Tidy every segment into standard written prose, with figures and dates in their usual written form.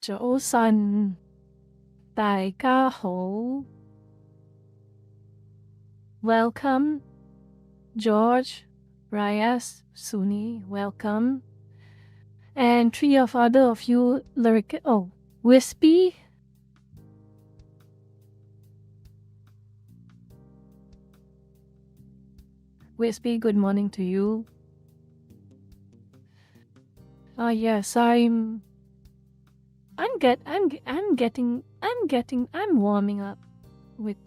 早晨，大家好。Welcome, George, Ryas, Suni, welcome. And three of you lurk. Oh, Wispy. Wispy, good morning to you. Yes, I'm warming up with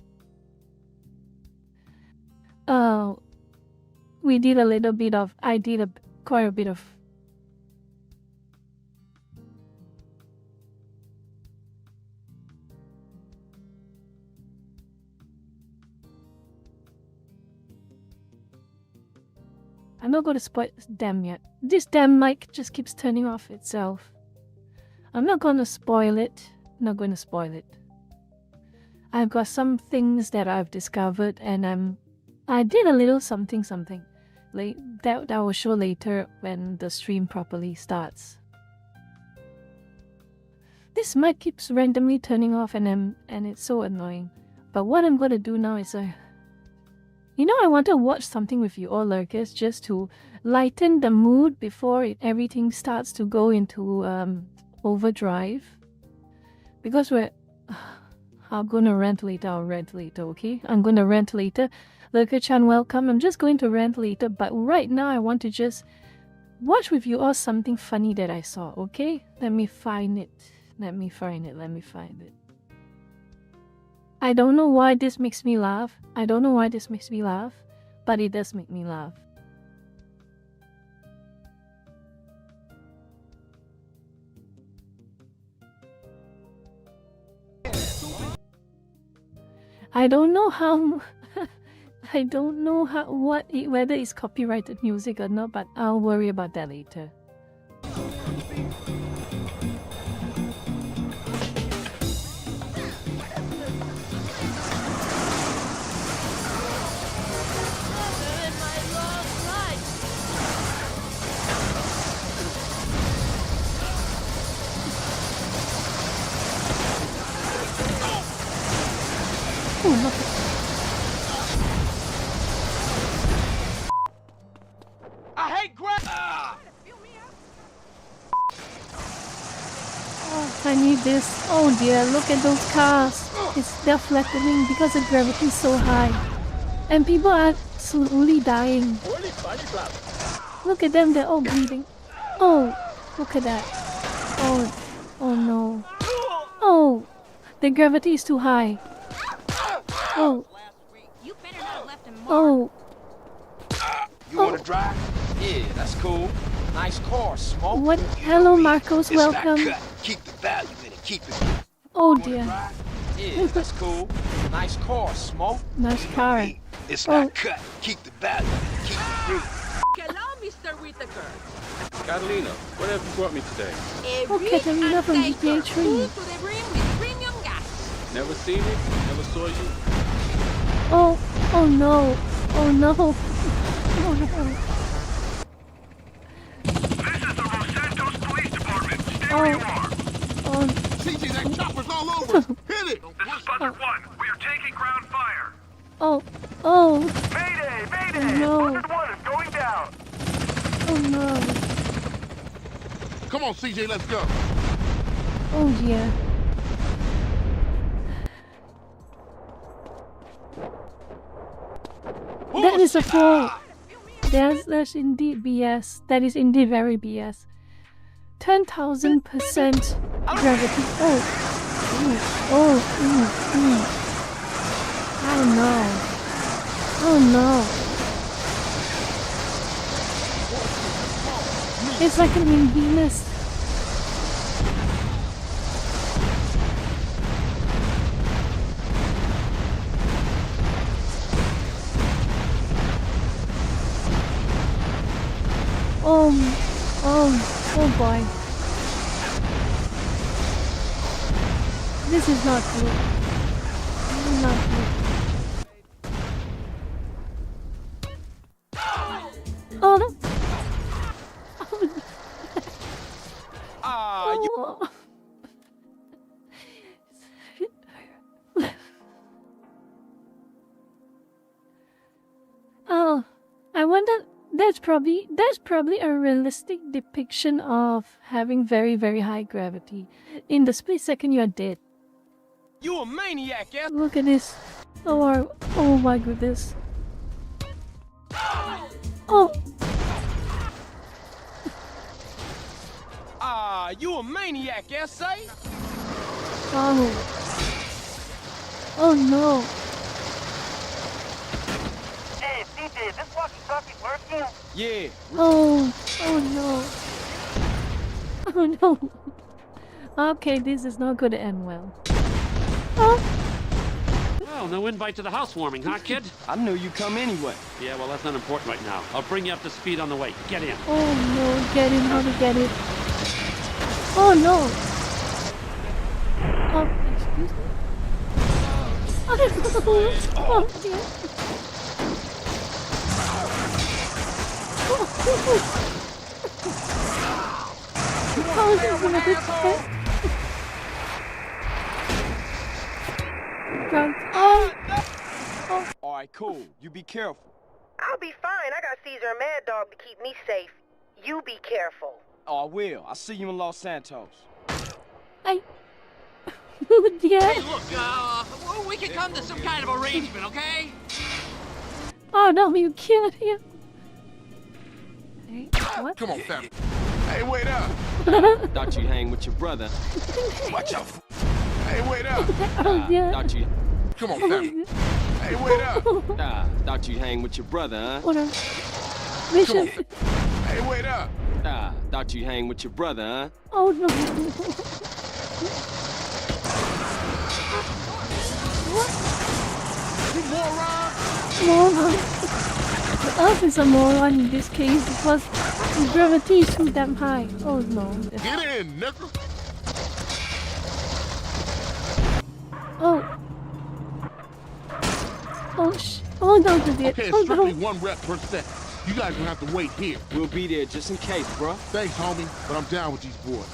we did a little bit of quite a bit of I'm not going to spoil them yet. This damn mic just keeps turning off itself. I'm not going to spoil it. Not going to spoil it. I've got some things that I've discovered, and I did a little something like that I will show later when the stream properly starts. This mic keeps randomly turning off, and it's so annoying. But what I'm going to do now is I want to watch something with you all lurkers just to lighten the mood before everything starts to go into overdrive. Because I'm going to rant later, okay? I'm going to rant later. Lurker-chan, welcome. I'm just going to rant later, but right now I want to just watch with you all something funny that I saw, okay? Let me find it. I don't know why this makes me laugh. But it does make me laugh. I don't know whether it's copyrighted music or not, but I'll worry about that later. I hate I need this. Oh dear, look at those cars. They're flattening because the gravity is so high. And people are slowly dying. Look at them, they're all bleeding. Oh, look at that. Oh no. Oh, the gravity is too high. Oh. Oh. You wanna drive? Yeah, that's cool. Nice car, Smoke. What? Hello, Marcos. Welcome. Keep the value in it. Keep it. Oh dear. Yeah, that's cool. Nice car, Smoke. Nice car. It's not cut. Keep the value in it. Keep it real. Hello, Mr. Whitaker. Catalina, what have you brought me today? Oh, Catalina from GTA 3. Full to the brim with premium gas. Never seen it? Never saw you? Oh no. Oh no. Oh no. This is the Los Santos Police Department. Stay where you are. Oh. CJ, that chopper's all over us. Hit it. This is Buzzard 1. We are taking ground fire. Oh. Mayday, mayday. No. Buzzard 1 is going down. Oh no. Come on, CJ, let's go. Oh dear. That is a fall. That's indeed BS. That is indeed very BS. 10,000% gravity. Oh no. It's like I'm in Venus. Oh boy. This is not good. This is not good. Oh no. that's probably a realistic depiction of having very, very high gravity. In the split second, you're dead. You a maniac, yeah? Look at this. Oh my goodness. Oh, You a maniac, S.A.? oh. Oh no. Hey, DJ, this walkie-talkie working? Yeah. Oh no. Oh no. Okay, this is not going to end well. Oh, Well, no invite to the housewarming, huh, kid? I knew you'd come anyway. Yeah, well, that's not important right now. I'll bring you up to speed on the way. Get in. oh no, get in, how to get it. Oh no. Oh, excuse me. Oh no. Oh dear. Oh, this is a drunk. Oh. All right, cool. You be careful. I'll be fine. I got Caesar and Mad Dog to keep me safe. You be careful. Oh, I will. I'll see you in Los Santos. Oh dear. Hey, look, we can come to some kind of arrangement, okay? Oh no, you killed him. Hey, what? Come on, family. Hey, wait up. Thought you'd hang with your brother. Watch out. Hey, wait up. Oh yeah. Thought you, Come on, family. Hey, wait up. thought you'd hang with your brother, huh? What a Come mission. on. Hey, wait up. Thought you'd hang with your brother, huh? Oh no. You moron. Moron. The Earth is a moron in this case because the gravity is too damn high. Oh no. Get in, nigga. Oh. Oh no, the Okay, oh it's strictly no. 1 rep per set. You guys gonna have to wait here. We'll be there just in case, bro. Thanks, homie, but I'm down with these boys.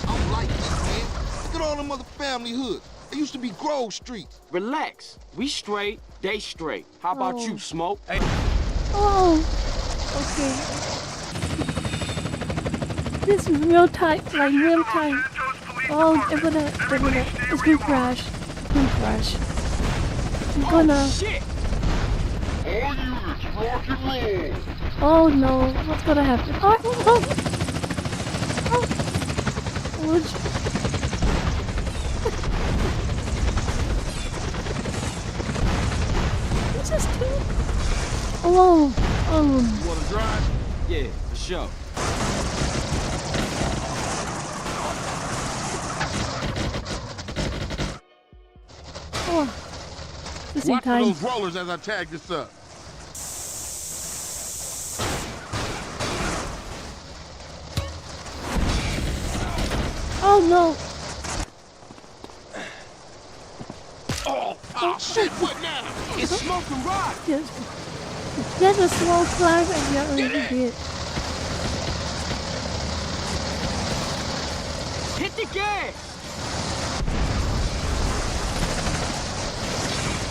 I don't like this, man. Look at all them other family hoods. They used to be Grove Street. Relax. We straight, they straight. How about Oh. you, Smoke? Hey, Oh. Okay. This is real time, like real time. Oh, they're gonna, it's gonna crash. It's gonna crash. I'm gonna, shit! All units, rock and roll. oh no, what's gonna happen? Oh, oh, oh. Oh, this is too, oh, You wanna drive? Yeah, for sure. oh. The same Watch for time. those rollers as I tag this up. Oh no. Oh, shit, what now? It's Smoke and Rock! There's a small climb and you're already dead. Hit the gas!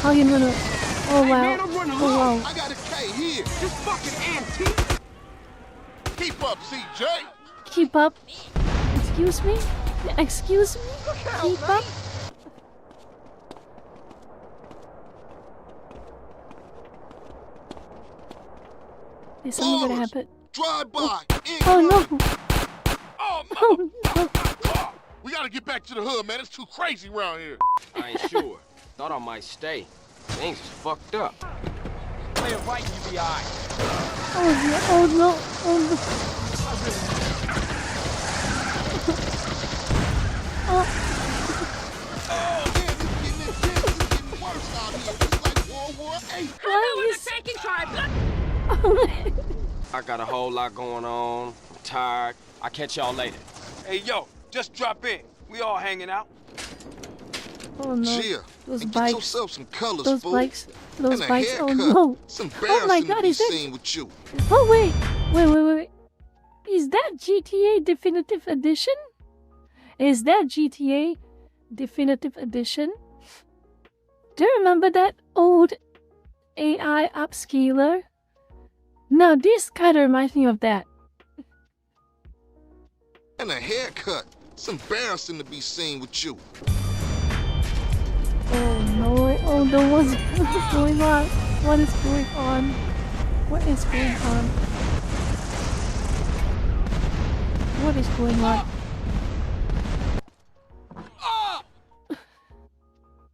How you gonna? Oh Hey, wow. man, I'm running Oh low. wow. I got a K here. This fucking antique! Keep up, CJ. Keep up. Excuse me? Excuse me? Keep up? Is something gonna Ballers. happen? Drive by. Oh no! Oh, Oh no! mother. We gotta get back to the hood, man. It's too crazy around here. I ain't sure. Thought I might stay. Things is fucked up. Play it right, you be alright. Oh yeah! Oh no! Oh no! Oh, Oh, man, it's getting worse out here. It's like World War VIII. why is? Taking charge. I got a whole lot going on. I'm tired. I'll catch y'all later. Hey, yo, just drop in. We all hanging out. Oh no! Gia, Those and bikes. get yourself some colors, Those fool. bikes. Those And a bikes. Oh haircut. no! It's Oh embarrassing my God! to be Is that? seen with you. Oh wait! Wait! Is that GTA Definitive Edition? Is that GTA Definitive Edition? Do you remember that old AI upscaler. Now this kind of reminds me of that. And a haircut. It's embarrassing to be seen with you. Oh no, oh no, what's going on? What is going on? What is going on? What is going on?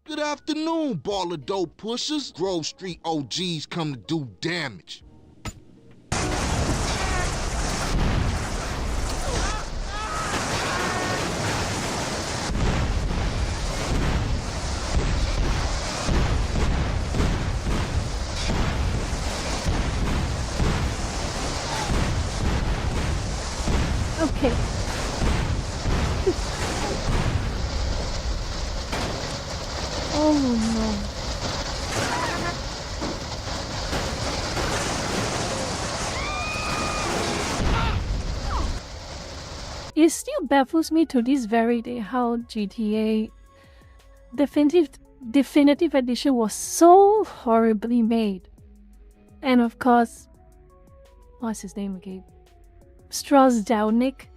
Good afternoon, ball of dope pushers. Grove Street OGs come to do damage. Okay. Oh no. It still baffles me to this very day how GTA Definitive Edition was so horribly made. And of course, what's his name again? Strauss-Zelnick.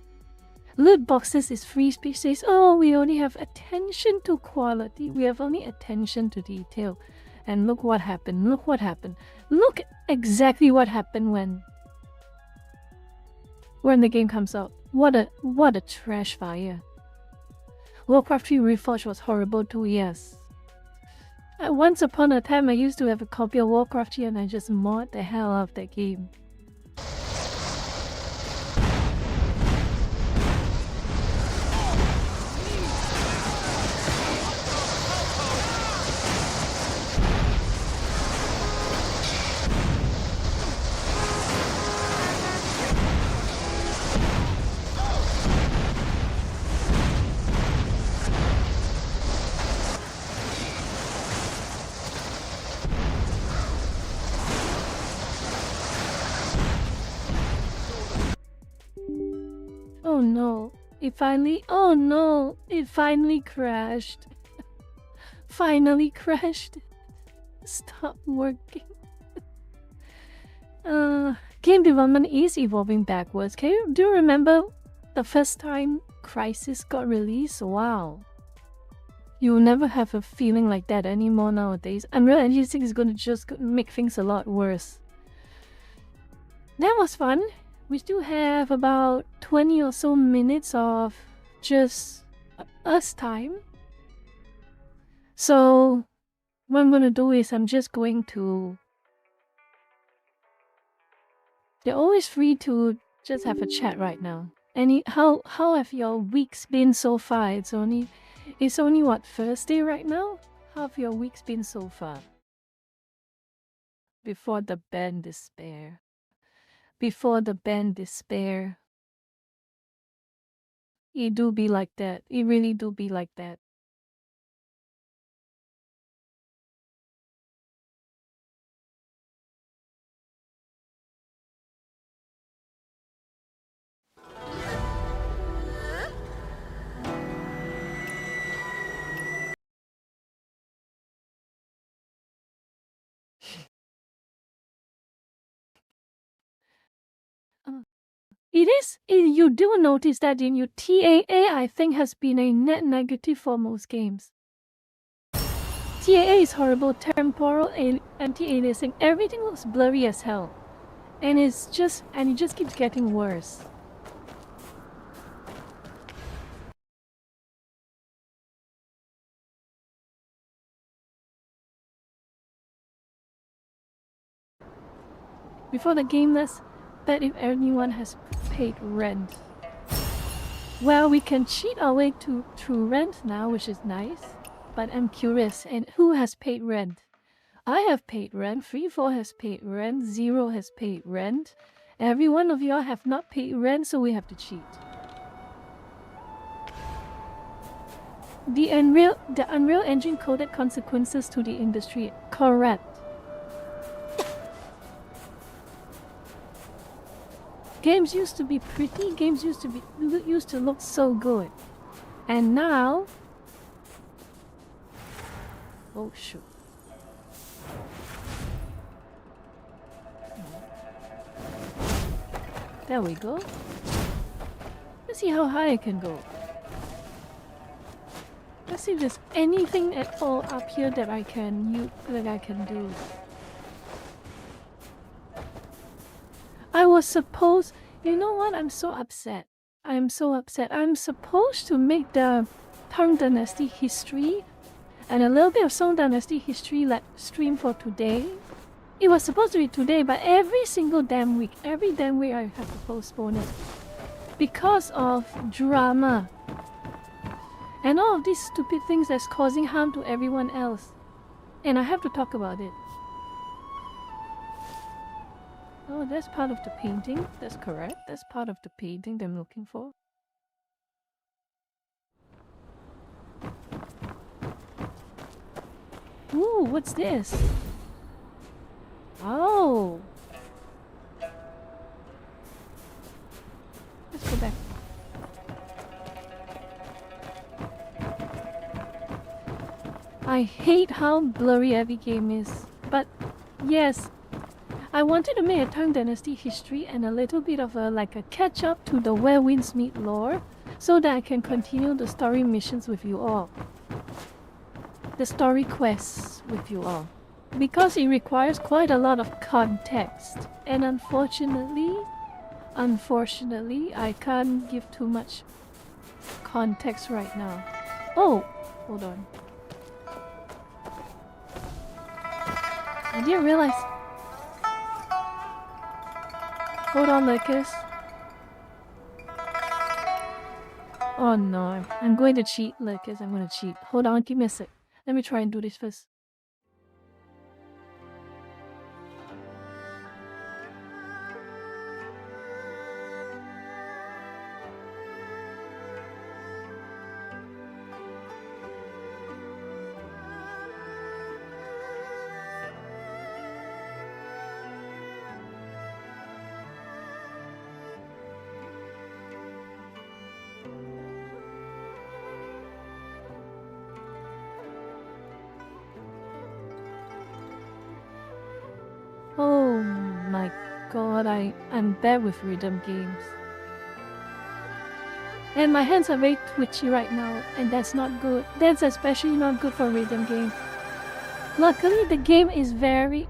Loot boxes is free speech says, oh, we only have attention to quality. We have only attention to detail. And look what happened. Look what happened. Look exactly what happened when the game comes out. What a trash fire. Warcraft 3 Reforged was horrible too, yes. Once upon a time I used to have a copy of Warcraft 3 and I just mod the hell out of that game. Oh no, it finally crashed. Finally crashed. Stop working. Game development is evolving backwards. Do you remember the first time Crysis got released? Wow. You'll never have a feeling like that anymore nowadays. Unreal Engine 6 is going to just make things a lot worse. That was fun. We still have about 20 or so minutes of just us time. So what I'm going to do is I'm just going to... You're always free to just have a chat right now. How have your weeks been so far? It's only what, Thursday right now? How have your weeks been so far? Before the band despair. Before the band despair. It do be like that. It really do be like that. You do notice that in your TAA, I think, has been a net negative for most games. TAA is horrible, temporal, anti-aliasing. Everything looks blurry as hell. And it just keeps getting worse. Before the game, let's bet if anyone has paid rent. Well, we can cheat our way through rent now, which is nice. But I'm curious, and who has paid rent? I have paid rent, 3-4 has paid rent, 0 has paid rent. Every one of y'all have not paid rent, so we have to cheat. The Unreal Engine coded consequences to the industry. Correct. Games used to be pretty, games used to look so good. And now... Oh shoot. There we go. Let's see how high I can go. Let's see if there's anything at all up here that I can do. I was supposed... You know what? I'm so upset. I'm so upset. I'm supposed to make the Tang Dynasty history and a little bit of Song Dynasty history stream for today. It was supposed to be today, but every damn week I have to postpone it. Because of drama. And all of these stupid things that's causing harm to everyone else. And I have to talk about it. Oh, that's part of the painting. That's correct. That's part of the painting that I'm looking for. Ooh, what's this? Oh! Let's go back. I hate how blurry every game is. But, yes. I wanted to make a Tang Dynasty history and a little bit of a catch up to the Where Winds Meet lore so that I can continue the story missions with you all. The story quests with you all. Because it requires quite a lot of context. And unfortunately, I can't give too much context right now. Oh, hold on. I didn't realize. Hold on, Lucas. Oh no, I'm going to cheat, Lucas. I'm going to cheat. Hold on, give me a sec. Let me try and do this first. Oh my god, I'm bad with rhythm games. And my hands are very twitchy right now, and that's not good. That's especially not good for rhythm games. Luckily, the game is very...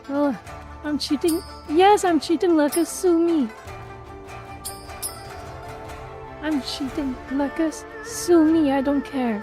Oh, I'm cheating. Yes, I'm cheating, Lucas. Sue me. I'm cheating, Lucas. Sue me, I don't care.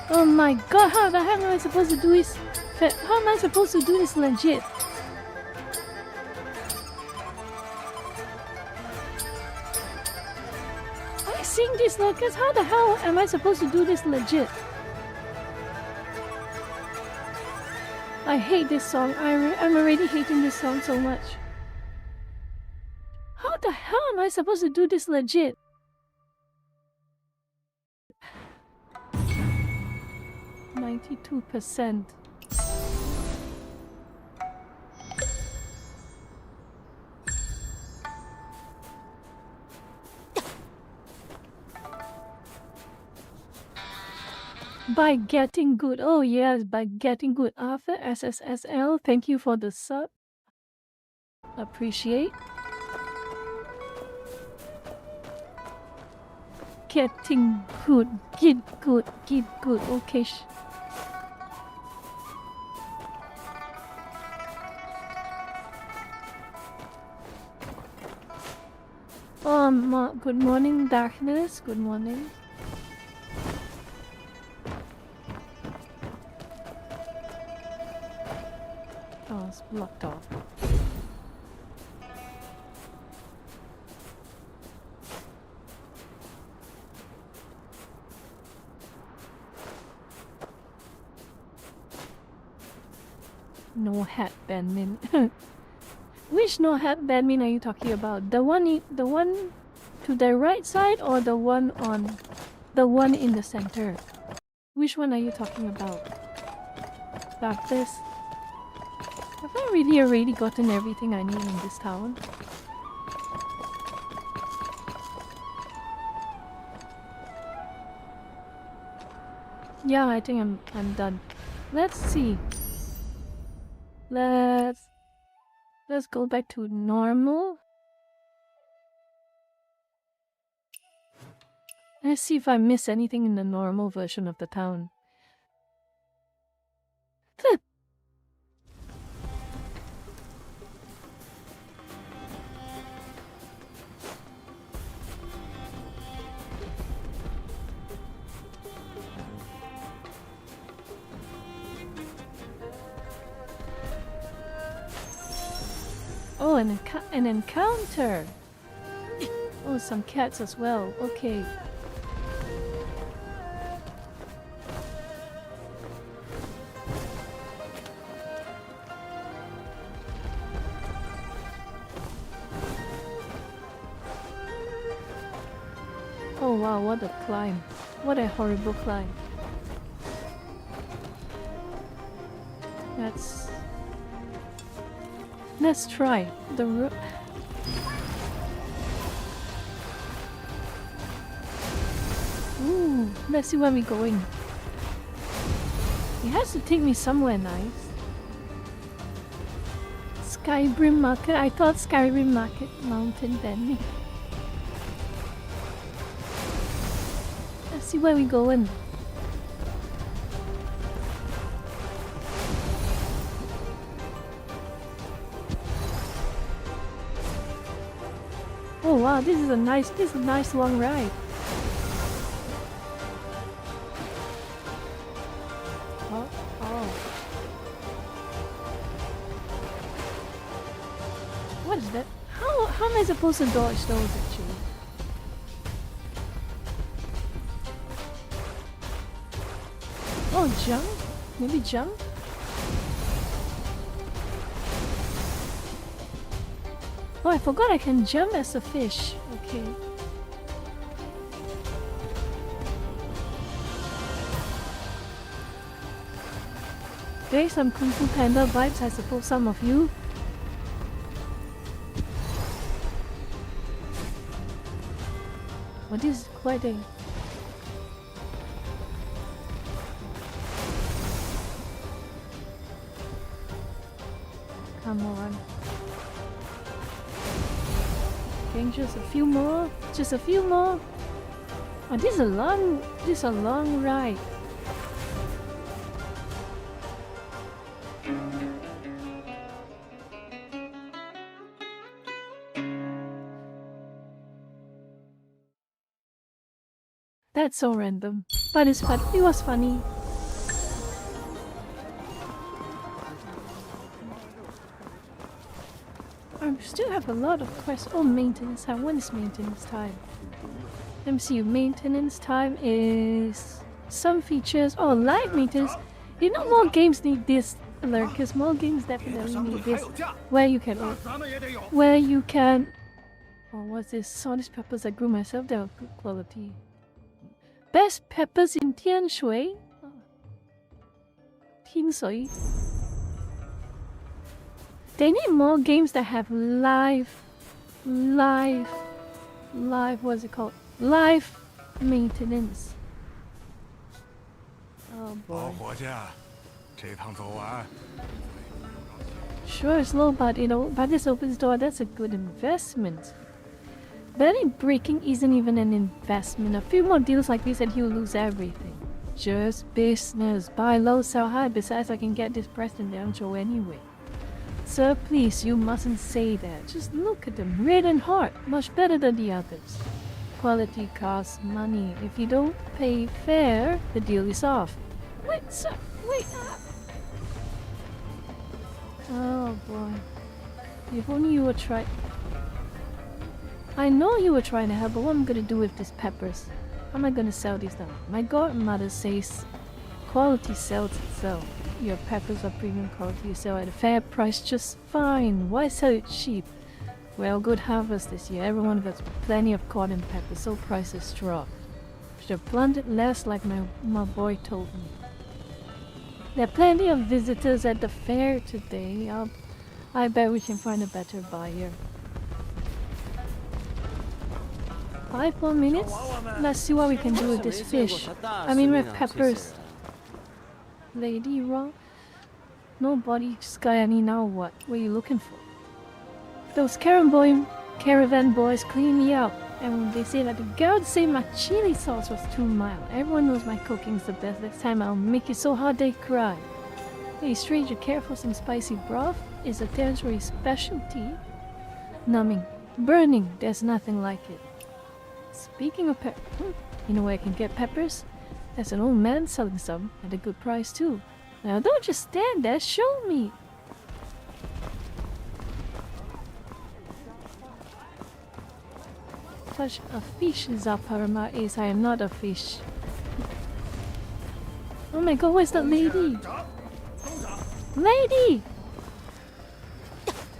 Oh my god, how the heck am I supposed to do this? How am I supposed to do this legit? I sing this, Lucas. How the hell am I supposed to do this legit? I hate this song. I'm already hating this song so much. How the hell am I supposed to do this legit? %. By getting good. Oh yes, by getting good. Arthur SSSL, thank you for the sub. Appreciate. Getting good. Get good. Get good. Okay. Good morning, darkness. Good morning. Oh, it's blocked off. No hat bandmin. Which no hat bandmin are you talking about? The one to the right side or the one in the center? Which one are you talking about? Like this? Have I really already gotten everything I need in this town? Yeah, I think I'm done. Let's see. Let's go back to normal. Let's see if I miss anything in the normal version of the town. Oh, an encounter! Oh, some cats as well. Okay. Oh wow, what a climb. What a horrible climb. Let's try the Ooh, let's see where we're going. It has to take me somewhere nice. Skyrim Market? I thought Skyrim Market Mountain then. Let's see where we're going. Oh wow, this is a nice long ride. Oh. What is that? How am I supposed to dodge those actually? Oh, jump? Maybe jump? Oh, I forgot I can jump as a fish. Okay. Okay, some Kung Fu Panda vibes, I suppose some of you. Oh, this is quite a... Come on. Okay, just a few more. Just a few more. Oh, this is a long ride. That's so random, but it's fun. It was funny. I still have a lot of quests. Oh, maintenance time. When is maintenance time? Let me see. Maintenance time is some features. Oh, live maintenance. You know, more games need this, Lurkers. More games definitely need this. Where you can. Oh, what's this? All these peppers I grew myself. They are good quality. Best peppers in Tian Shui. Tian Shui. They need more games that have live, what's it called? Live maintenance. Oh boy. Sure, it's low, but but this opens door. That's a good investment. Barely breaking isn't even an investment. A few more deals like this and he'll lose everything. Just business. Buy low, sell high. Besides, I can get this pressed in Liangzhou anyway. Sir, please, you mustn't say that. Just look at them, red and hot, much better than the others. Quality costs money. If you don't pay fair, the deal is off. Wait, sir, wait. Oh boy. If only you were trying. I know you were trying to help, but what am I gonna do with these peppers? How am I gonna sell these now? My godmother says quality sells itself. Your peppers are premium quality, you sell at a fair price just fine. Why sell it cheap? Well, good harvest this year. Everyone gets plenty of cotton peppers, so prices drop. Should have planted less like my boy told me. There are plenty of visitors at the fair today. I bet we can find a better buyer. 5 more minutes? Let's see what we can do with this fish. I mean with peppers. Lady Raw? Nobody, Sky, I mean now what? What are you looking for? Those caravan boys cleaned me out. And they say that the girl say my chili sauce was too mild. Everyone knows my cooking's the best. Next time I'll make it so hard they cry. Hey stranger, care for some spicy broth? It's a territory specialty. Numbing. Burning. There's nothing like it. Speaking of you know where I can get peppers? There's an old man selling some at a good price too. Now don't just stand there, show me! Such a fish is up Parama is. I am not a fish. Oh my god, where's that lady? Lady!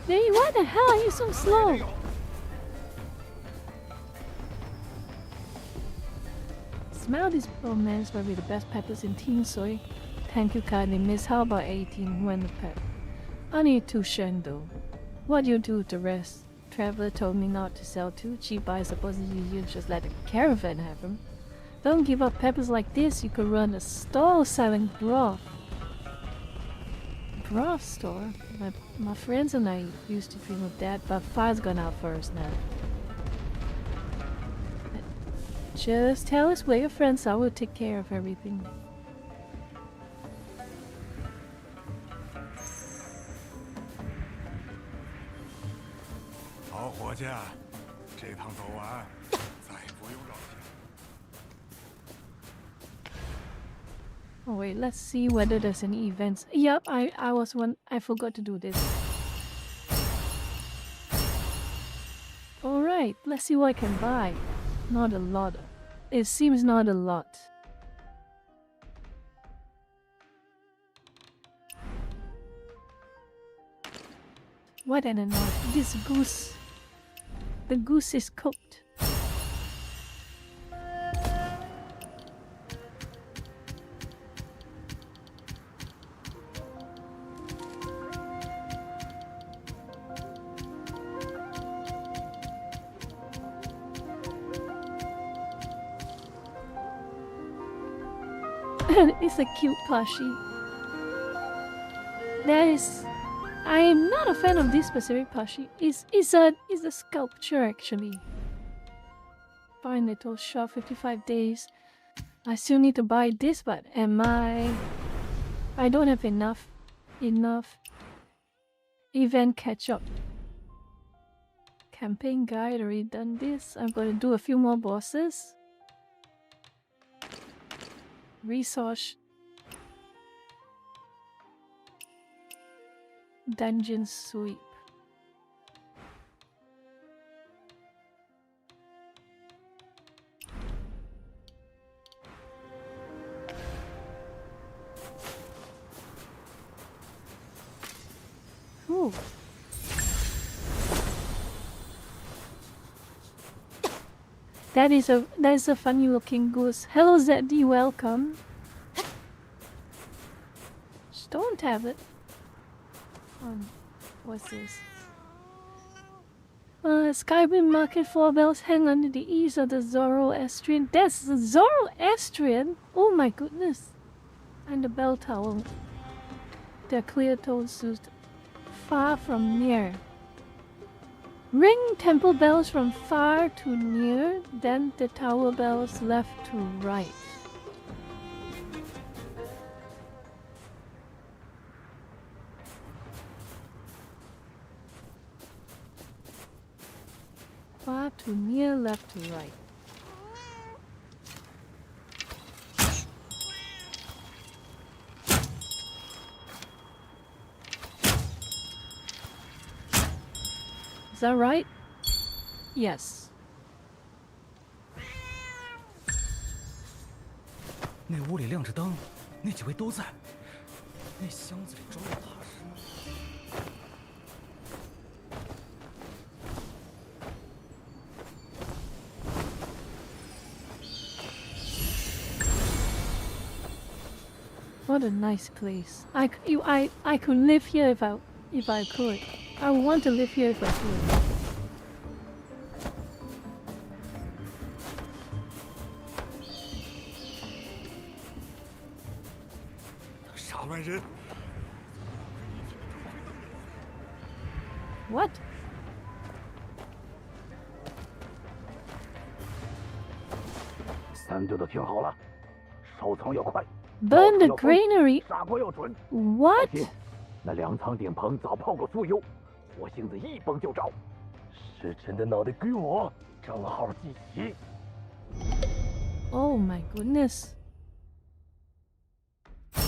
Lady, why the hell are you so slow? Smell this poor man's probably the best peppers in Team Soy. Thank you kindly, miss. How about 18 when the pep? Only 2 shendo. What do you do with the rest? Traveler told me not to sell too cheap, but I suppose you just let the caravan have them. Don't give up peppers like this, you could run a stall selling broth. Broth store? My friends and I used to dream of that, but fire's gone out first now. Just tell us where your friends are, we'll take care of everything. Oh wait, let's see whether there's any events. Yep, I forgot to do this. Alright, let's see what I can buy. Not a lot. It seems not a lot. What an annoyance. This goose. The goose is cooked. It's a cute plushie. I am not a fan of this specific plushie. It's a sculpture actually. Fine little shop, 55 days. I still need to buy this, but I don't have enough event catch up. Campaign guide, already done this. I'm gonna do a few more bosses. Resource dungeon sweep. Ooh. That is a funny looking goose. Hello ZD, welcome. Stone tablet. What's this? Skyrim Market 4 bells hang under the eaves of the Zoroastrian. That's the Zoroastrian? Oh my goodness. And the bell tower. They're clear tones far from near. Ring temple bells from far to near, then the tower bells left to right. to near, left to right. Is that right? Yes. 那屋里亮着灯，那几位都在。那箱子里装的怕是…… ，What a nice place. I could live here if I could. I would want to live here if I could. 傻外人！ What? 3队都听好了，收藏要快。 Burn the granary. 杀锅要准。 What? 放心，那粮仓顶棚早泡过酥油，我性子一蹦就着。时辰的脑袋给我，正好记齐。 Oh my goodness.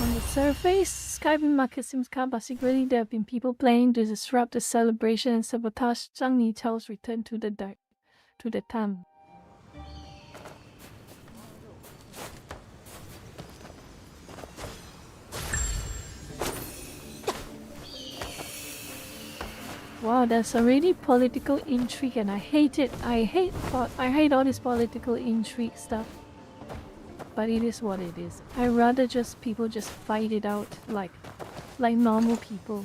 On the surface, Skybin Market seems calm, but secretly there have been people planning to disrupt the celebration and sabotage Zhang Nichao's return to the town. Wow, there's already political intrigue, and I hate it. I hate all this political intrigue stuff. But it is what it is. I'd rather people just fight it out like normal people.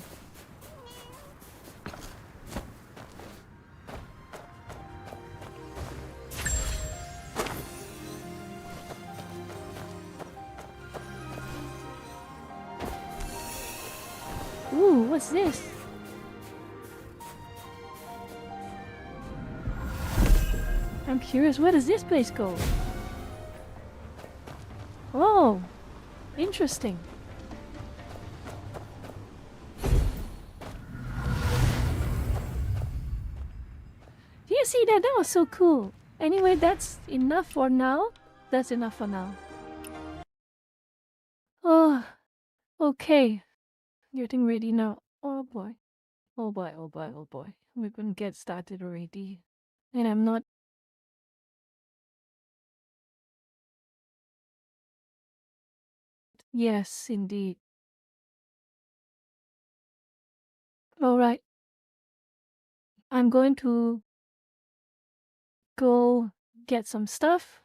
Ooh, what's this? I'm curious, where does this place go? Oh, interesting. Do you see that? That was so cool. Anyway, that's enough for now. That's enough for now. Oh, okay. Getting ready now. Oh boy. Oh boy, oh boy, oh boy. We're gonna get started already. And I'm not. Yes, indeed. Alright. I'm going to go get some stuff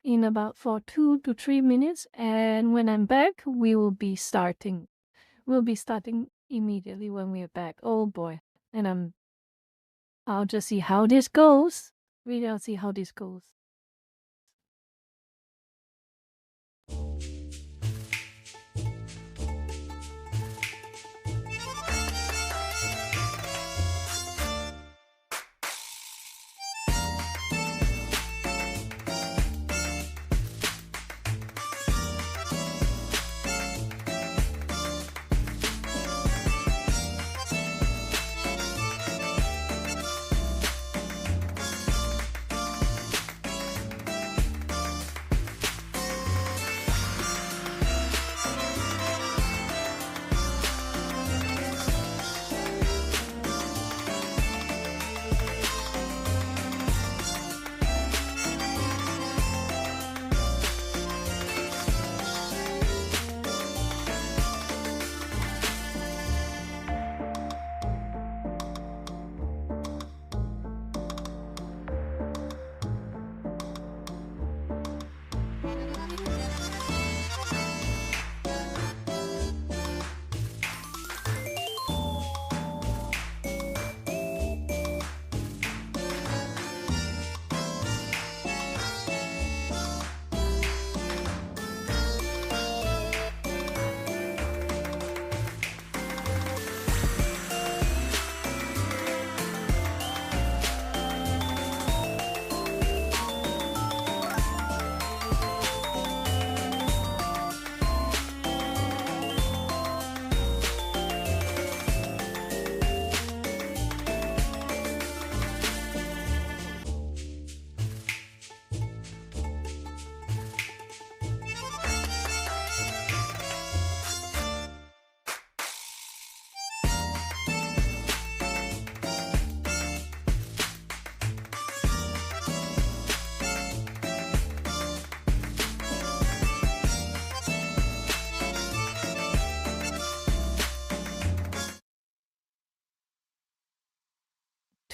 in about for 2 to 3 minutes, and when I'm back, we will be starting. We'll be starting immediately when we're back. Oh boy. And I'll just see how this goes. Really, I'll see how this goes.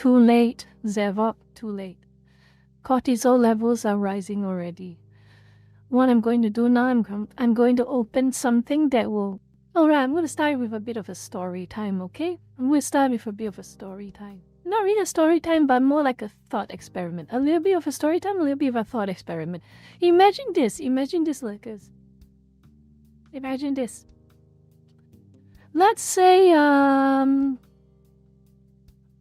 Too late, Zevok, too late. Cortisol levels are rising already. What I'm going to do now, I'm going to open something that will... Alright, I'm going to start with a bit of a story time, okay? I'm going to start with a bit of a story time. Not really a story time, but more like a thought experiment. A little bit of a story time, a little bit of a thought experiment. Imagine this, Lucas. Imagine this. Let's say,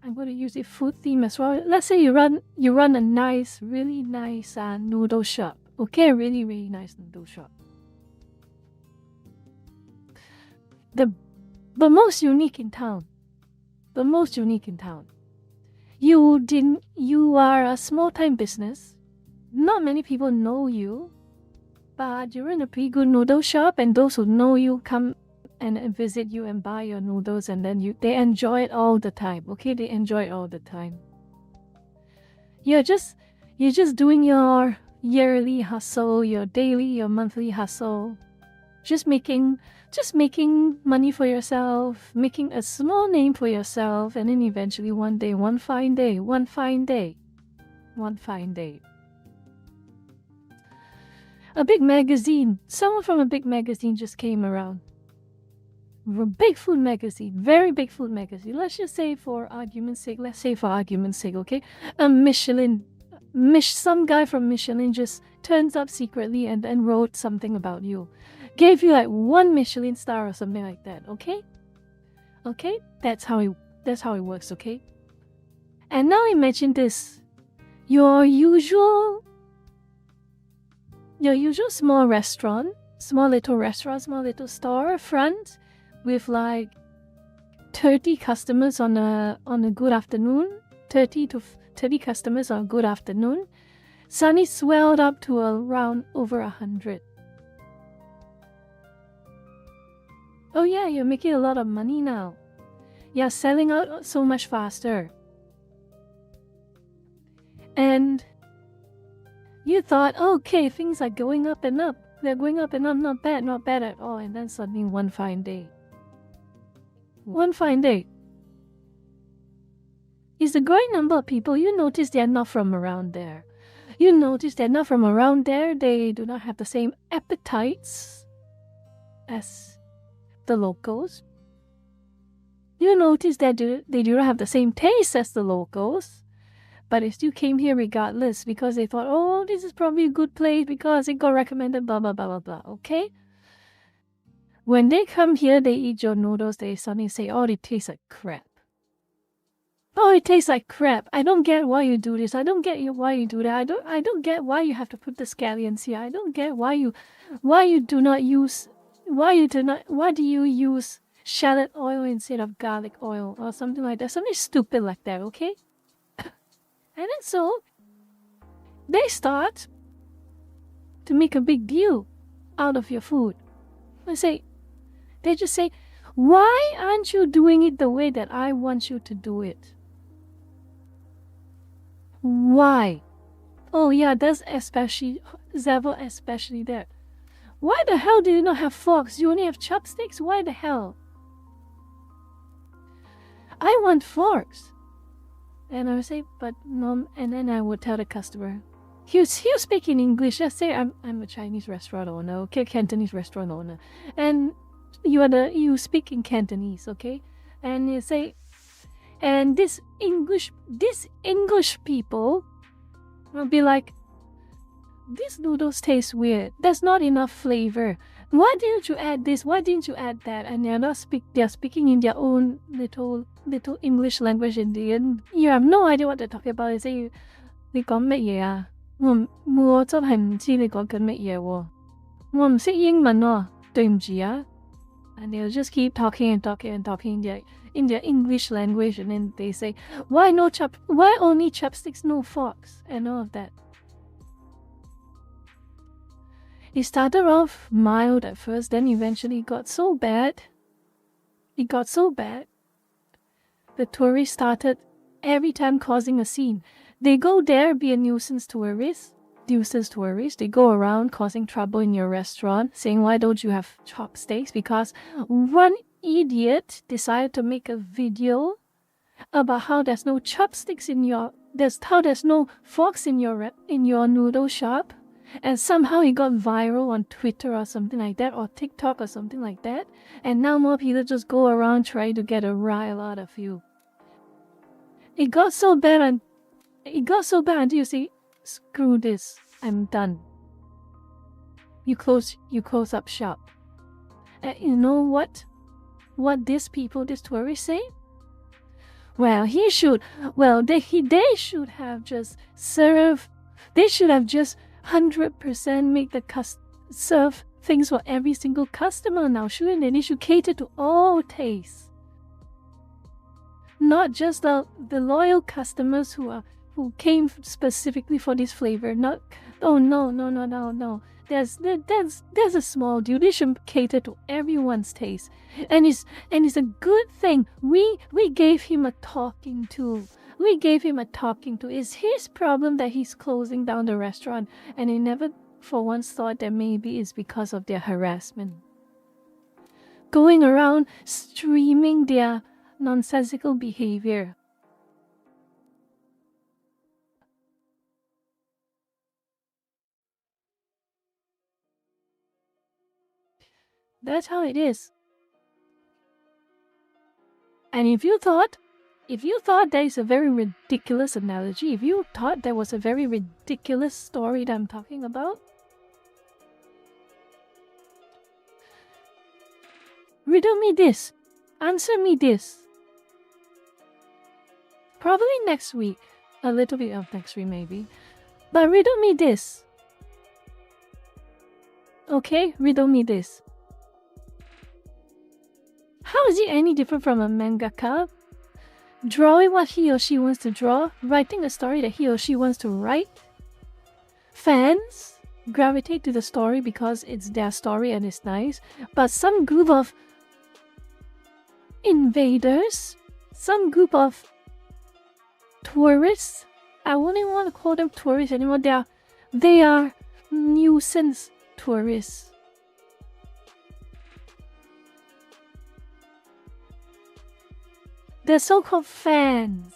I'm going to use a food theme as well. Let's say you run a nice, really nice noodle shop. Okay, really, really nice noodle shop. The most unique in town. The most unique in town. You are a small-time business. Not many people know you, but you're in a pretty good noodle shop, and those who know you come and visit you and buy your noodles, and then they enjoy it all the time. Okay, they enjoy it all the time. You're just doing your yearly hustle, your daily, your monthly hustle, just making money for yourself, making a small name for yourself, and then eventually one fine day, a big magazine, someone from a big magazine just came around. A big food magazine, very big food magazine. Let's just say for argument's sake, okay? Some guy from Michelin just turns up secretly and then wrote something about you. Gave you like 1 Michelin star or something like that, okay? Okay? That's how it works, okay? And now imagine this. Your usual small restaurant, small little store front with like 30 customers on a good afternoon, 30 customers on a good afternoon, suddenly swelled up to around over 100. Oh yeah, you're making a lot of money now. You're selling out so much faster. And you thought, okay, things are going up and up. They're going up and up, not bad at all. And then suddenly one fine day, is the growing number of people, you notice they're not from around there. They do not have the same appetites as the locals. You notice that they do not have the same taste as the locals, but they still came here regardless because they thought, oh, this is probably a good place because it got recommended, blah, blah, blah, blah, blah, okay? When they come here, they eat your noodles, they suddenly say, oh, it tastes like crap. Oh, it tastes like crap. I don't get why you do this. I don't get why you do that. I don't get why you have to put the scallions here. I don't get why do you use shallot oil instead of garlic oil or something like that. Something stupid like that, okay? And then so they start to make a big deal out of your food. They just say, why aren't you doing it the way that I want you to do it? Why? Oh yeah, that's especially that. Why the hell do you not have forks? You only have chopsticks? Why the hell? I want forks. And I would say, but mom, and then I would tell the customer, he'll speak in English. Let's say I'm a Chinese restaurant owner, okay, Cantonese restaurant owner, and you speak in Cantonese, okay, and you say, and this English people will be like, these noodles taste weird. There's not enough flavor. Why didn't you add this? Why didn't you add that? And they're speaking in their own little English language in the end. You have no idea what they're talking about. They say, 你講乜嘢啊？我真係唔知你講緊乜嘢喎。我唔識英文喎，對唔住啊。And they'll just keep talking in their English language, and then they say, why only chopsticks, no forks, and all of that. It started off mild at first, then eventually it got so bad. The tourists started every time causing a scene. They go there, be a nuisance tourists. They go around causing trouble in your restaurant, saying, why don't you have chopsticks? Because one idiot decided to make a video about how there's no chopsticks in your there's no forks in your noodle shop, and somehow it got viral on Twitter or something like that, or TikTok or something like that, and now more people just go around trying to get a rile out of you. It got so bad until you say, screw this, I'm done. You close up shop. And you know what these tourists say? Well, they should have just 100% make serve things for every single customer now, shouldn't they? They should cater to all tastes. Not just the loyal customers who came specifically for this flavor. No. There's a small deal. They should cater to everyone's taste, and it's a good thing. We gave him a talking to. It's his problem that he's closing down the restaurant, and he never for once thought that maybe it's because of their harassment. Going around streaming their nonsensical behavior. That's how it is. And if you thought that is a very ridiculous analogy, if you thought that was a very ridiculous story that I'm talking about, riddle me this. Answer me this. Probably next week. A little bit of next week maybe. But riddle me this. Okay? Riddle me this. How is it any different from a mangaka? Drawing what he or she wants to draw, writing a story that he or she wants to write. Fans gravitate to the story because it's their story and it's nice, but some group of invaders, some group of tourists, I won't even want to call them tourists anymore, they are nuisance tourists. They're so-called fans.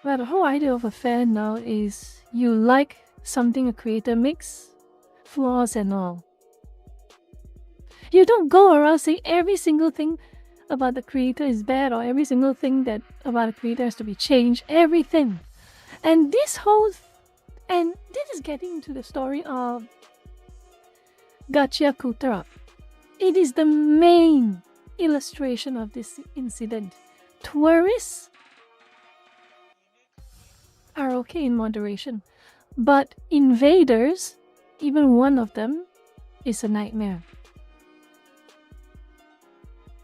Well, the whole idea of a fan now is you like something a creator makes, flaws and all. You don't go around saying every single thing about the creator is bad, or every single thing that about the creator has to be changed. Everything. And this is getting into the story of Gacha Kutara. It is the main illustration of this incident. Tourists are okay in moderation, but invaders, even one of them, is a nightmare.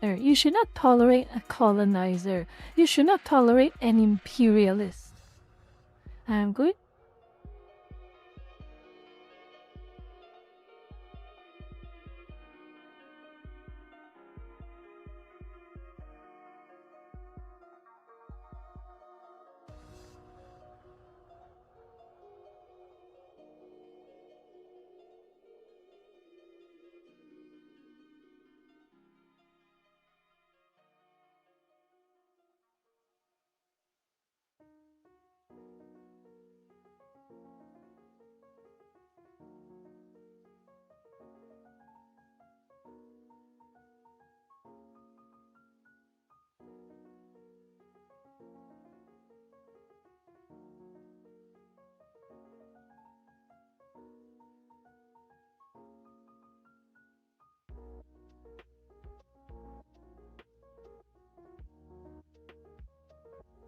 You should not tolerate a colonizer. You should not tolerate an imperialist. I'm good.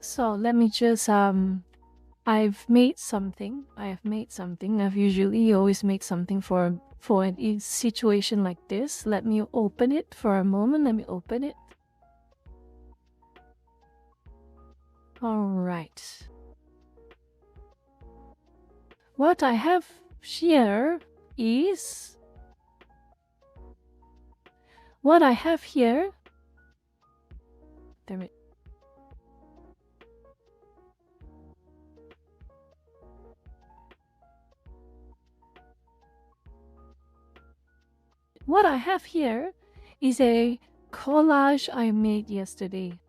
So let me just I've made something. I've usually always made something for a situation like this. Let me open it for a moment. Let me open it. All right. What I have here is damn it. What I have here is a collage I made yesterday.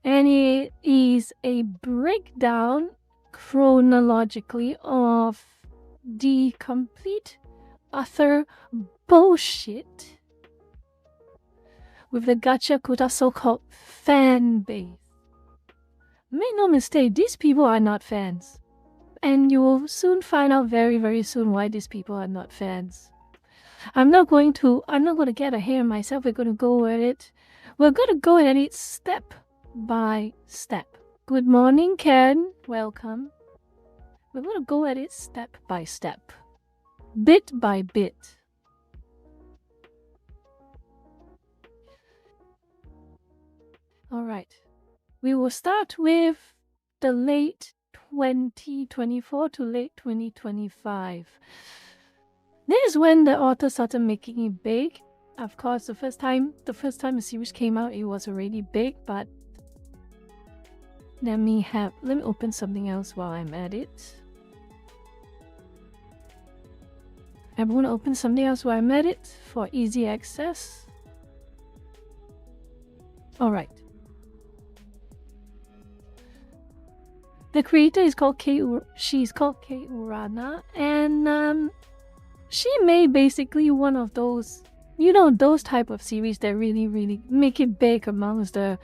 And it is a breakdown chronologically of the complete utter bullshit with the gacha kuta so-called fan base. Make no mistake, these people are not fans. And you will soon find out very, very soon why these people are not fans. I'm not going to get ahead of myself. We're going to go at it. We're going to go at it step by step. Good morning, Ken. Welcome. We're going to go at it step by step. Bit by bit. Alright. We will start with the late 2024 to late 2025. This is when the author started making it big. Of course, the first time the series came out, it was already big, but let me open something else while I'm at it. I'm going to open something else while I'm at it for easy access. Alright. The creator is called she's called Kei Urana, and she made basically one of those, those type of series that really make it big amongst the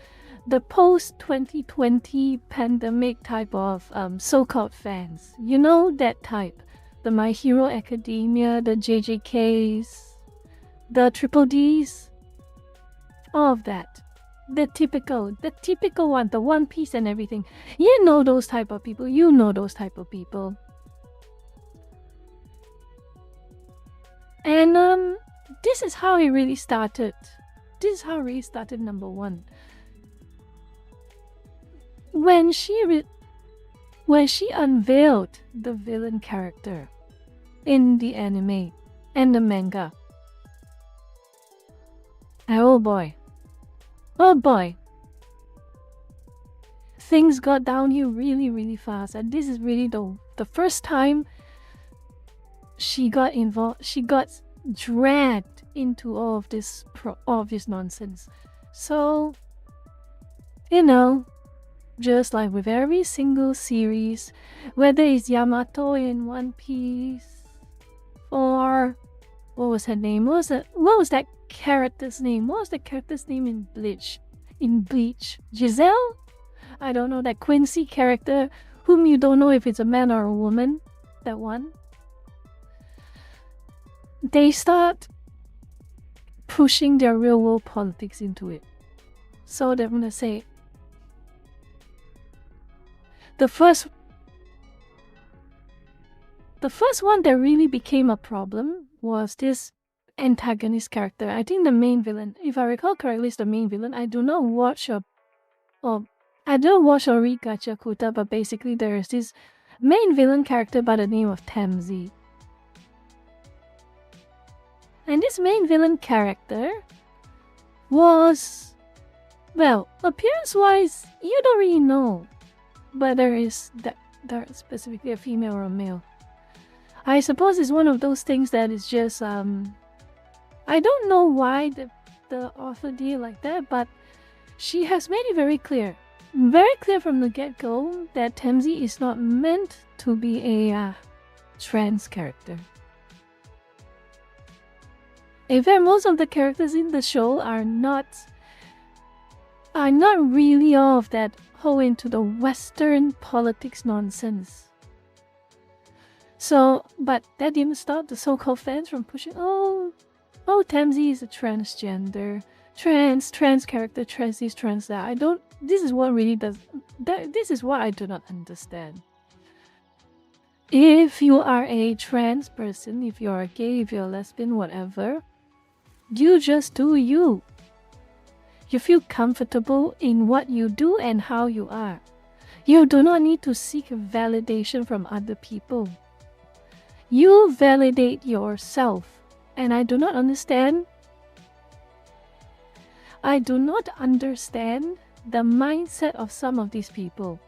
post 2020 pandemic type of so-called fans. You know that type, the My Hero Academia, the JJKs, the Triple Ds, all of that. The typical one, the One Piece and everything. You know those type of people. And this is how it really started. This is how it really started, number one. When she unveiled the villain character in the anime and the manga. Oh boy. Things got downhill really fast, and this is really the first time she got involved. She got dragged into all of this nonsense. So, just like with every single series, whether it's Yamato in One Piece or what was her name? What was that character's name? What was the character's name in Bleach? Giselle? I don't know, that Quincy character whom you don't know if it's a man or a woman. That one. They start pushing their real world politics into it. So they're gonna say the first one that really became a problem was this antagonist character. I think the main villain, if I recall correctly, is the main villain. I do not watch or read Gacha Kuta, but basically there is this main villain character by the name of Tamzi. And this main villain character was, well, appearance-wise, you don't really know whether it's they're specifically a female or a male. I suppose it's one of those things that is just, I don't know why the author did like that, but she has made it very clear from the get-go that Tamzi is not meant to be a trans character. In fact, most of the characters in the show are not really of that whole into the Western politics nonsense. So, but that didn't stop the so-called fans from pushing, oh, Tamzi is a transgender, trans character, trans this, trans that. This is what I do not understand. If you are a trans person, if you are gay, if you're lesbian, whatever, you just do you. You feel comfortable in what you do and how you are. You do not need to seek validation from other people. You validate yourself. And I do not understand the mindset of some of these people,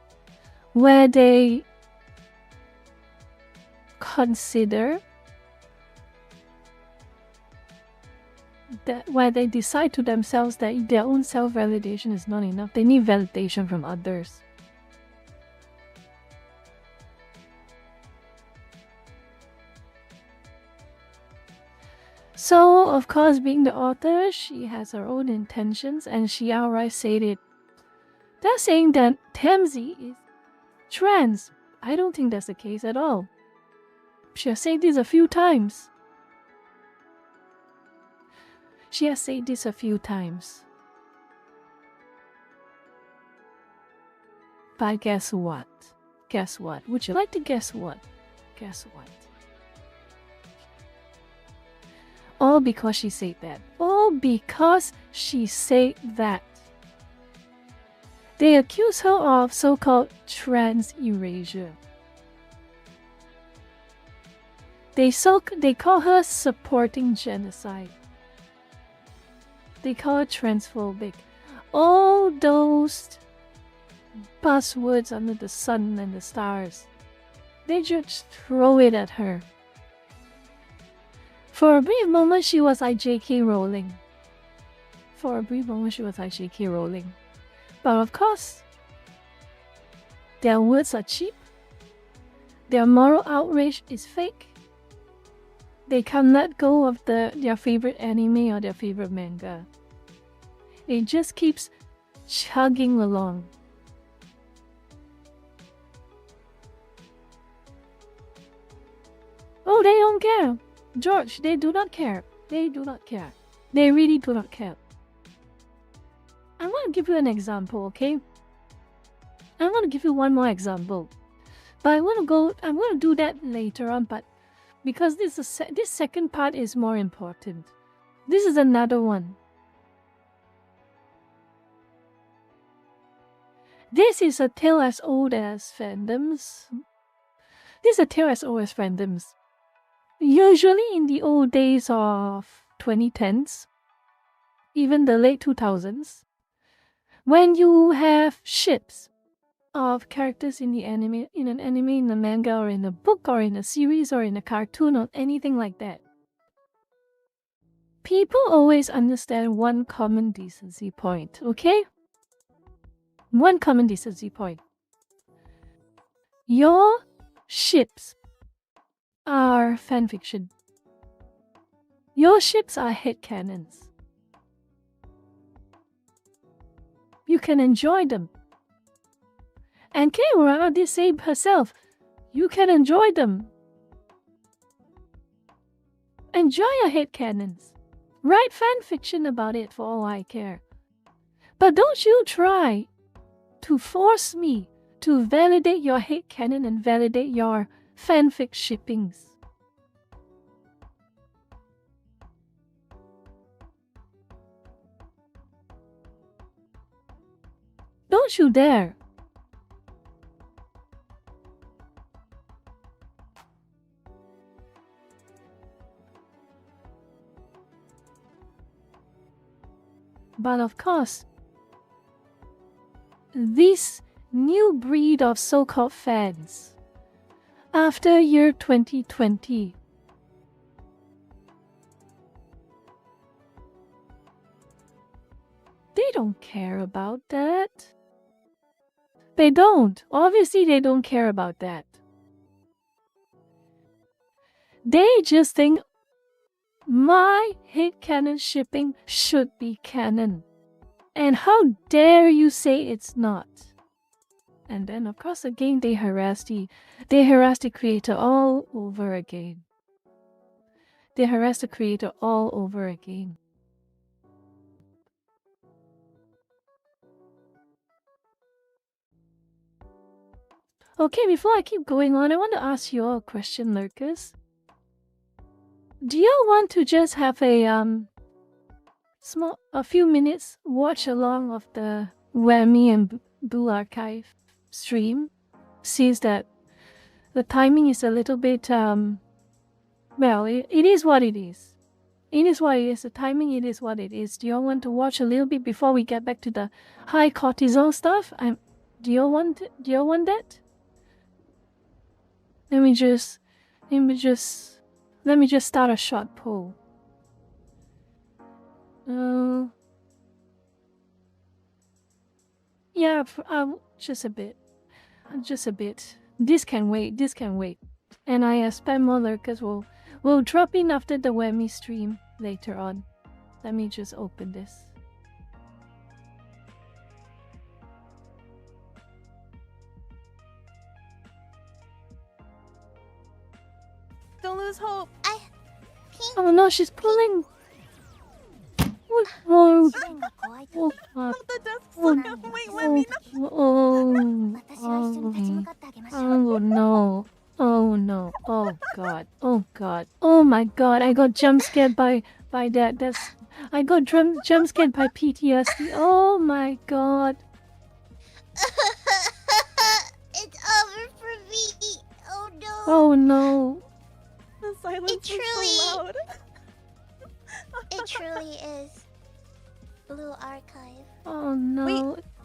where they consider that why they decide to themselves that their own self-validation is not enough. They need validation from others. So, of course, being the author, she has her own intentions, and she outright said it. They're saying that Tamsi is trans. I don't think that's the case at all. She has said this a few times. But guess what? Guess what? Would you like to guess what? Guess what? All because she said that. All because she said that. They accuse her of so-called trans erasure. They call her supporting genocide. They call her transphobic. All those buzzwords under the sun and the stars. They just throw it at her. For a brief moment, she was like J.K. Rowling. But of course, their words are cheap. Their moral outrage is fake. They can't let go of their favorite anime or their favorite manga. It just keeps chugging along. Oh, they don't care. George, they do not care. They do not care. They really do not care. I'm going to give you an example, okay? I'm going to give you one more example. But I'm going to do that later on, but because this second part is more important. This is another one. This is a tale as old as fandoms. Usually in the old days of 2010s, even the late 2000s, when you have ships of characters in an anime, in a manga, or in a book, or in a series, or in a cartoon, or anything like that, people always understand one common decency point, okay? One common decency point. Your ships are fanfiction. Your ships are headcanons. You can enjoy them. And Kei Urara did say herself, you can enjoy them. Enjoy your headcanons. Write fanfiction about it for all I care. But don't you try to force me to validate your headcanon and validate your fanfic shippings. Don't you dare. But of course, this new breed of so-called fans, after year 2020, they don't care about that. They don't. Obviously, they don't care about that. They just think my headcanon shipping should be canon. And how dare you say it's not? And then, of course, again, they harass the creator all over again. They harass the creator all over again. Okay, before I keep going on, I want to ask you all a question, lurkers. Do you want to just have a few minutes watch along of the Whammy and Boo Archive stream? Sees that the timing is a little bit well, it is what it is. It is what it is. The timing, it is what it is. Do you all want to watch a little bit before we get back to the high cortisol stuff? Do you all want that? Let me just start a short poll. Yeah, just a bit. Just a bit. This can wait. This can wait. And I expect more lurkers will drop in after the Whammy stream later on. Let me just open this. Don't lose hope. Oh no, she's pulling. Oh, oh, God. The desk's Oh, wait, let me know. Oh no. Oh no. Oh god. Oh god. Oh my god. I got jump scared by that. I got jump scared by PTSD. Oh my god. It's over for me. Oh no. Oh no. The silence It is so loud. It truly is. Blue Archive. Oh no. Wait,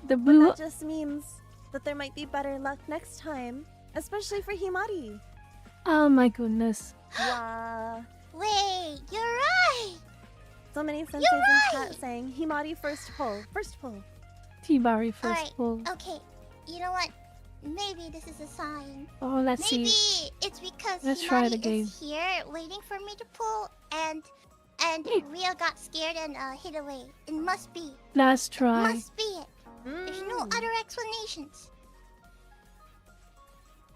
the But blue. that just means that there might be better luck next time, especially for Himari. Oh my goodness. Wow. Wait, you're right. So many senseis You're in right. chat saying Himari first pull. First pull. T-Bari first Alright, pull. okay. You know what? Maybe this is a sign. Oh, let's Maybe see. it's because Let's try it Himari again. is here waiting for me to pull and Ria got scared and hid away. It must be. Let's try. Must be it. There's no other explanations.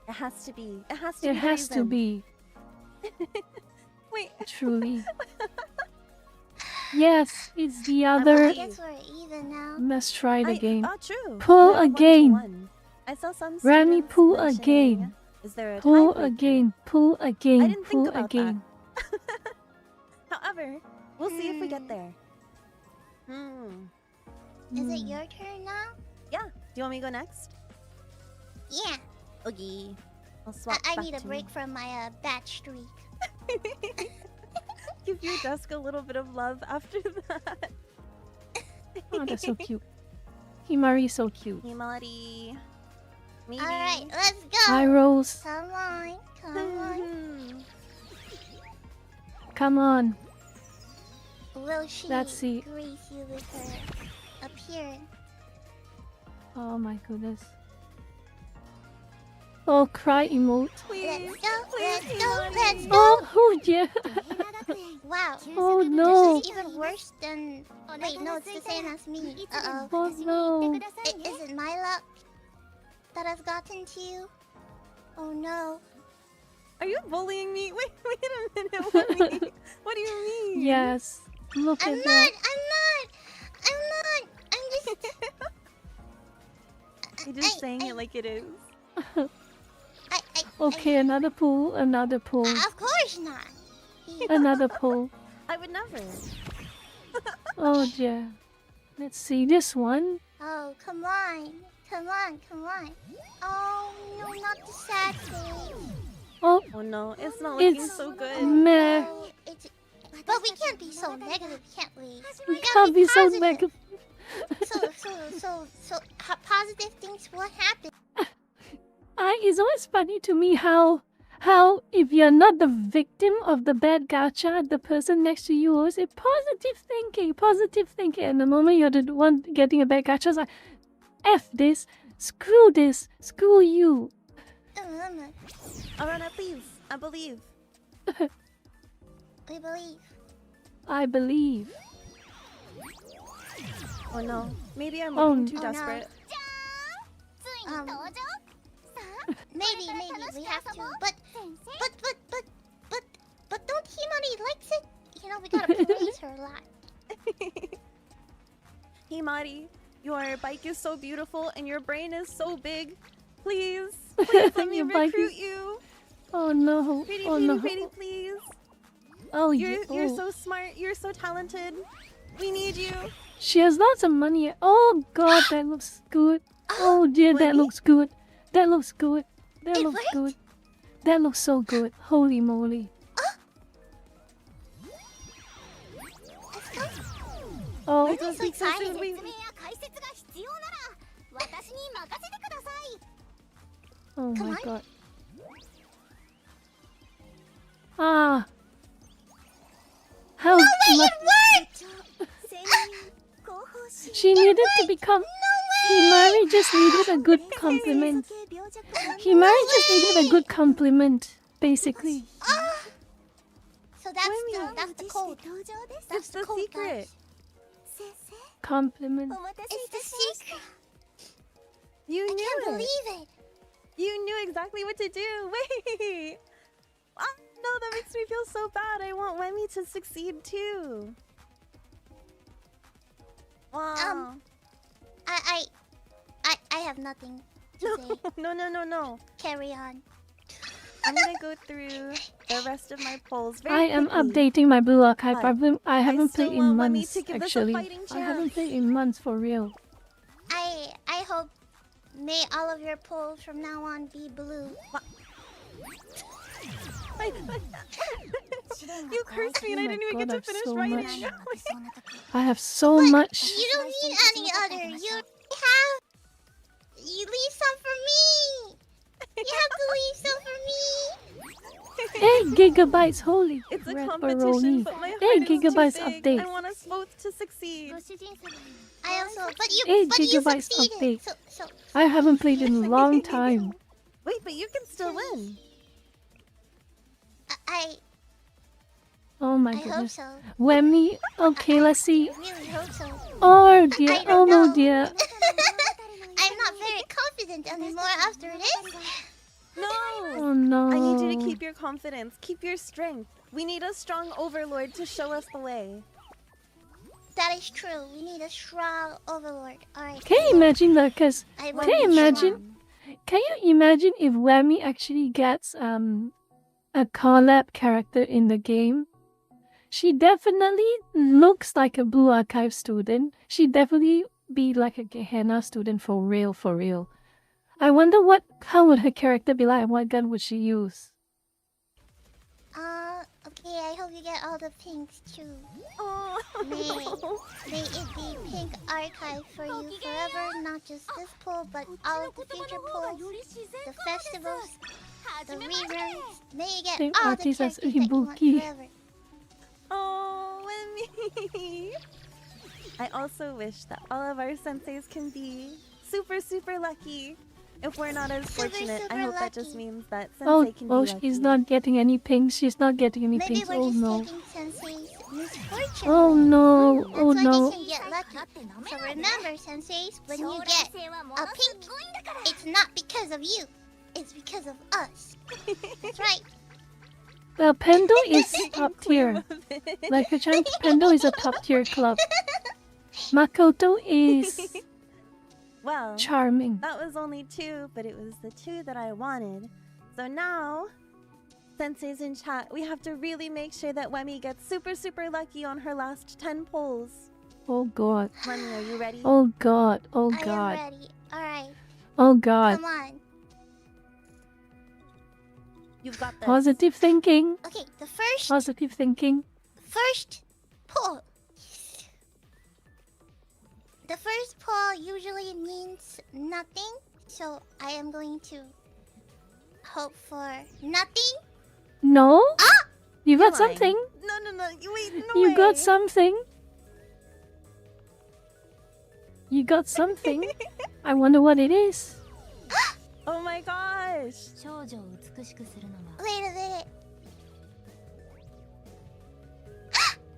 It has to be. It has to It be. has to be. Wait. Truly. Yes, it's the I other. guess we're even now. Let's try it again. Oh, true. Pull We're 1-1. again. I saw some Rami, students pull mentioning, again. Is there a Pull tiebreaker? again. Pull again. I didn't think Pull about again. However, we'll see if we get there. Hmm. Is it your turn now? Yeah. Do you want me to go next? Yeah. Okay. I'll swap I back need a to break from my batch streak. Give your desk a little bit of love after that. Oh, that's so cute. Himari is so cute. Himari. Maybe. Alright, let's go. Hi, Rose. Come on. Come on. Come on. Will she Let's see. grace you with her appearance? Oh my goodness. Oh, cry emote. Please. Let's go. Let's go. Let's go. Oh yeah. Wow. Oh no. This is even worse than. Wait, no, it's the same as me. Uh oh. Oh no. Is it my luck that has gotten to you? Oh no. Are you bullying me? Wait a minute. What do you mean? Yes. Look I'm at not. that. I'm just. You're just saying it like it is. Okay, another pull. Another pull. Of course not. Another pull. I would never. Oh dear. Let's see this one. Oh, come on. Come on, come on. Oh, no, not the sad face. Oh, Oh no, it's not looking it's so good. meh. Oh, but we can't be so negative, can't we? We can't be so positive. negative. So, positive things will happen. It's always funny to me how if you're not the victim of the bad gacha, the person next to you always say positive thinking, and the moment you're the one getting a bad gacha, it's like, F this, screw you. Arana, please. I believe. We believe. I believe. Oh no. Maybe I'm Oh, looking too no. desperate. Maybe we have to, but don't Himari likes it? You know, we gotta praise her a lot. Himari, your bike is so beautiful and your brain is so big. Please let me Your bike recruit is- you. Oh no. Pretty, Oh no. please. Oh, You're oh. so smart. You're so talented. We need you. She has lots of money. Oh god, that looks good. Oh dear, that Really? looks good. That looks good. That It looks worked? good. That looks so good. Holy moly. Oh, I don't speak so soon. Wait. oh Come my on. god. Ah. How Wait, much? it worked! She needed to become. Himari just needed a good compliment. Himari just needed a good compliment, basically. So that's the code. That's the code, secret. guys. Compliment. It's the secret. You I knew can't it. believe it. You knew exactly what to do. Wait. Oh, no, that makes me feel so bad. I want Wemi to succeed too. Wow. I have nothing to say. No. Carry on. I'm gonna go through the rest of my polls very I am quickly. updating my Blue Archive. But I haven't still played in want Wemi months, to give us a actually. fighting I haven't chance. played in months for real. I hope may all of your polls from now on be blue. You cursed me and I didn't even get to finish so writing. much. I have so much. You don't need any other. You leave some for me. You have to leave some for me. 8 gigabytes, holy It's a crap, competition, Baroni. but my 8 heart is too gigabytes big. update. I want us both to succeed. I also, but 8 you gigabytes succeeded. update. So I haven't played in a long time. Wait, but you can still win. Oh my I hope goodness. so. Wemi, okay, let's see. I really hope so. Oh dear, I oh don't no know. dear. I'm not very confident anymore after this. No. Oh no. I need you to keep your confidence. Keep your strength. We need a strong overlord to show us the way. That is true. We need a strong overlord. Alright. Can you imagine that? Cause I can you will be imagine? strong. Can you imagine if Wemi actually gets a collab character in the game? She definitely looks like a Blue Archive student. She definitely be like a Gehenna student for real, for real. I wonder how would her character be like and what gun would she use? Okay, I hope you get all the pinks too. Oh, May it be pink archive for you forever, not just this poll, but all of the future polls, the festivals, the reruns. May you get Same all the artist as characters that you want Ibuki. forever. Oh, Wemi. I also wish that all of our senseis can be super, super lucky. If we're not as Super, fortunate, I super hope that just lucky. means that sensei Oh, can be lucky. she's not getting any pinks. She's not getting any Maybe pinks. we're Oh just no. taking Sensei's misfortune. Oh no. That's Oh why no. they can get lucky. So remember, Senseis, when you get a pink, it's not because of you. It's because of us. That's right. Well, Pendo is top tier. Like a chance, Pendo is a top tier club. Makoto is Well, charming. that was only 2, but it was the 2 that I wanted. So now, senseis in chat, we have to really make sure that Wemi gets super, super lucky on her last 10 polls. Oh god. Wemi, are you ready? Oh god. Oh I am god. ready. Alright, Oh god. come on. You've got this. Positive thinking. Okay, the first Positive thinking. poll. The first poll usually means nothing, so I am going to hope for nothing. No? Ah! You got You're lying. something? No, wait, no You way. got something? You got something? I wonder what it is. Oh my gosh. Wait a minute.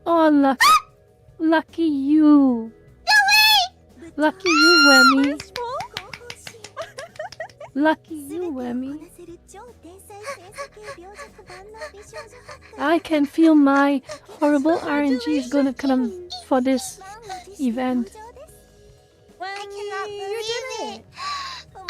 Oh, lucky you. No way! Lucky you, Wemi. First poll? Lucky you, Wemi. I can feel my horrible RNG is gonna come for this event. I cannot believe it.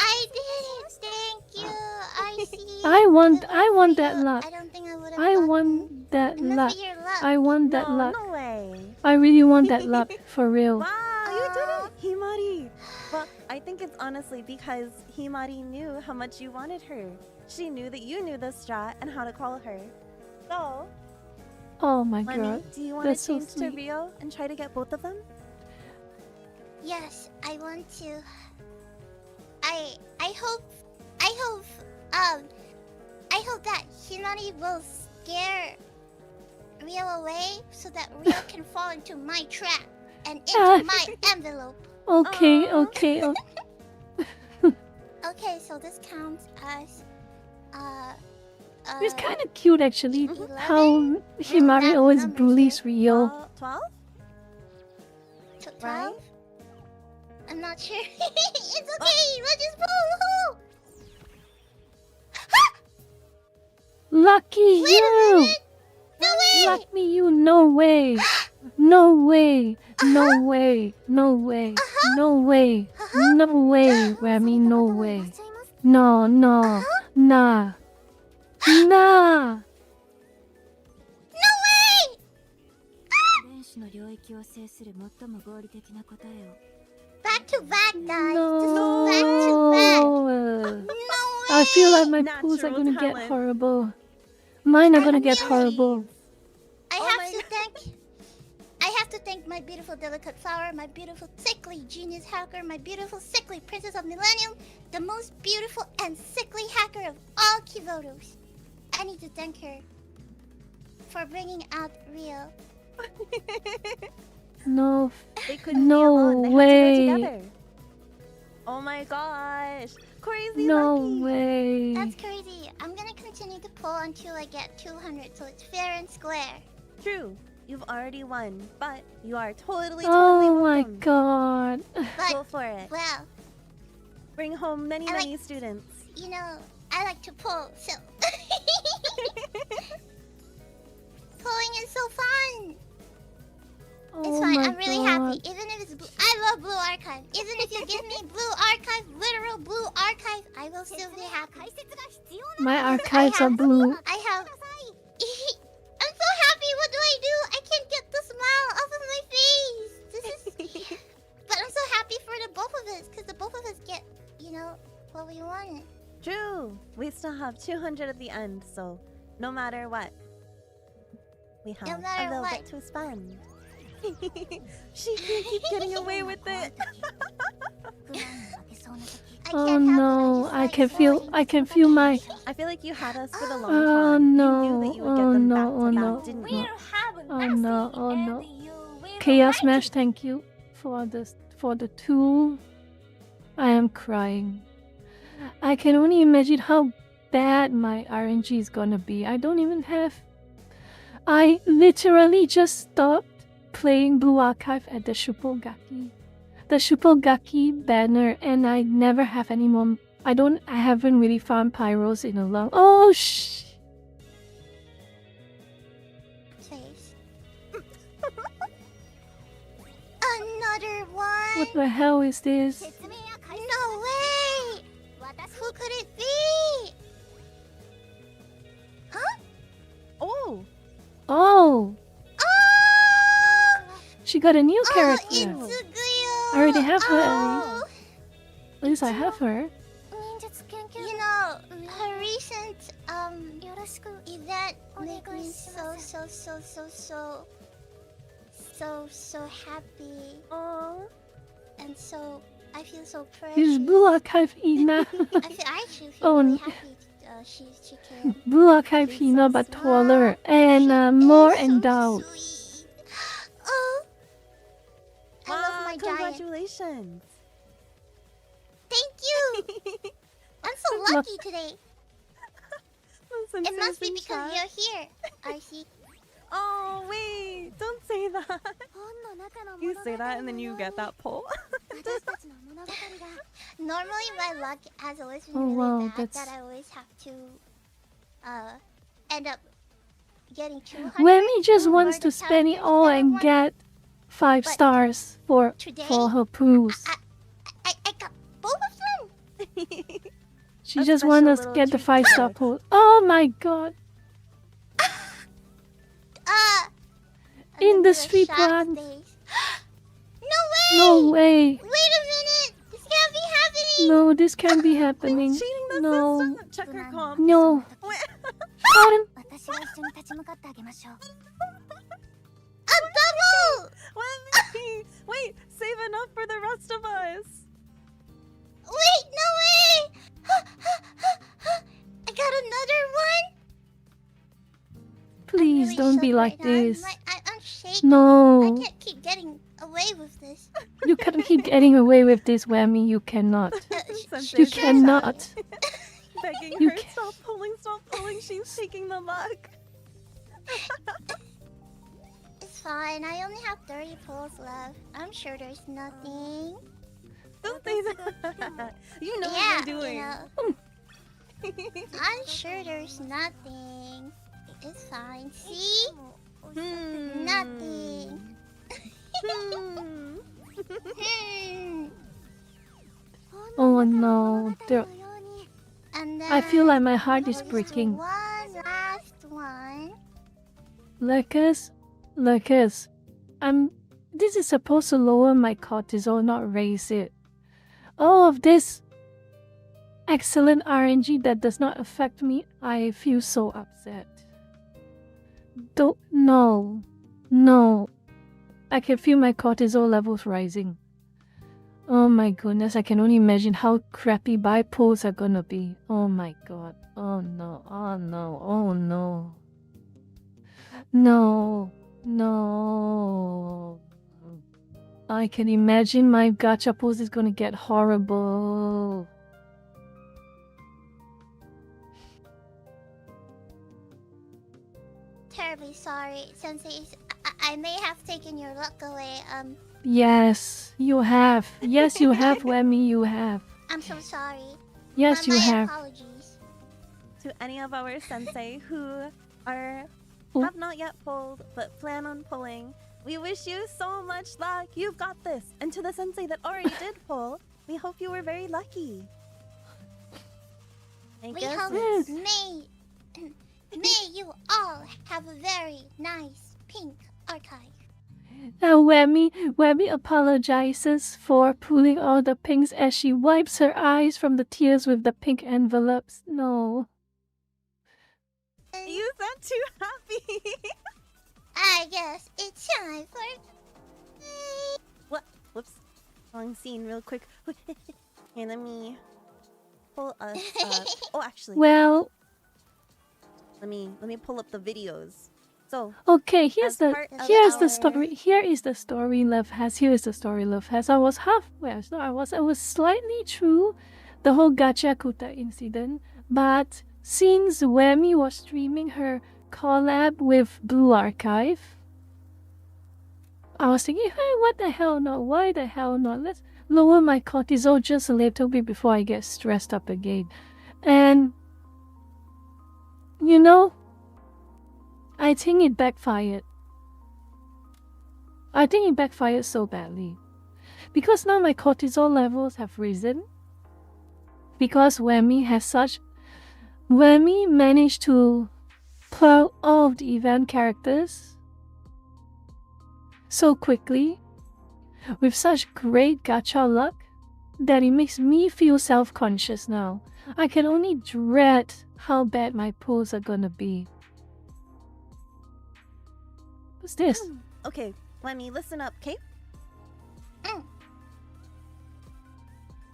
I did it. Thank you. I see. I want that luck. I don't think I would have. I want that It must luck. be your luck. I want that No, luck. no way. I really want that luck for real. Wow, you did it, Himari. Well, I think it's honestly because Himari knew how much you wanted her. She knew that you knew the strat and how to call her. So, Oh my Lenny, god. do you want to That's so change to sweet. Rio and try to get both of them? Yes, I want to. I hope that Hinari will scare Rio away so that Rio can fall into my trap. and into my envelope. Okay, okay. Okay, so this counts as It's kind of cute actually. How Himari always bullies Rio. 12? 12? Right? I'm not sure. It's okay. Let's just pull. Lucky Wait a you! minute. No way. Lucky you! No way! No way! No way! No way! No way! No way, Remy! No way! No, no, nah, nah! No way. Back to back, guys. No. This is back to back. No way. I feel like my pools are Natural gonna get talent. horrible. Mine are gonna get horrible. I have to thank my beautiful delicate flower, my beautiful sickly genius hacker, my beautiful sickly princess of millennium, the most beautiful and sickly hacker of all Kivotos. I need to thank her for bringing out Rio. No, They couldn't No be alone. They way. had to go together. Oh my gosh. Crazy no lucky. way. That's crazy. I'm gonna continue to pull until I get 200, so it's fair and square. True. You've already won, but you are totally Oh my welcome. god. But, Go for it. well, Bring home many, I like- many students. you know, I like to pull, so... Pulling is so fun! It's Oh fine, my I'm really god. happy. Even if it's blue, I love Blue Archive. Even if you give me Blue Archive, literal Blue Archive, I will still be happy. My archives are blue. I have... I'm so happy, what do I do? I can't get the smile off of my face! This is... But I'm so happy for the both of us, because the both of us get, you know, what we wanted. True. We still have 200 at the end, so no matter what, we have matter a little what. bit to spend. She can keep getting away with it. Oh no, I can feel my. I feel like you had us for the long Oh time. no, You knew that you would oh get them no, back oh to no. back, didn't you? Oh no, oh no. Chaos Smash, thank you for the tool. I am crying. I can only imagine how bad my RNG is gonna be. I don't even have. I literally just stopped playing Blue Archive at the Shupogaki. The Shupogaki banner, and I never have any more. I haven't really found pyros in a long. Oh shh. Face. Another one? What the hell is this? No way! Who could it be? Huh? Oh! Oh! Oh! She got a new character. Itsuguyo! I already have her. Oh! At least I have her. You know, her recent event made me so happy. Aww. And so I feel so precious. This Blue Archive Ina. I actually feel Oh, really happy she came. Blue Archive Ina, but taller and more endowed. Oh! I love Wow, my giant. congratulations. Thank you! I'm so lucky today. It must be because you're here, RC. Oh, wait. Don't say that. You say that and then you get that pull. Normally my luck has always been Oh, really wow, bad, that's- that I always have to end up getting 200. Wemmy just or wants the to spend it characters all that I and want. get 5 But stars for today, her poos. I got both of them. She A just special wants to little get the treat 5-star for pool. Oh my god. I'm gonna do a Industry shock plan. face. No way! No way. Wait a minute! This can't be happening! No, this can't be happening. Cheating the No. system. Check her comp. No. Wait. Sharon. A double! Wait, save enough for the rest of us. Wait, no way! I got another one? Please really don't be shook like right now. this. I'm shaking. I No. can't keep getting away away with this. You can't keep getting away with this, Whammy. You cannot. You cannot. Begging You her, ca- stop pulling. She's taking the luck. It's fine. I only have 30 pulls left. I'm sure there's nothing. Don't say that. You know Yeah, what you're doing. I'm sure there's nothing. It's fine. See? Nothing. Oh no. And then I feel like my heart is just breaking. one last one. Lurkers. This is supposed to lower my cortisol, not raise it. All of this excellent RNG that does not affect me, I feel so upset. No. I can feel my cortisol levels rising. Oh my goodness, I can only imagine how crappy bipolars are gonna be. Oh my god. Oh no. No. I can imagine my gacha pulls is gonna get horrible. Terribly sorry, Sensei. I may have taken your luck away. Yes, you have. Yes, you have, Whammy, you have. I'm so sorry. Yes, you my have. apologies. To any of our sensei who have not yet pulled but plan on pulling, we wish you so much luck. You've got this. And to the sensei that already did pull, we hope you were very lucky. We hope may you all have a very nice pink archive. Now Whammy apologizes for pulling all the pinks as she wipes her eyes from the tears with the pink envelopes. No. You sound too happy. I guess it's time for... What? Whoops. Wrong scene real quick. Here, let me pull us up. Oh, actually. Well... Let me pull up the videos. So okay, here is the story. Here is the story Love has. I was I was slightly through the whole Gacha Kuta incident, but since Whammy was streaming her collab with Blue Archive, I was thinking, hey, what the hell not? Why the hell not? Let's lower my cortisol just a little bit before I get stressed up again. And you know, I think it backfired. I think it backfired so badly. Because now my cortisol levels have risen. Because Whammy managed to pull all of the event characters so quickly, with such great gacha luck, that it makes me feel self-conscious now. I can only dread how bad my pulls are gonna be. What's this? Okay, Whammy, listen up, okay?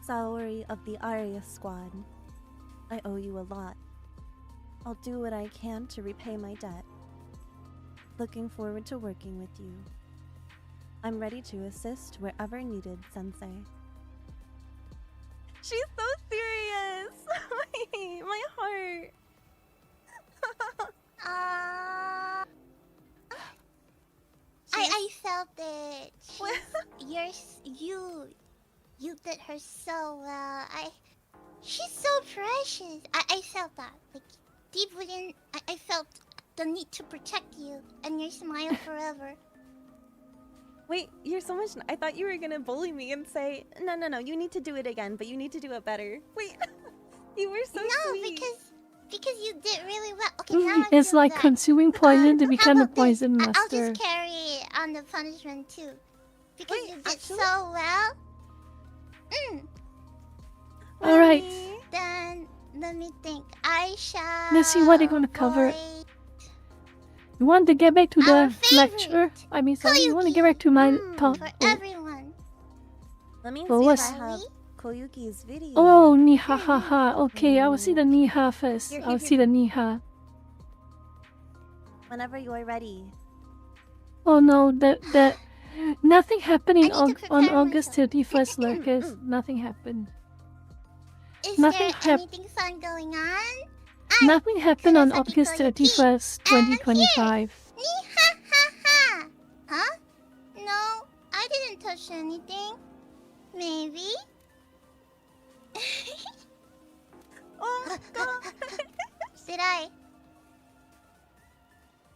Saori of the Arya Squad, I owe you a lot. I'll do what I can to repay my debt. Looking forward to working with you. I'm ready to assist wherever needed, Sensei. She's so serious! my heart! I felt it. You did her so well. She's so precious. I felt that. Like, deep within, I felt the need to protect you and your smile forever. Wait, you're so much... I thought you were gonna bully me and say, no, you need to do it again, but you need to do it better. Wait, you were so sweet. because you did really well. Okay, now It's like that. consuming poison to become a poison master. I'll just carry on the punishment too. Because you did so well. Alright. Then, let me think. I shall... Let's see what they're gonna cover. You want to get back to the lecture? I mean, sorry, you want to get back to my talk? For everyone. Let me But see what's... if I have Koyuki's video. Oh, Niha ha ha. Okay, I will see the Niha first. I'll see the Niha. Whenever you're ready. Oh no, Nothing happened I in need to prepare on August myself. 31st, Lucas. Nothing happened. Is Nothing there anything fun going on? Nothing happened on Kurosaki August Koyuki. 31st, And here. 2025. Ni ha ha ha. Huh? No, I didn't touch anything. Maybe. Oh my god! Did I?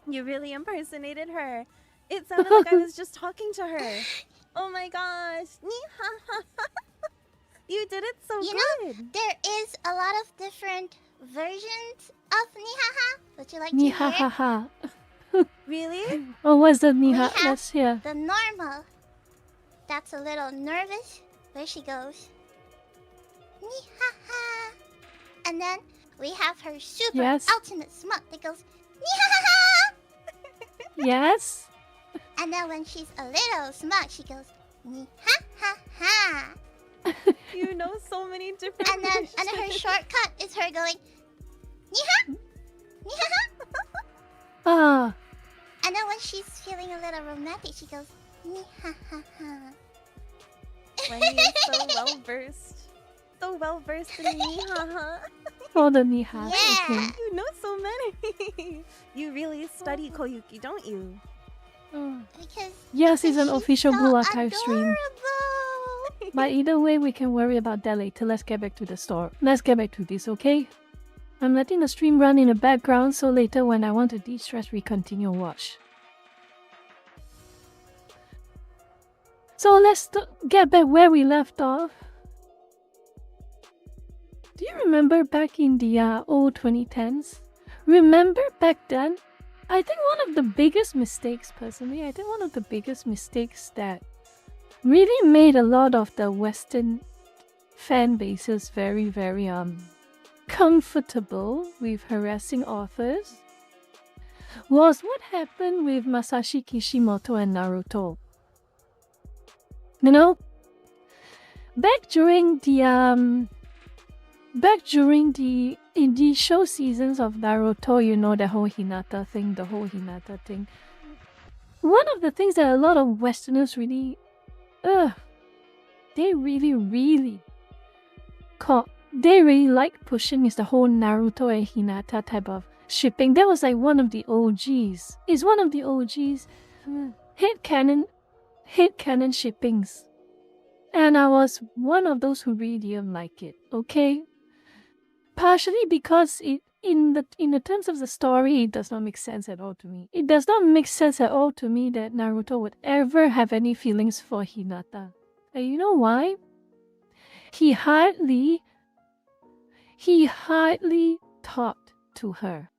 You really impersonated her. It sounded like I was just talking to her. Oh my gosh. You did it so You good. know, there is a lot of different versions of Nihaha. Would you like to Ni hear ha ha it? ha. Really? Oh, what's the ni We ha? have Let's hear. the normal. That's a little nervous. There she goes. Nihaha. And then we have her super Yes. ultimate smut that goes Nihaha. Yes? And then when she's a little smut, she goes Nihaha. You know so many different And then her shortcut is her going Niha. Nihaha. Ah, And then when she's feeling a little romantic, she goes Nihaha. When you're so well versed. So well versed in me, haha. for the ni ha. Yeah. Okay. You know so many. You really study Koyuki, don't you? Oh. Because Yes, it's an she's official so Blue Archive stream. adorable. But either way, we can worry about that later. Let's get back to the store. Let's get back to this, okay? I'm letting the stream run in the background so later when I want to de-stress, we continue watch. So let's get back where we left off. Do you remember back in the old 2010s? Remember back then? I think one of the biggest mistakes, personally, that really made a lot of the Western fan bases very, very comfortable with harassing authors was what happened with Masashi Kishimoto and Naruto. You know, back during the show seasons of Naruto, you know, the whole Hinata thing. One of the things that a lot of Westerners really they really like pushing is the whole Naruto and Hinata type of shipping. That was like one of the OGs. It's one of the OGs headcanon shippings. And I was one of those who really didn't like it, okay? Partially because in the terms of the story, it does not make sense at all to me. It does not make sense at all to me that Naruto would ever have any feelings for Hinata. And you know why? He hardly talked to her.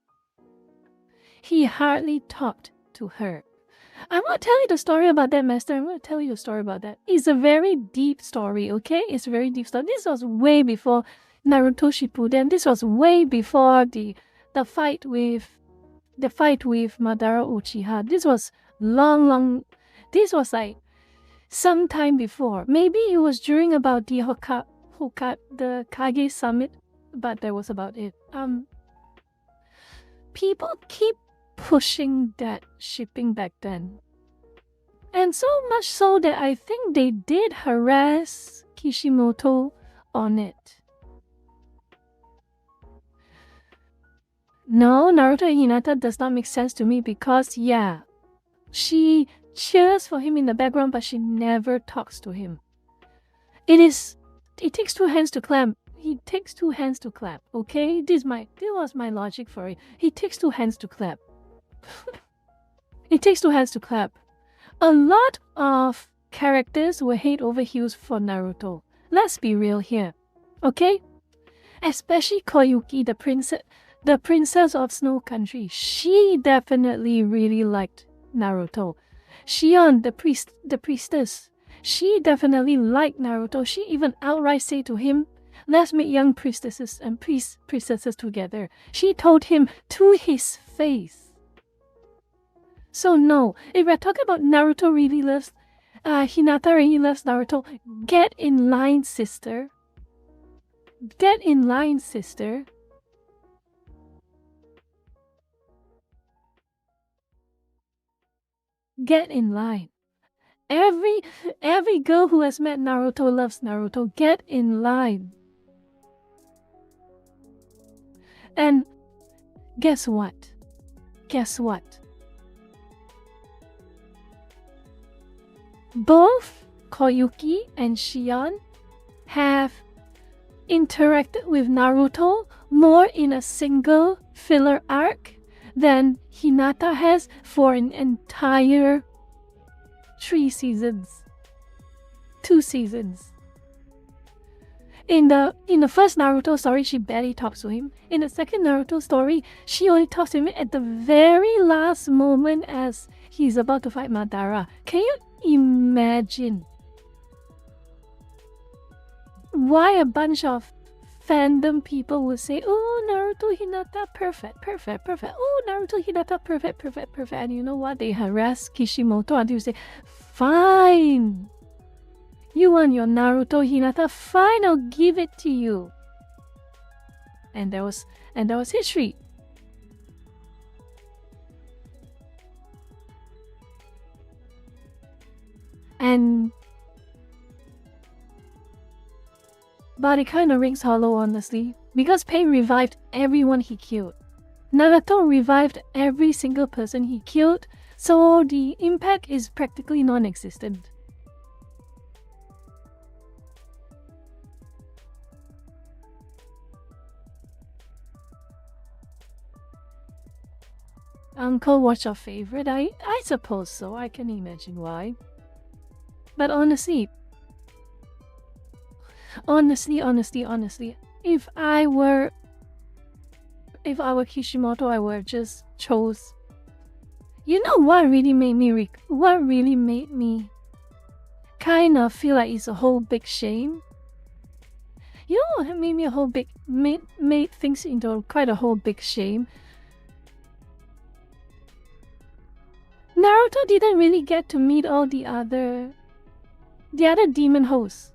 I'm going to tell you the story about that, Master. I'm going to tell you a story about that. It's a very deep story, okay? It's a very deep story. This was way before Naruto Shippuden. This was way before the fight with Madara Uchiha. This was long. This was like some time before. Maybe it was during about the the Kage Summit, but that was about it. People keep pushing that shipping back then. And so much so that I think they did harass Kishimoto on it. No, Naruto and Hinata does not make sense to me because, yeah, she cheers for him in the background, but she never talks to him. It takes two hands to clap. He takes two hands to clap, okay? This was my logic for it. He takes two hands to clap. It takes two hands to clap. A lot of characters were head over heels for Naruto. Let's be real here, okay? Especially Koyuki, the princess of Snow Country. She definitely really liked Naruto. Shion, the priestess, she definitely liked Naruto. She even outright said to him, "Let's make young priestesses and priestesses together." She told him to his face. So no, if we're talking about Naruto really loves, Hinata really loves Naruto, get in line, sister. Get in line, sister. Get in line. Every girl who has met Naruto loves Naruto. Get in line. And guess what? Guess what? Both Koyuki and Shion have interacted with Naruto more in a single filler arc than Hinata has for an entire 3 seasons. 2 seasons. In the first Naruto story, she barely talks to him. In the second Naruto story, she only talks to him at the very last moment as he's about to fight Madara. Can you imagine why a bunch of fandom people would say, oh, Naruto Hinata, perfect. Oh, Naruto Hinata, perfect. And you know what? They harass Kishimoto until you say, fine. You want your Naruto Hinata? Fine, I'll give it to you. And that was history. But it kind of rings hollow, honestly, because Pain revived everyone he killed. Nagato revived every single person he killed, so the impact is practically non-existent. Uncle, what's your favorite? I suppose so. I can imagine why. But honestly, if I were Kishimoto, I would just chose. You know what really made me kind of feel like it's a whole big shame? You know what made me made things into quite a whole big shame? Naruto didn't really get to meet all the other demon hosts.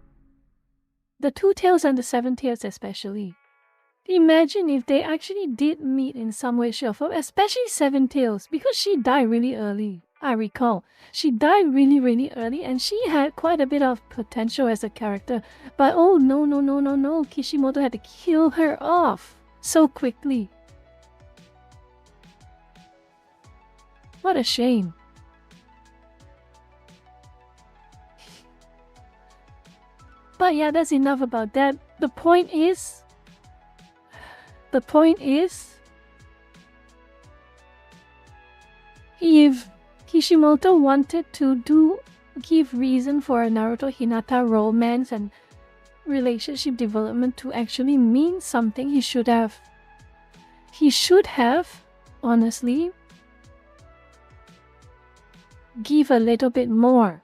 The 2 Tails and the 7 Tails especially. Imagine if they actually did meet in some way, shape, or form, especially 7 Tails, because she died really early. I recall. She died really early and she had quite a bit of potential as a character. But oh no, Kishimoto had to kill her off so quickly. What a shame. But yeah, that's enough about that. The point is, if Kishimoto wanted to give reason for a Naruto Hinata romance and relationship development to actually mean something, he should have, honestly, give a little bit more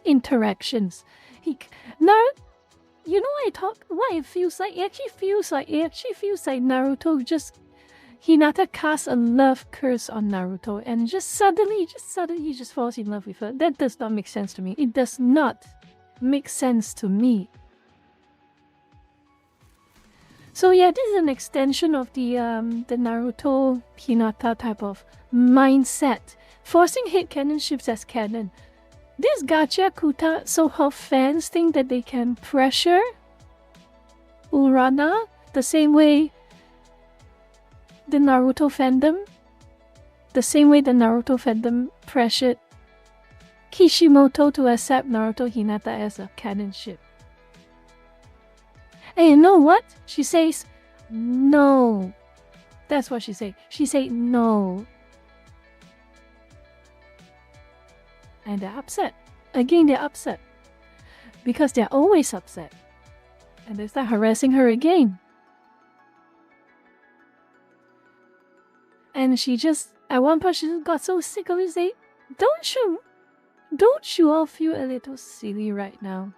interactions. Now, you know what it feels like? It actually feels like Naruto Hinata casts a love curse on Naruto and just suddenly he just falls in love with her. That does not make sense to me. It does not make sense to me. So yeah, this is an extension of the Naruto Hinata type of mindset, forcing headcanon ships as canon. This gacha kuta so-called fans think that they can pressure Urana the same way the Naruto fandom pressured Kishimoto to accept Naruto Hinata as a canon ship. And you know what? She says no. That's what she said. She said no. And they're upset. Again, they're upset. Because they're always upset. And they start harassing her again. And she just, at one point, she got so sick of it, say, don't you all feel a little silly right now?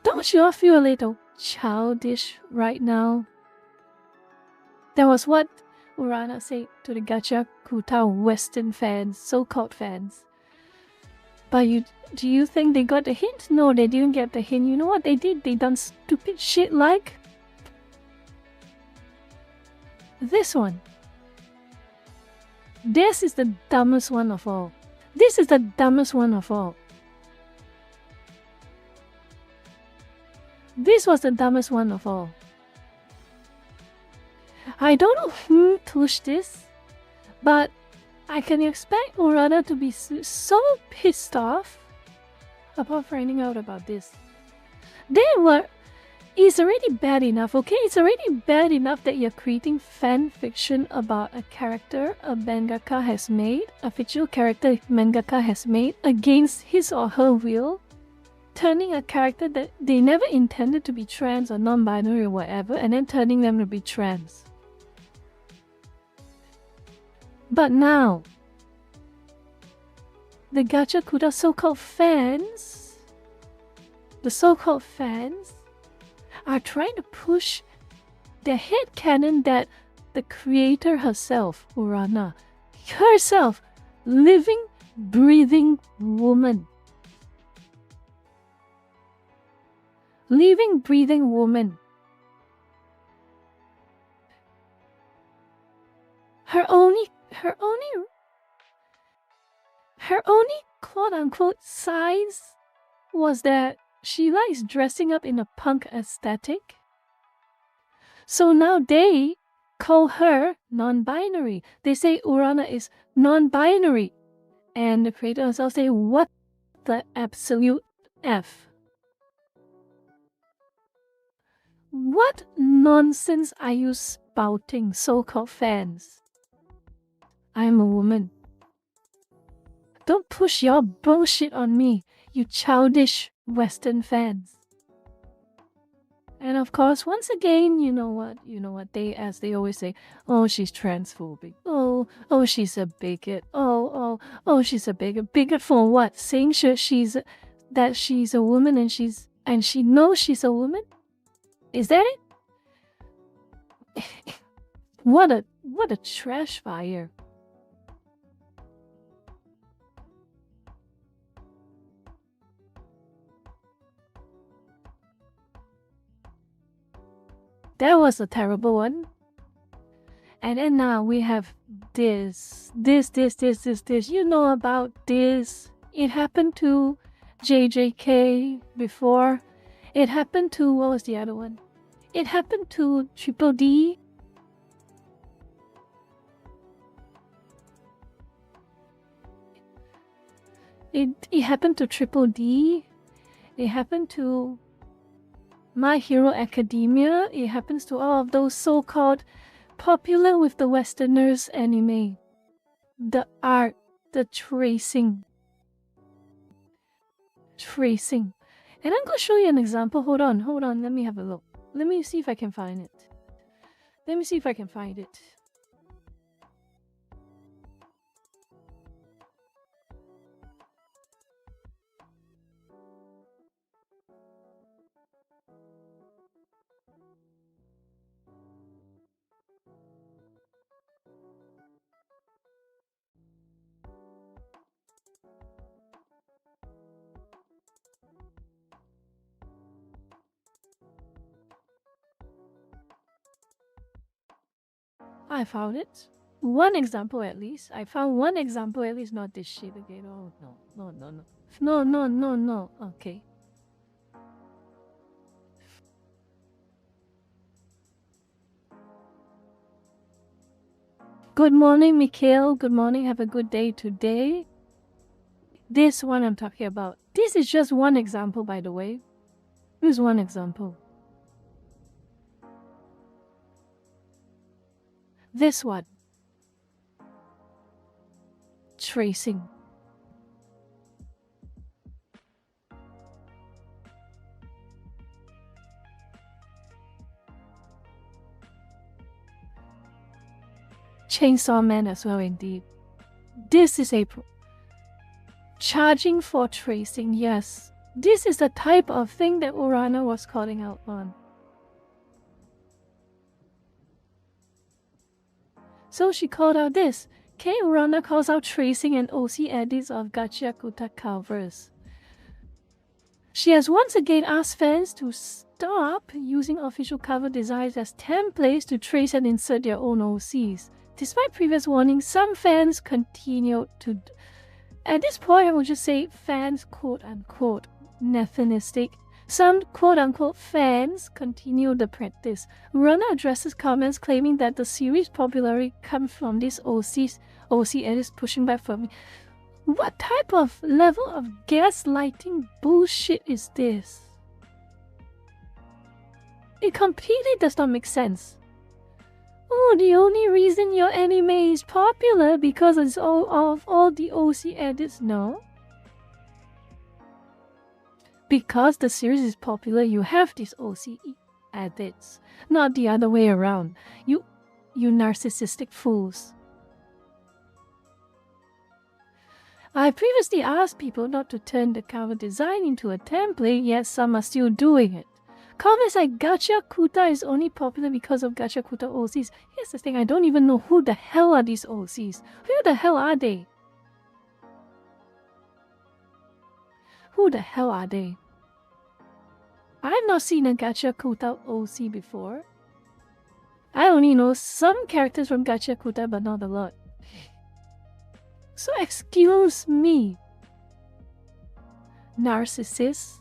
Don't you all feel a little childish right now? That was what Urana said to the gacha kuta Western fans, so-called fans. But do you think they got the hint? No, they didn't get the hint. You know what they did? They done stupid shit like this one. This is the dumbest one of all. This was the dumbest one of all. I don't know who pushed this, but I can expect Urana to be so pissed off about finding out about this. It's already bad enough, okay? It's already bad enough that you're creating fan fiction about a character a mangaka has made, a fictional character a mangaka has made against his or her will, turning a character that they never intended to be trans or non-binary or whatever, and then turning them to be trans. But now, the Gachakuta so-called fans, are trying to push their headcanon that the creator herself, Urana, herself, living, breathing woman. Living, breathing woman. Her only quote-unquote size was that she likes dressing up in a punk aesthetic. So now they call her non-binary. They say Urana is non-binary. And the creator herself say, what the absolute F? What nonsense are you spouting, so-called fans? I'm a woman. Don't push your bullshit on me, you childish Western fans. And of course, once again, you know what, as they always say, oh, she's transphobic. Oh, she's a bigot. Oh, she's a bigot. Bigot for what? Saying that she's a woman and she knows she's a woman? Is that it? What a trash fire. That was a terrible one. And then now we have this. You know about this. It happened to JJK before. It happened to, what was the other one? It happened to Triple D. It happened to Triple D. It happened to My Hero Academia. It happens to all of those so-called popular with the Westerners anime. The art, the tracing. And I'm going to show you an example. Hold on. Let me have a look. Let me see if I can find it. I found it. One example at least. I found one example at least, not this shit again. Oh, no. Okay. Good morning, Mikhail. Good morning. Have a good day today. This one I'm talking about. This is just one example, by the way. This is one example. This one. Tracing. Chainsaw Man as well, indeed. This is a charging for tracing, yes. This is the type of thing that Urana was calling out on. So she called out this. Urana calls out tracing and OC edits of Gachakuta covers. She has once again asked fans to stop using official cover designs as templates to trace and insert their own OCs. Despite previous warnings, some fans continued to... At this point, I will just say fans, quote-unquote, Nethanistic, Some quote-unquote fans continue the practice. Rana addresses comments claiming that the series' popularity comes from these OC editors pushing back for me. What type of level of gaslighting bullshit is this? It completely does not make sense. Oh, the only reason your anime is popular because it's all the OC edits? No. Because the series is popular, you have these OC edits, not the other way around. You narcissistic fools. I previously asked people not to turn the cover design into a template, yet some are still doing it. Comments like Gacha Kuta is only popular because of Gacha Kuta OCs. Here's the thing, I don't even know who the hell are these OCs. Who the hell are they? Who the hell are they? I've not seen a Gacha Kuta OC before. I only know some characters from Gacha Kuta, but not a lot. So excuse me, narcissist.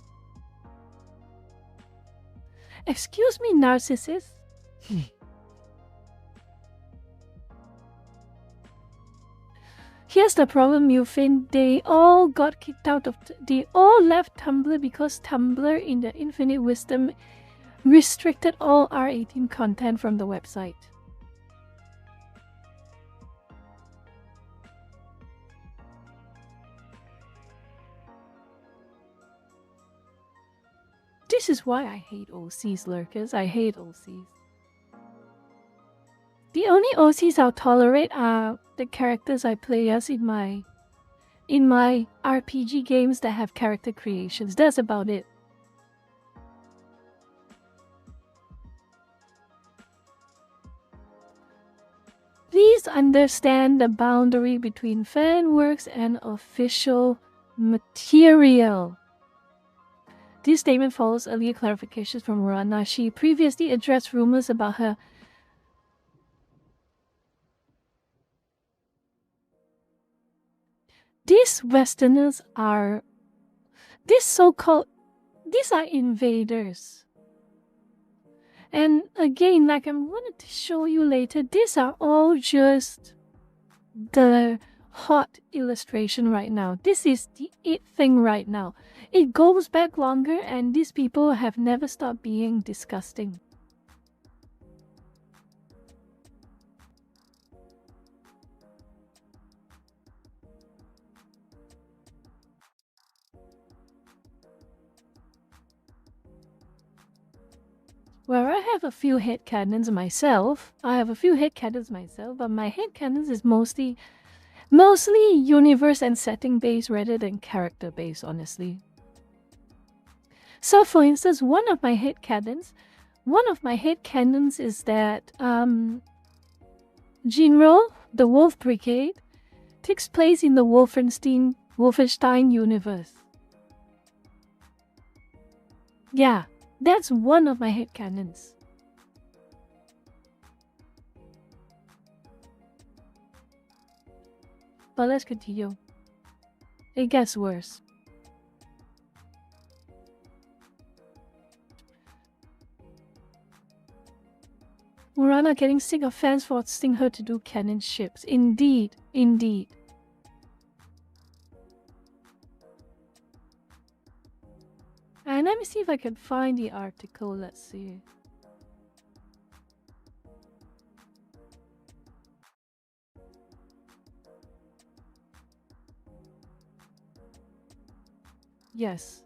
Excuse me, narcissist. Here's the problem, Mufin. They all got kicked out of... They all left Tumblr because Tumblr, in their infinite wisdom, restricted all R18 content from the website. This is why I hate OCs, lurkers. I hate OCs. The only OCs I'll tolerate are the characters I play as in my RPG games that have character creations. That's about it. Please understand the boundary between fan works and official material. This statement follows earlier clarifications from Rana. She previously addressed rumors about her these Westerners are these are invaders. And again, like I'm going to show you later, these are all just the hot illustration right now. This is the it thing right now. It goes back longer and these people have never stopped being disgusting. Well, I have a few headcanons myself. But my headcanons is mostly universe and setting based rather than character based, honestly. So, for instance, one of my headcanons is that Jinro, the Wolf Brigade, takes place in the Wolfenstein universe. Yeah, that's one of my headcanons. But let's continue. It gets worse. Murana getting sick of fans forcing her to do canon ships. Indeed, indeed. And let me see if I can find the article. Let's see. Yes.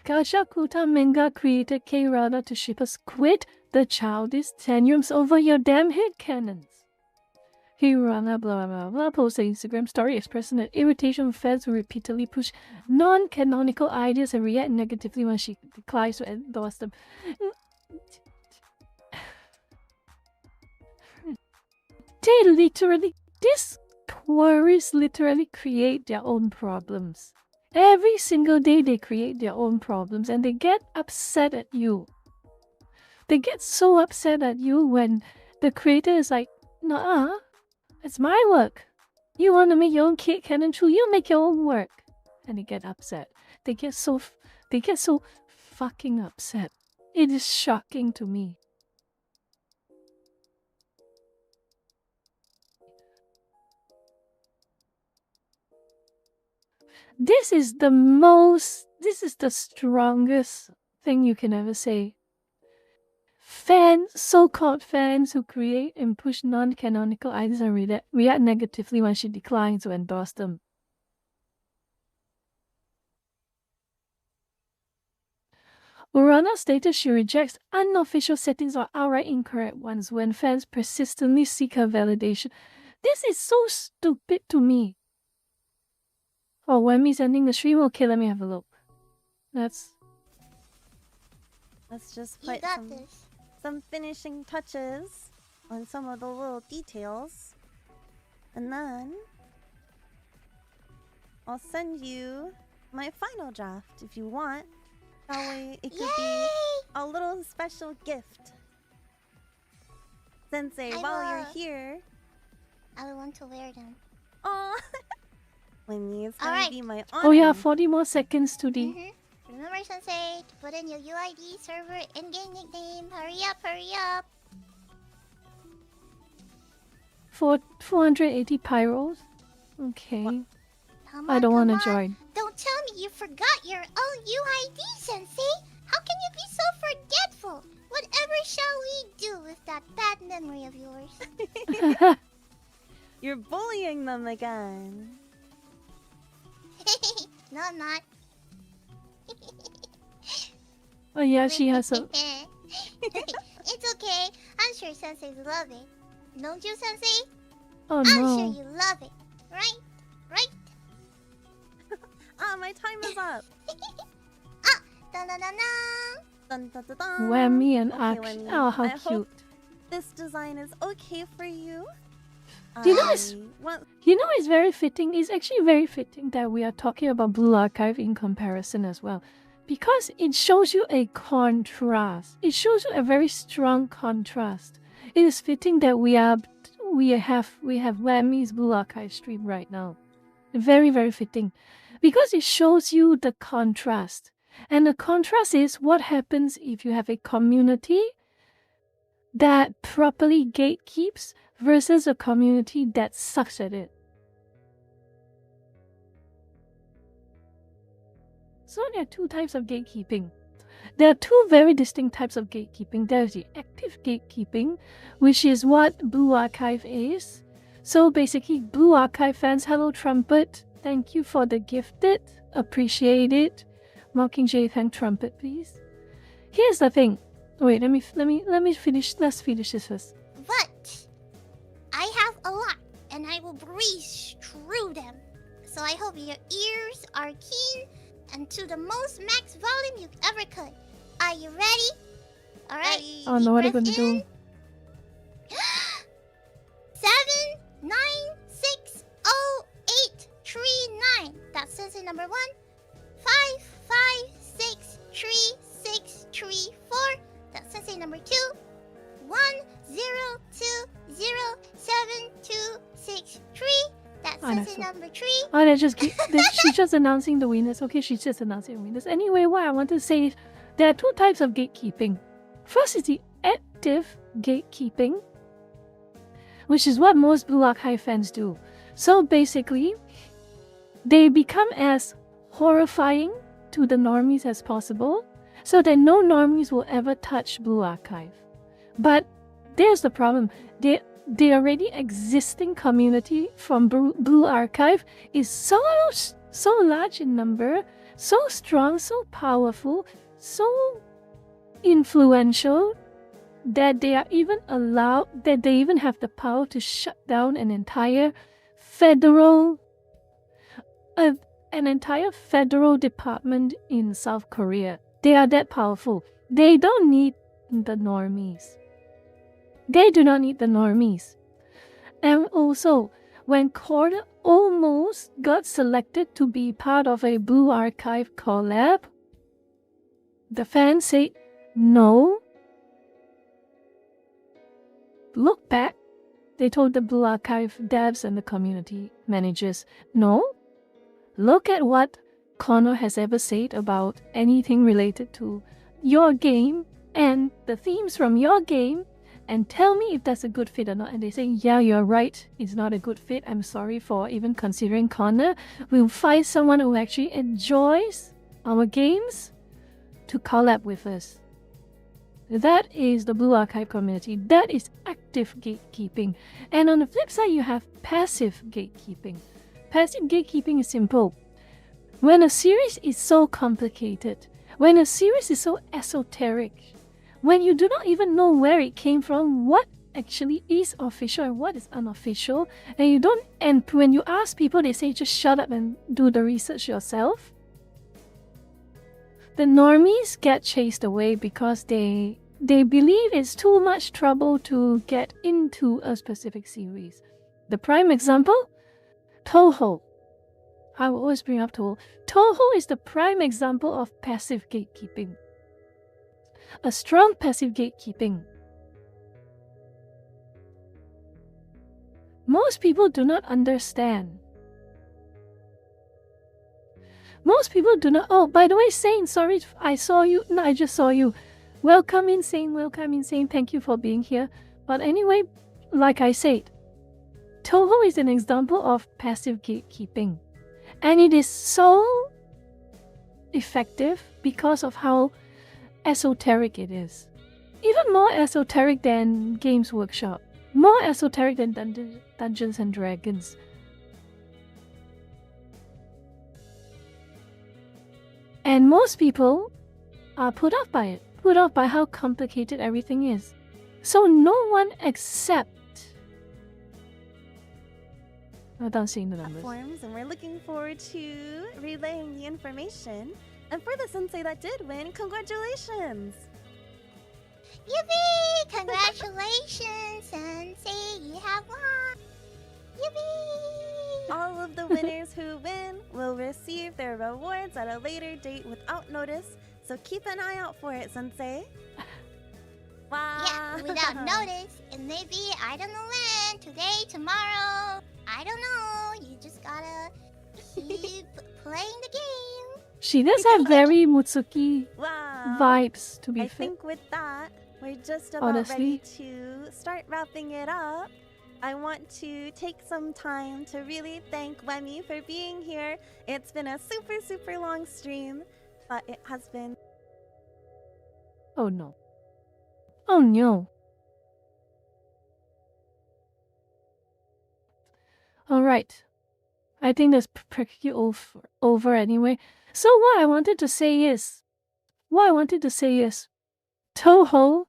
Gacha Kuta manga creator K. Rana to shippers quit the childish tantrums over your damn headcanons. Hirana blah blah blah posted an Instagram story expressing an irritation with fans who repeatedly push non-canonical ideas and react negatively when she declines to endorse them. These tourists literally create their own problems. Every single day they create their own problems and they get upset at you. They get so upset at you when the creator is like, nah, it's my work. You want to make your own cake canon true? You make your own work. And they get upset. They get so fucking upset. It is shocking to me. This is the strongest thing you can ever say. Fans, so-called fans who create and push non-canonical ideas and react negatively when she declines to endorse them. Urana stated she rejects unofficial settings or outright incorrect ones when fans persistently seek her validation. This is so stupid to me. Oh, when me's ending the stream? Okay, let me have a look. Let's just put some finishing touches on some of the little details. And then I'll send you my final draft if you want. That way it could be a little special gift. Sensei, while you're here, I want to wear them. Oh, when you gonna be my honor. Oh yeah, 40 more seconds to the. Remember, Sensei, to put in your UID server in-game nickname. Hurry up, hurry up. 480 pyros. Okay. I don't want to join. Don't tell me you forgot your own UID, Sensei. How can you be so forgetful? Whatever shall we do with that bad memory of yours? You're bullying them again. No, I'm not. Oh yeah, she has a. It's okay. I'm sure Sensei's love it. Don't you, Sensei? Oh I'm no. sure you love it. Right? Right? Ah, my time is up. Dun dun dun Dun, dun, dun, dun. Whammy and Okay, Arch. Whammy, Oh, how I cute. hope this design is okay for you. You know, it's very fitting. It's actually very fitting that we are talking about Blue Archive in comparison as well, because it shows you a contrast. It shows you a very strong contrast. It is fitting that we have Whammy's Blue Archive stream right now. Very, very fitting, because it shows you the contrast, and the contrast is what happens if you have a community that properly gatekeeps versus a community that sucks at it. So there are two types of gatekeeping. There are two very distinct types of gatekeeping. There's the active gatekeeping, which is what Blue Archive is. So basically, Blue Archive fans, hello Trumpet, thank you for the gifted, appreciate it. Mockingjay, thank Trumpet, please. Here's the thing. Wait, let me finish. Let's finish this first. But I have a lot, and I will breeze through them. So I hope your ears are keen and to the most max volume you ever could. Are you ready? All right. Oh no, what are you gonna do? 7 9 6 0 8 3 9. That's sensei number 1. 5 5 6 3 6 3 4. That's sensei number 2. 1 0 2 0 7 2 6 3. That's sensei number 3. Oh, she's just announcing the winners. Okay, she's just announcing the winners. Anyway, what I want to say is there are two types of gatekeeping. First is the active gatekeeping, which is what most Blue Archive fans do. So basically, they become as horrifying to the normies as possible, so that no normies will ever touch Blue Archive. But there's the problem. The already existing community from Blue Archive is so large in number, so strong, so powerful, so influential that they even have the power to shut down an entire federal department in South Korea. They are that powerful. They don't need the normies. They do not need the normies. And also, when Korda almost got selected to be part of a Blue Archive collab, the fans said no. Look back. They told the Blue Archive devs and the community managers, no, look at what Connor has ever said about anything related to your game and the themes from your game, and tell me if that's a good fit or not. And they say, yeah, you're right, it's not a good fit. I'm sorry for even considering Connor. We'll find someone who actually enjoys our games to collab with us. That is the Blue Archive community. That is active gatekeeping. And on the flip side, you have passive gatekeeping. Passive gatekeeping is simple. When a series is so complicated, when a series is so esoteric, when you do not even know where it came from, what actually is official and what is unofficial, and when you ask people, they say just shut up and do the research yourself. The normies get chased away because they believe it's too much trouble to get into a specific series. The prime example, Toho. I will always bring up Toho. Toho is the prime example of passive gatekeeping. A strong passive gatekeeping. Most people do not understand. Most people do not. Oh, by the way, Sane, sorry, I saw you. No, I just saw you. Welcome in, Sane. Welcome in, Sane. Thank you for being here. But anyway, like I said, Toho is an example of passive gatekeeping. And it is so effective because of how esoteric it is. Even more esoteric than Games Workshop. More esoteric than Dungeons and Dragons. And most people are put off by it. Put off by how complicated everything is. So no one except... Without seeing the numbers. Platforms, and we're looking forward to relaying the information. And for the sensei that did win, congratulations! Yippee! Congratulations, Sensei! You have won! Yippee! All of the winners who win will receive their rewards at a later date without notice, so keep an eye out for it, Sensei. Wow! Yeah, without notice. It may be, I don't know when, today, tomorrow. I don't know. You just gotta keep playing the game. She does have very Mutsuki Wow. vibes, to be I fair. think with that, we're just about ready to start wrapping it up. I want to take some time to really thank Wemi for being here. It's been a super, super long stream, but it has been... Oh no. Oh no. Alright. I think that's pretty over anyway. So what I wanted to say is... Toho...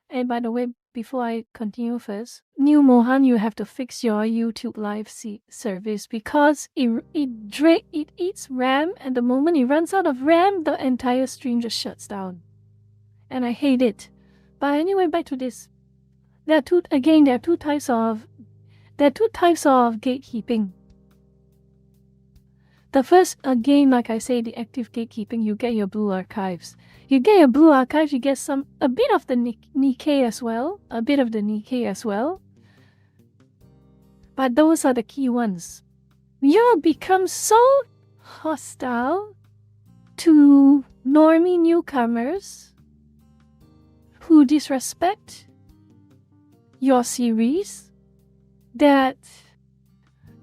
And by the way, before I continue first, New Mohan, you have to fix your YouTube live service because it eats RAM, and the moment it runs out of RAM, the entire stream just shuts down. And I hate it. But anyway, back to this. There are two types of gatekeeping. The first, again, like I say, the active gatekeeping, you get your Blue Archives. You get your Blue Archives, you get a bit of the Nikkei as well. But those are the key ones. You become so hostile to normie newcomers who disrespect your series that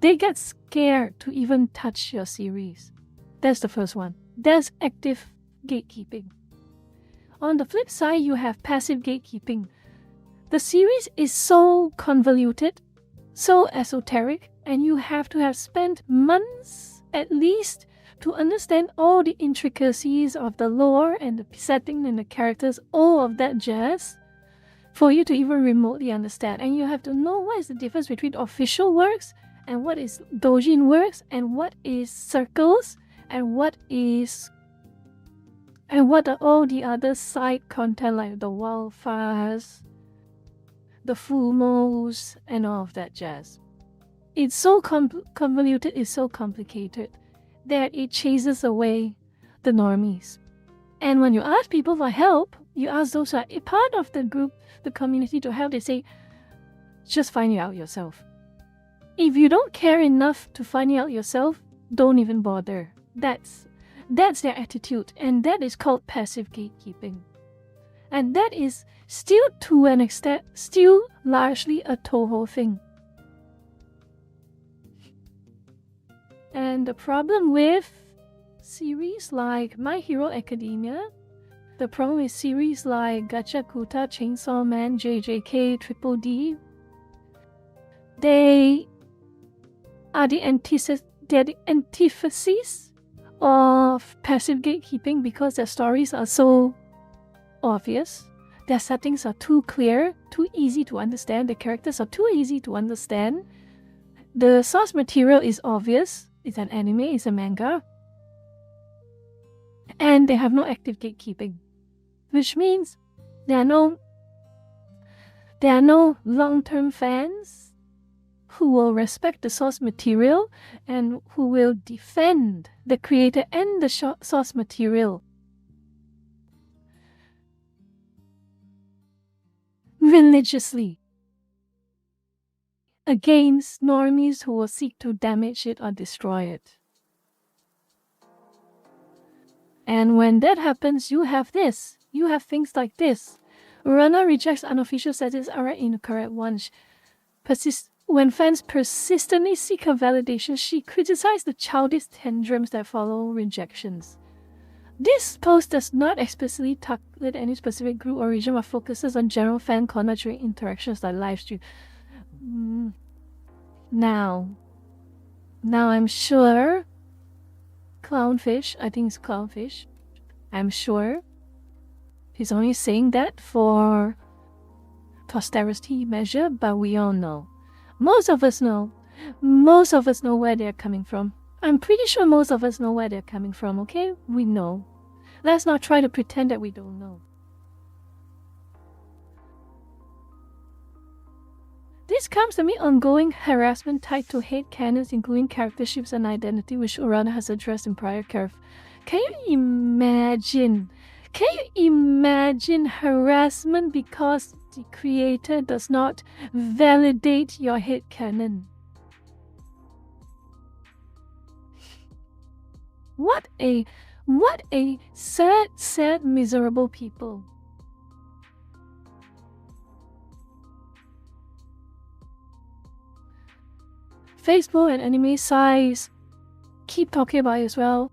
they get scared to even touch your series. That's the first one. That's active gatekeeping. On the flip side, you have passive gatekeeping. The series is so convoluted, so esoteric, and you have to have spent months at least to understand all the intricacies of the lore and the setting and the characters, all of that jazz, for you to even remotely understand. And you have to know what is the difference between official works and what is doujin works and what is circles and what are all the other side content like the wildfires, the fumos, and all of that jazz. It's so convoluted, it's so complicated that it chases away the normies. And when you ask people for help, You ask those who are a part of the group, the community to help, they say, just find it out yourself. If you don't care enough to find it out yourself, don't even bother. That's their attitude, and that is called passive gatekeeping. And that is still, to an extent, still largely a Toho thing. And the problem with series like My Hero Academia, the problem with series like Gachakuta, Chainsaw Man, JJK, Triple D, they are the antithesis of passive gatekeeping because their stories are so obvious. Their settings are too clear, too easy to understand. The characters are too easy to understand. The source material is obvious. It's an anime, it's a manga. And they have no active gatekeeping. Which means there are no long-term fans who will respect the source material and who will defend the creator and the source material religiously against normies who will seek to damage it or destroy it. And when that happens, you have this. You have things like this. Urana rejects unofficial status are incorrect ones. When fans persistently seek her validation, she criticizes the childish tantrums that follow rejections. This post does not explicitly target any specific group or region but focuses on general fan conduct during interactions like live stream. Now I'm sure Clownfish, I think it's Clownfish, I'm sure he's only saying that for posterity measure, but we all know. Most of us know where they're coming from. I'm pretty sure most of us know where they're coming from, okay? We know. Let's not try to pretend that we don't know. This comes amid ongoing harassment tied to hate canons, including character ships and identity, which Urana has addressed in prior Can you imagine? Can you imagine harassment because the creator does not validate your hate canon? What a sad, miserable people. Facebook and anime size keep talking about it as well.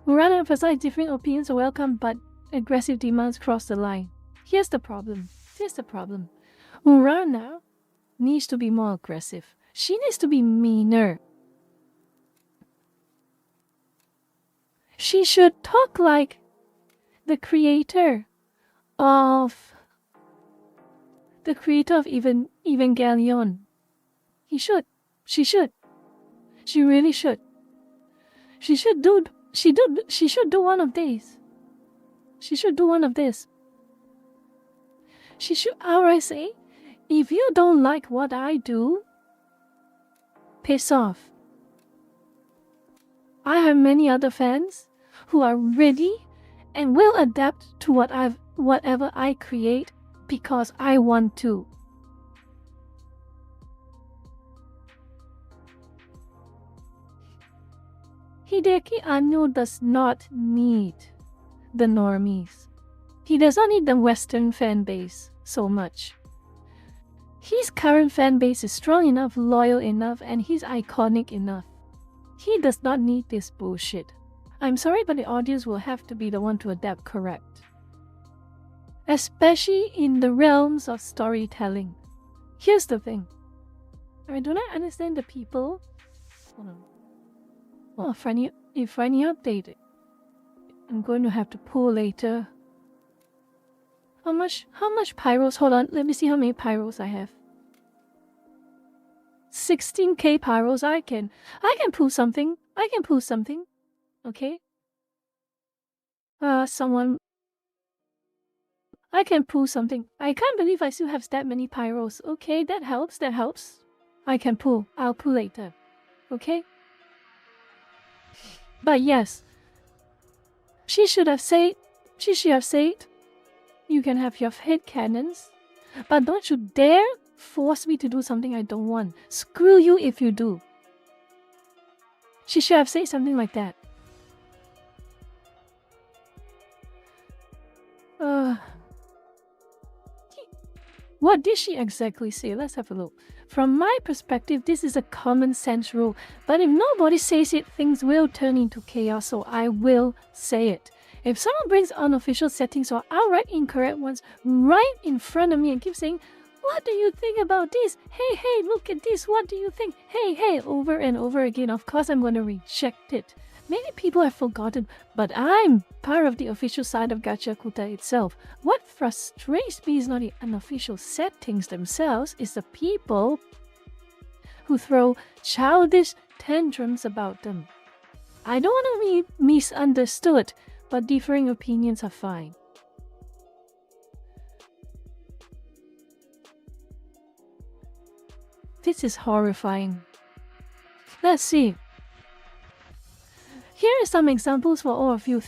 Urana emphasizes different opinions are welcome, but aggressive demands cross the line. Here's the problem. Urana needs to be more aggressive. She needs to be meaner. She should talk like the creator of Evangelion. She should. She really should. She should do one of these. She should do one of this. She should outright say, if you don't like what I do, piss off. I have many other fans who are ready and will adapt to whatever I create because I want to. Hideki Anno does not need the normies. He does not need the Western fan base so much. His current fan base is strong enough, loyal enough, and he's iconic enough. He does not need this bullshit. I'm sorry, but the audience will have to be the one to adapt correct. Especially in the realms of storytelling. Here's the thing. I do not understand the people. Hold on. Oh, funny update. I'm going to have to pull later. How much pyros? Hold on, let me see how many pyros I have. 16k pyros. I can pull something. Okay. Someone. I can pull something. I can't believe I still have that many pyros. Okay, that helps. I can pull. I'll pull later. Okay. But yes, she should have said You can have your head cannons, but don't you dare force me to do something I don't want. Screw you if you do. She should have said something like that. What did she exactly say? Let's have a look. From my perspective, this is a common sense rule, but if nobody says it, things will turn into chaos, so I will say it. If someone brings unofficial settings or outright incorrect ones right in front of me and keeps saying, "What do you think about this? Hey, hey, look at this. What do you think? Hey, hey," over and over again, of course I'm going to reject it. Many people have forgotten, but I'm part of the official side of Gacha Kuta itself. What frustrates me is not the unofficial settings themselves, it's the people who throw childish tantrums about them. I don't want to be misunderstood, but differing opinions are fine. This is horrifying. Let's see. Here are some examples for all of you.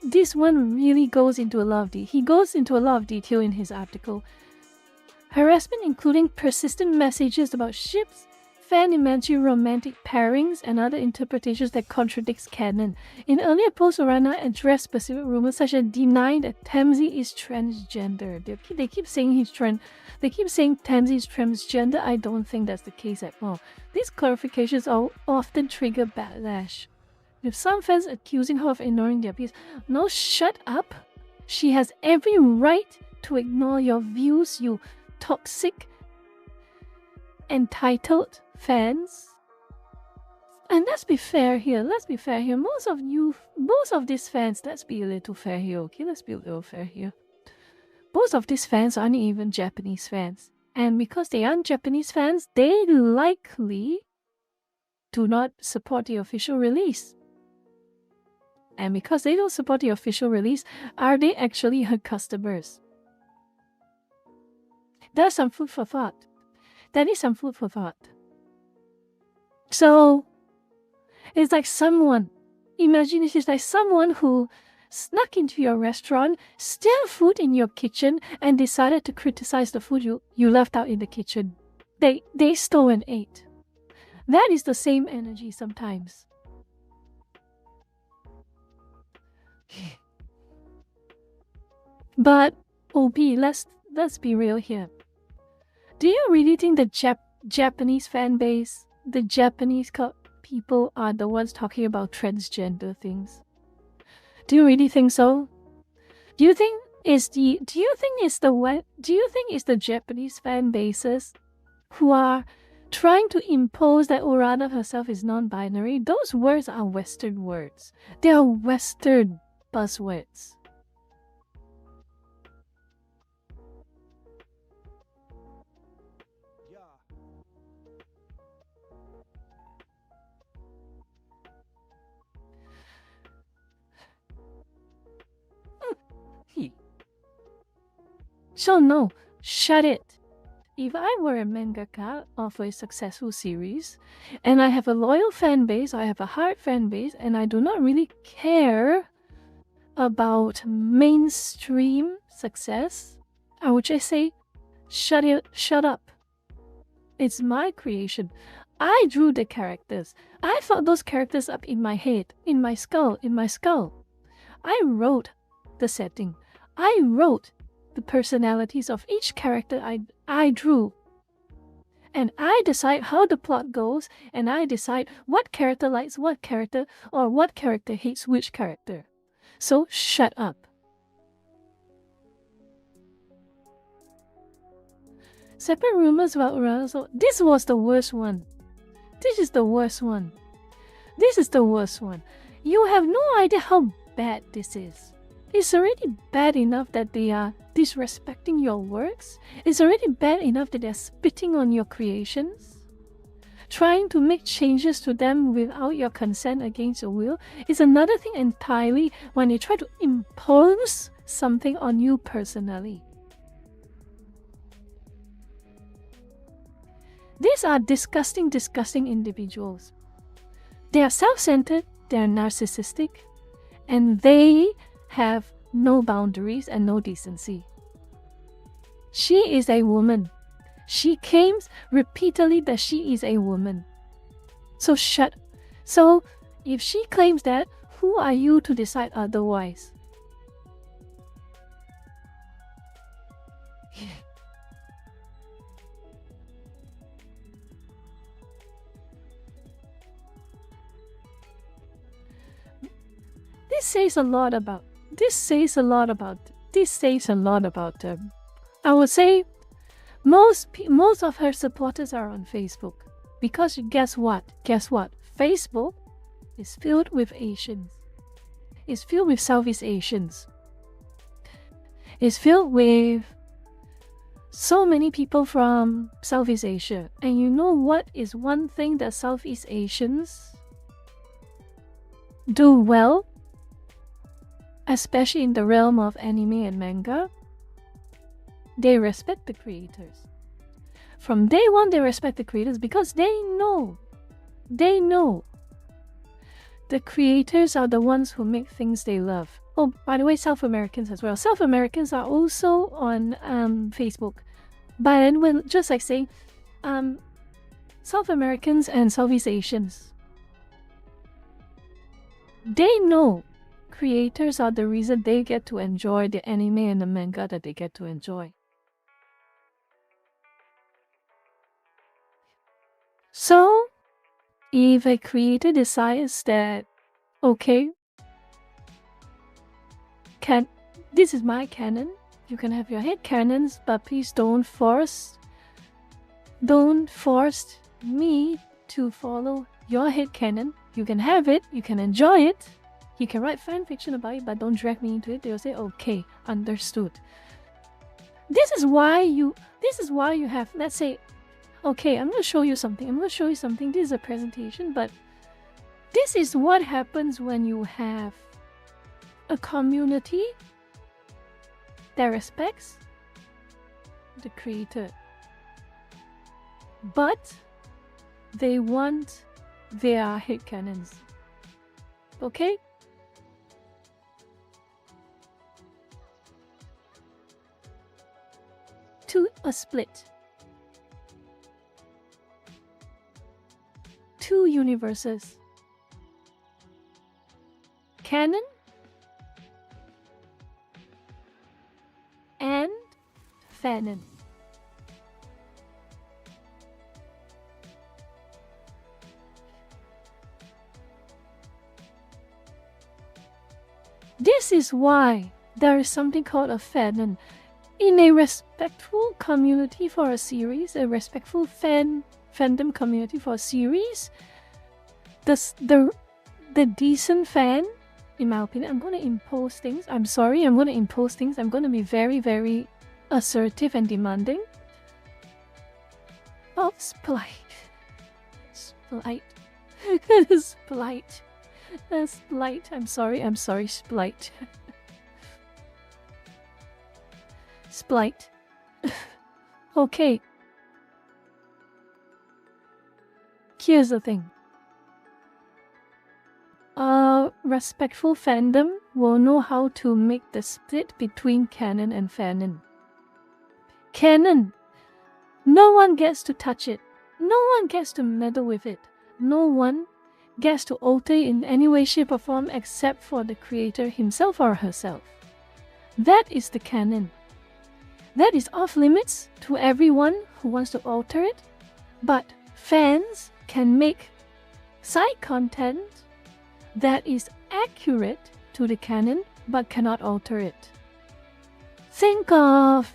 This one really goes into a lot of detail in his article. Harassment including persistent messages about ships, fan imaginary romantic pairings, and other interpretations that contradicts canon. In earlier posts, Urana addressed specific rumors such as denying that Tamsi is transgender. They keep saying They keep saying Tamsi is transgender. I don't think that's the case at all. These clarifications often trigger backlash. With some fans accusing her of ignoring their peers. No, shut up! She has every right to ignore your views, you toxic, entitled fans. And let's be fair here. Most of these fans, let's be a little fair here, okay? Let's be a little fair here. Most of these fans aren't even Japanese fans. And because they aren't Japanese fans, they likely do not support the official release. And because they don't support the official release, are they actually her customers? That's some food for thought. That is some food for thought. So, it's like imagine it's like someone who snuck into your restaurant, stole food in your kitchen, and decided to criticize the food you left out in the kitchen. They stole and ate. That is the same energy sometimes. But OP, let's be real here. Do you really think the Japanese fan base, the Japanese people are the ones talking about transgender things? Do you really think so? Do you think it's the Japanese fan bases who are trying to impose that Urana herself is non-binary? Those words are Western words. They are Western buzzwords. So no, shut it. If I were a mangaka of a successful series, and I have a loyal fan base, I have a hard fan base, and I do not really care about mainstream success, I would just say, shut up. It's my creation. I drew the characters. I thought those characters up in my head, in my skull. I wrote the setting. I wrote the personalities of each character I drew. And I decide how the plot goes, and I decide what character likes what character, or what character hates which character. So shut up. Separate rumors about Urano. This was the worst one. This is the worst one. You have no idea how bad this is. It's already bad enough that they are disrespecting your works. It's already bad enough that they're spitting on your creations. Trying to make changes to them without your consent against your will is another thing entirely when they try to impose something on you personally. These are disgusting individuals. They are self-centered, they are narcissistic, and they have no boundaries, and no decency. She is a woman. She claims repeatedly that she is a woman. So if she claims that, who are you to decide otherwise? This says a lot about I would say most of her supporters are on Facebook, because guess what? Facebook is filled with Asians. It's filled with Southeast Asians. It's filled with so many people from Southeast Asia. And you know what is one thing that Southeast Asians do well, especially in the realm of anime and manga? They respect the creators. From day one, they respect the creators because they know the creators are the ones who make things they love. Oh, by the way, South Americans as well. South Americans are also on Facebook. But when, just like saying, South Americans and Southeast Asians, they know creators are the reason they get to enjoy the anime and the manga that they get to enjoy. So, if a creator decides that, okay, this is my canon, you can have your head canons, but please don't force me to follow your head canon. You can have it, you can enjoy it, you can write fan fiction about it, but don't drag me into it. They'll say, okay, understood. This is why you have, let's say, okay, I'm going to show you something. This is a presentation, but this is what happens when you have a community that respects the creator, but they want their headcanons. Okay? To a split. Two universes. Canon and fanon. This is why there is something called a fanon. In a respectful community for a series, a respectful fandom community for a series, the decent fan, in my opinion, I'm going to impose things. I'm sorry, I'm going to impose things. I'm going to be very, very assertive and demanding. Oh, splite. Splite. Splite. I'm sorry, Splite. Splite. Okay. Here's the thing. Respectful fandom will know how to make the split between canon and fanon. Canon. No one gets to touch it. No one gets to meddle with it. No one gets to alter it in any way, shape or form except for the creator himself or herself. That is the canon. That is off limits to everyone who wants to alter it, but fans can make side content that is accurate to the canon but cannot alter it. Think of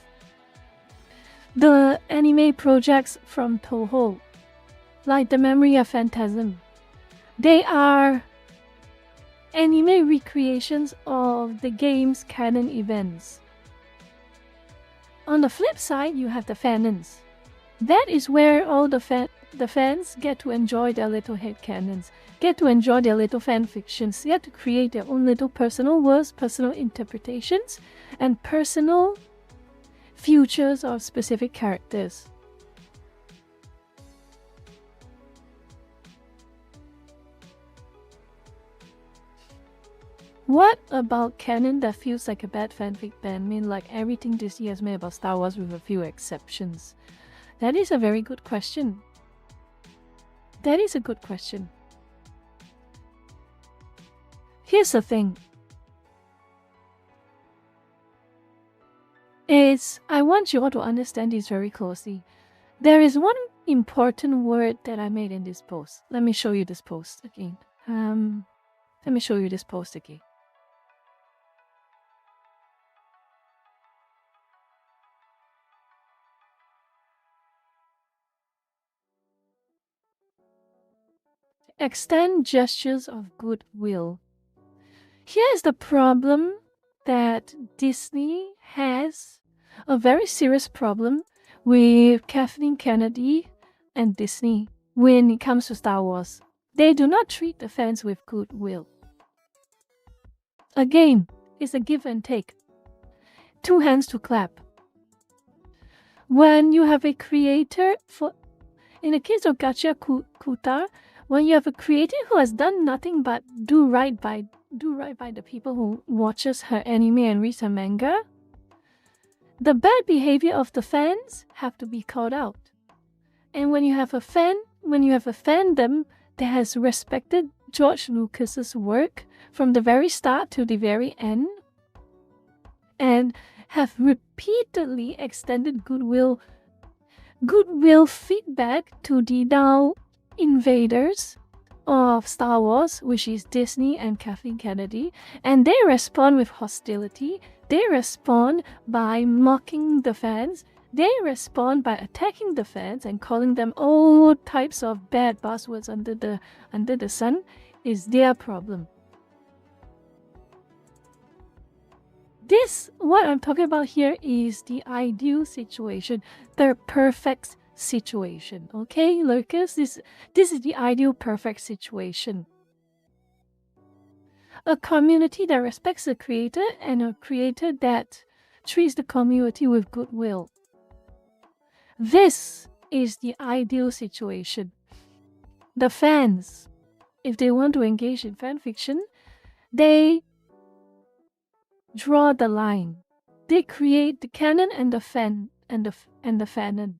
the anime projects from Toho, like The Memory of Phantasm. They are anime recreations of the game's canon events. On the flip side, you have the fanons. That is where all the fans get to enjoy their little headcanons, get to enjoy their little fan fictions, get to create their own little personal worlds, personal interpretations, and personal futures of specific characters. What about canon that feels like a bad fanfic ban? I mean, like everything Disney has made about Star Wars with a few exceptions. That is a very good question. That is a good question. Here's the thing. I want you all to understand this very closely. There is one important word that I made in this post. Let me show you this post again. Let me show you this post again. Extend gestures of goodwill. Here's the problem that Disney has, a very serious problem with Kathleen Kennedy and Disney when it comes to Star Wars. They do not treat the fans with goodwill. Again, it's a give and take. Two hands to clap. When you have a creator, in the case of Gacha Kutar, when you have a creator who has done nothing but do right by the people who watches her anime and reads her manga, the bad behavior of the fans have to be called out. And when you have a fandom that has respected George Lucas's work from the very start to the very end, and have repeatedly extended goodwill feedback to the now invaders of Star Wars, which is Disney and Kathleen Kennedy, and they respond with hostility. They respond by mocking the fans. They respond by attacking the fans and calling them all types of bad buzzwords under the sun. Is their problem. What I'm talking about here is the ideal situation, the perfect situation. Okay, Lucas, this is the ideal perfect situation. A community that respects the creator and a creator that treats the community with goodwill. This is the ideal situation. The fans, if they want to engage in fanfiction, they draw the line. They create the canon and the fan and the fanon.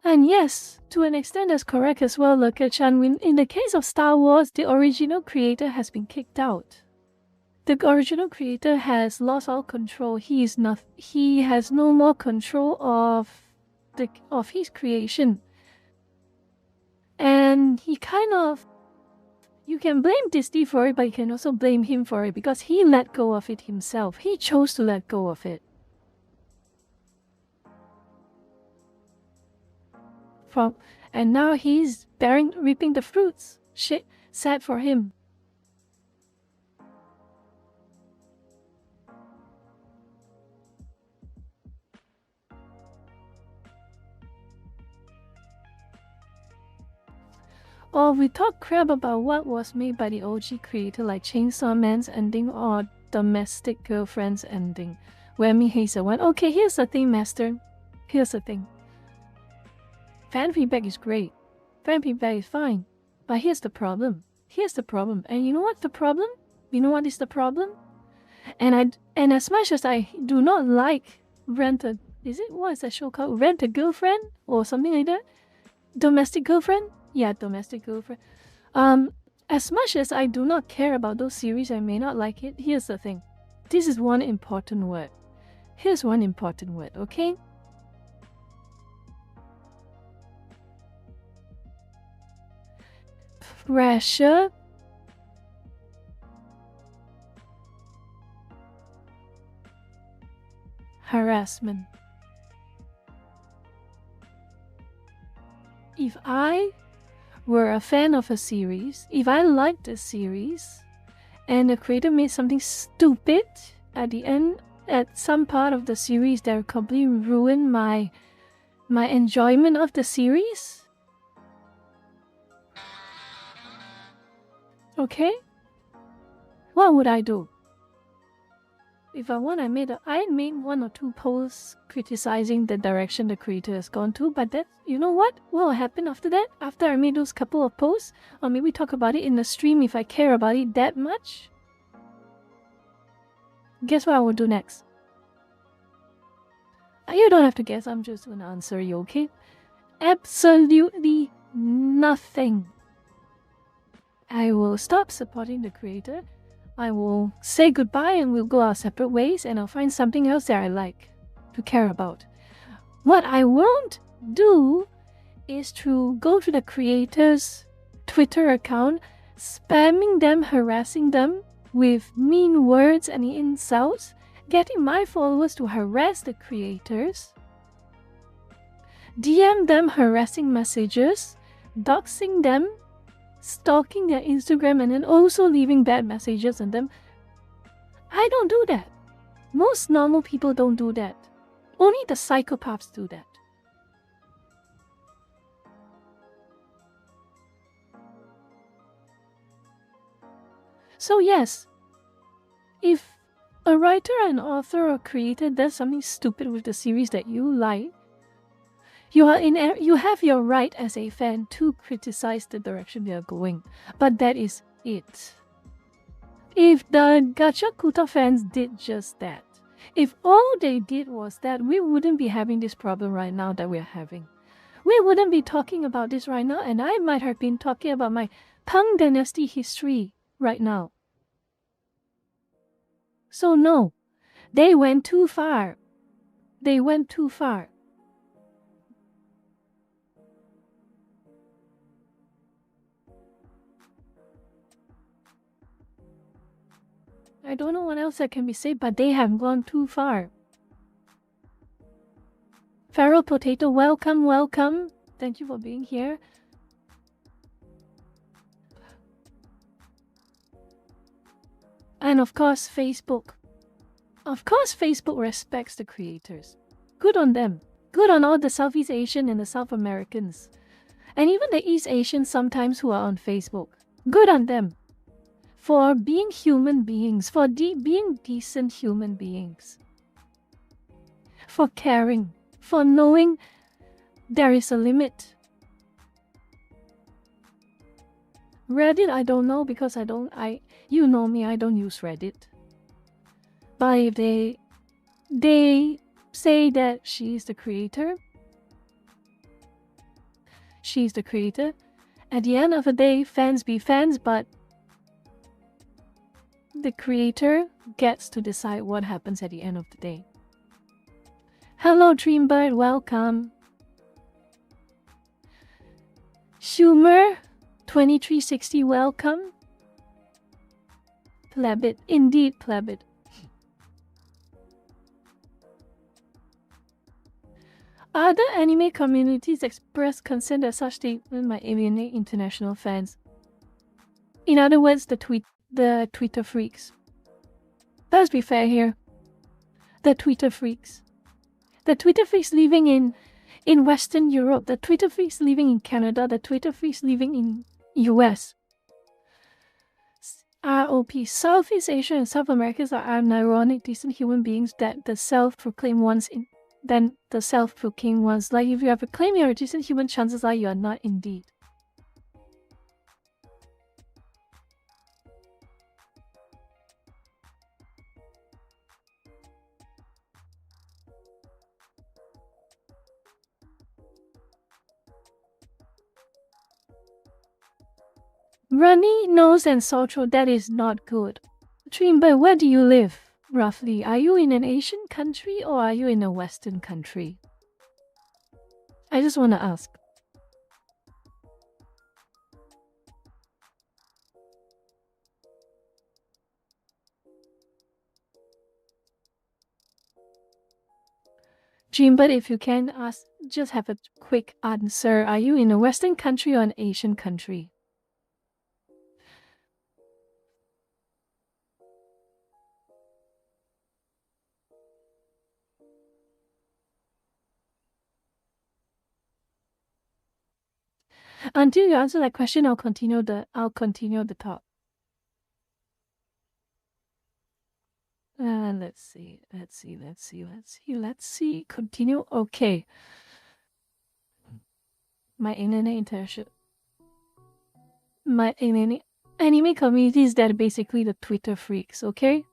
And yes, to an extent that's correct as well, Luka-chan. In the case of Star Wars, the original creator has been kicked out. The original creator has lost all control. He has no more control of his creation. And he you can blame Disney for it, but you can also blame him for it because he let go of it himself. He chose to let go of it. And now he's reaping the fruits. Shit, sad for him. Or we talk crap about what was made by the OG creator, like Chainsaw Man's ending or Domestic Girlfriend's ending. Whammy Hazel went, okay, here's the thing, Master. Here's the thing. Fan feedback is great. Fan feedback is fine. But here's the problem. Here's the problem. And you know what's the problem? You know what is the problem? And as much as I do not like what is that show called? Rent a Girlfriend? Or something like that? Domestic Girlfriend? Yeah, Domestic Girlfriend. As much as I do not care about those series, I may not like it. Here's the thing. This is one important word. Here's one important word, okay? Pressure. Harassment. If I were a fan of a series, if I liked a series, and the creator made something stupid at the end, at some part of the series that completely ruined my enjoyment of the series, okay, what would I do? If I want, I made one or two posts criticizing the direction the creator has gone to, but that, you know what will happen after that? After I made those couple of posts, or maybe talk about it in the stream if I care about it that much? Guess what I will do next? You don't have to guess, I'm just gonna answer you, okay? Absolutely nothing. I will stop supporting the creator. I will say goodbye and we'll go our separate ways, and I'll find something else that I like to care about. What I won't do is to go to the creator's Twitter account, spamming them, harassing them with mean words and insults, getting my followers to harass the creators, DM them harassing messages, doxing them, stalking their Instagram, and then also leaving bad messages on them. I don't do that. Most normal people don't do that. Only the psychopaths do that. So yes, if a writer, an author, or creator does something stupid with the series that you like, you have your right as a fan to criticize the direction they are going, but that is it. If the Gacha Kuta fans did just that, if all they did was that, we wouldn't be having this problem right now that we're having. We wouldn't be talking about this right now, and I might have been talking about my Tang Dynasty history right now. So no, they went too far. They went too far. I don't know what else that can be said, but they have gone too far. Feral Potato, welcome, welcome. Thank you for being here. And of course, Facebook. Of course, Facebook respects the creators. Good on them. Good on all the Southeast Asian and the South Americans. And even the East Asians sometimes who are on Facebook. Good on them. For being human beings, for being decent human beings, for caring, for knowing there is a limit. Reddit, I don't know because you know me, I don't use Reddit. But if they say that she's the creator, at the end of the day, fans be fans, but the creator gets to decide what happens at the end of the day. Hello, Dreambird, welcome. Schumer, 2360, welcome. Plebit, indeed plebit. Other anime communities express concern that such statements might alienate international fans. In other words, the Twitter freaks. Let's be fair here. The Twitter freaks. The Twitter freaks living in Western Europe. The Twitter freaks living in Canada. The Twitter freaks living in US. ROP. Southeast Asia and South Americans are unironic, decent human beings that the self-proclaimed ones than the self-proclaimed ones. Like, if you have a claim you're a decent human, chances are you are not indeed. Runny nose and sore throat, that is not good. Dreambird, where do you live, roughly? Are you in an Asian country or are you in a Western country? I just want to ask. Dreambird, if you can ask, just have a quick answer. Are you in a Western country or an Asian country? Until you answer that question, I'll continue the talk. Let's see. Continue. Okay. My anime community is that basically the Twitter freaks, okay?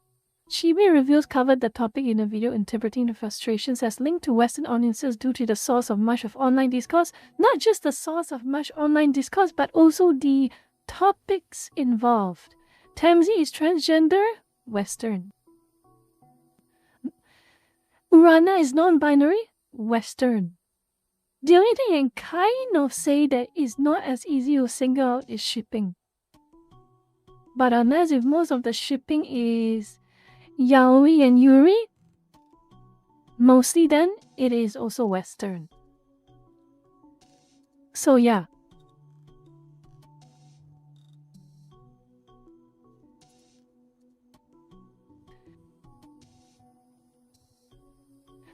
Chibi Reviews covered the topic in a video interpreting the frustrations as linked to Western audiences due to the source of much of online discourse. Not just the source of much online discourse, but also the topics involved. Tamsi is transgender? Western. Urana is non-binary? Western. The only thing I can kind of say that is not as easy to single out is shipping. But unless if most of the shipping is yaoi and yuri, mostly then it is also Western. So yeah.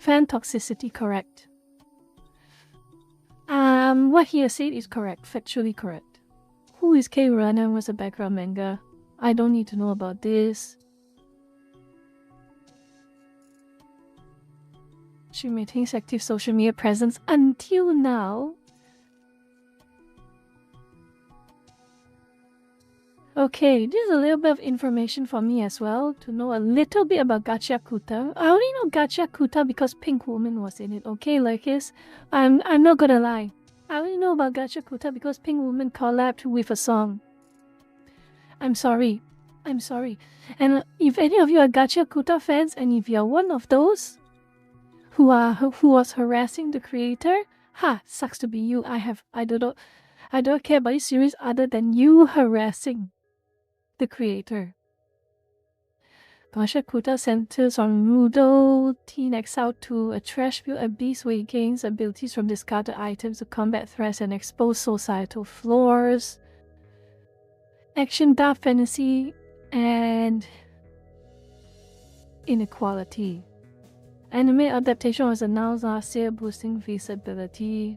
Fan toxicity, correct. What he has said is correct, factually correct. Who is Kei Urana and what's a background manga? I don't need to know about this. She maintains active social media presence until now. Okay, this is a little bit of information for me as well, to know a little bit about Gacha Kuta. I only know Gacha Kuta because Pink Woman was in it, okay, Lurkis? I'm not gonna lie. I only know about Gacha Kuta because Pink Woman collabed with a song. I'm sorry. And if any of you are Gacha Kuta fans, and if you're one of those who was harassing the creator, sucks to be you. I don't care about this series other than you harassing the creator. Gacha Kuta centers on Rudo, teen exiled to a trash-filled abyss where he gains abilities from discarded items to combat threats and expose societal flaws. Action, dark fantasy, and inequality. Anime adaptation was announced last year, boosting visibility.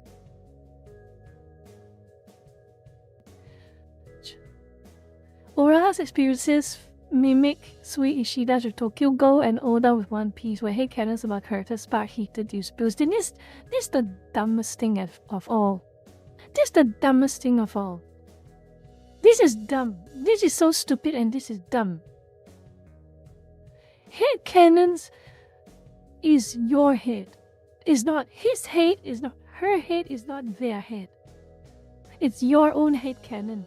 Ura's experiences mimic Sui Ishida's with Tokyo Ghoul and Oda with One Piece, where headcanons about characters spark heated disputes. This is the dumbest thing of all. This is the dumbest thing of all. This is dumb. This is so stupid and this is dumb. Headcanons is your head. It's not his head, it's not her head, it's not their head. It's your own headcanon.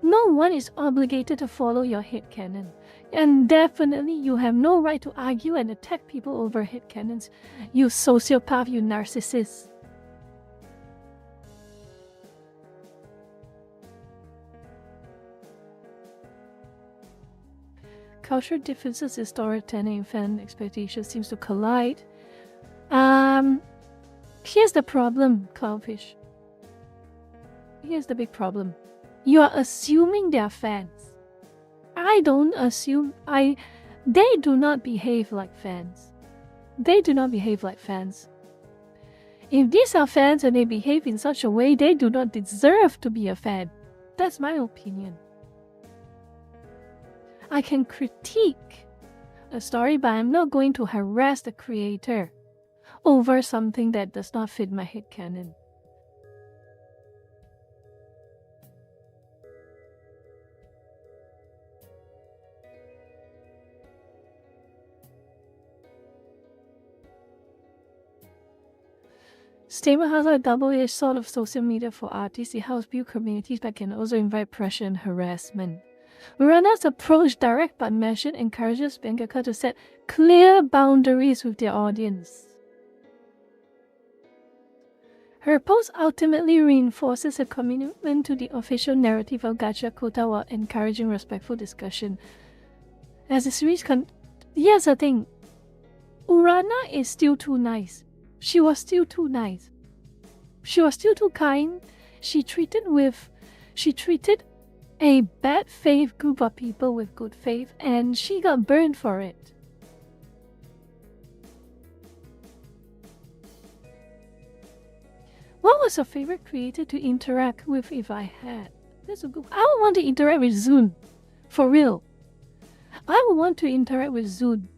No one is obligated to follow your headcanon. And definitely you have no right to argue and attack people over headcanons. You sociopath, you narcissist. Cultural differences in storytelling and fan expectations seems to collide. Here's the problem, Clownfish. Here's the big problem. You are assuming they are fans. I don't assume. They do not behave like fans. They do not behave like fans. If these are fans and they behave in such a way, they do not deserve to be a fan. That's my opinion. I can critique a story, but I'm not going to harass the creator over something that does not fit my headcanon. Statement has a double-edged sword of social media for artists. It helps build communities but can also invite pressure and harassment. Urana's approach, direct but measured, encourages mangaka to set clear boundaries with their audience. Her post ultimately reinforces her commitment to the official narrative of Gacha Kuta while encouraging respectful discussion. As the series here's the thing. Urana is still too nice. She was still too nice. She was still too kind. She treated a bad faith group of people with good faith, and she got burned for it. What was your favorite creator to interact with if I had? That's a good. I would want to interact with Zune. For real. I would want to interact with Zune.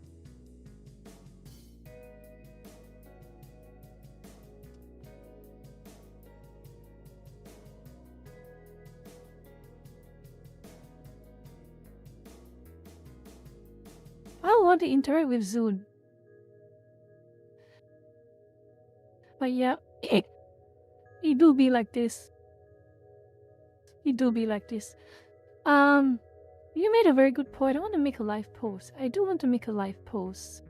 want to interact with Zune. But yeah, it do be like this. It do be like this. You made a very good point. I want to make a live post. I do want to make a live post.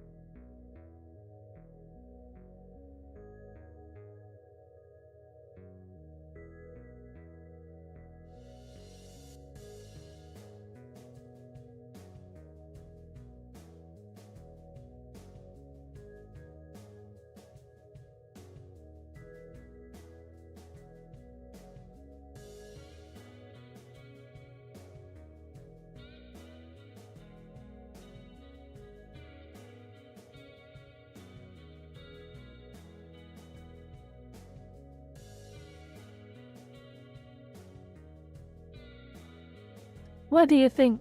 What do you think?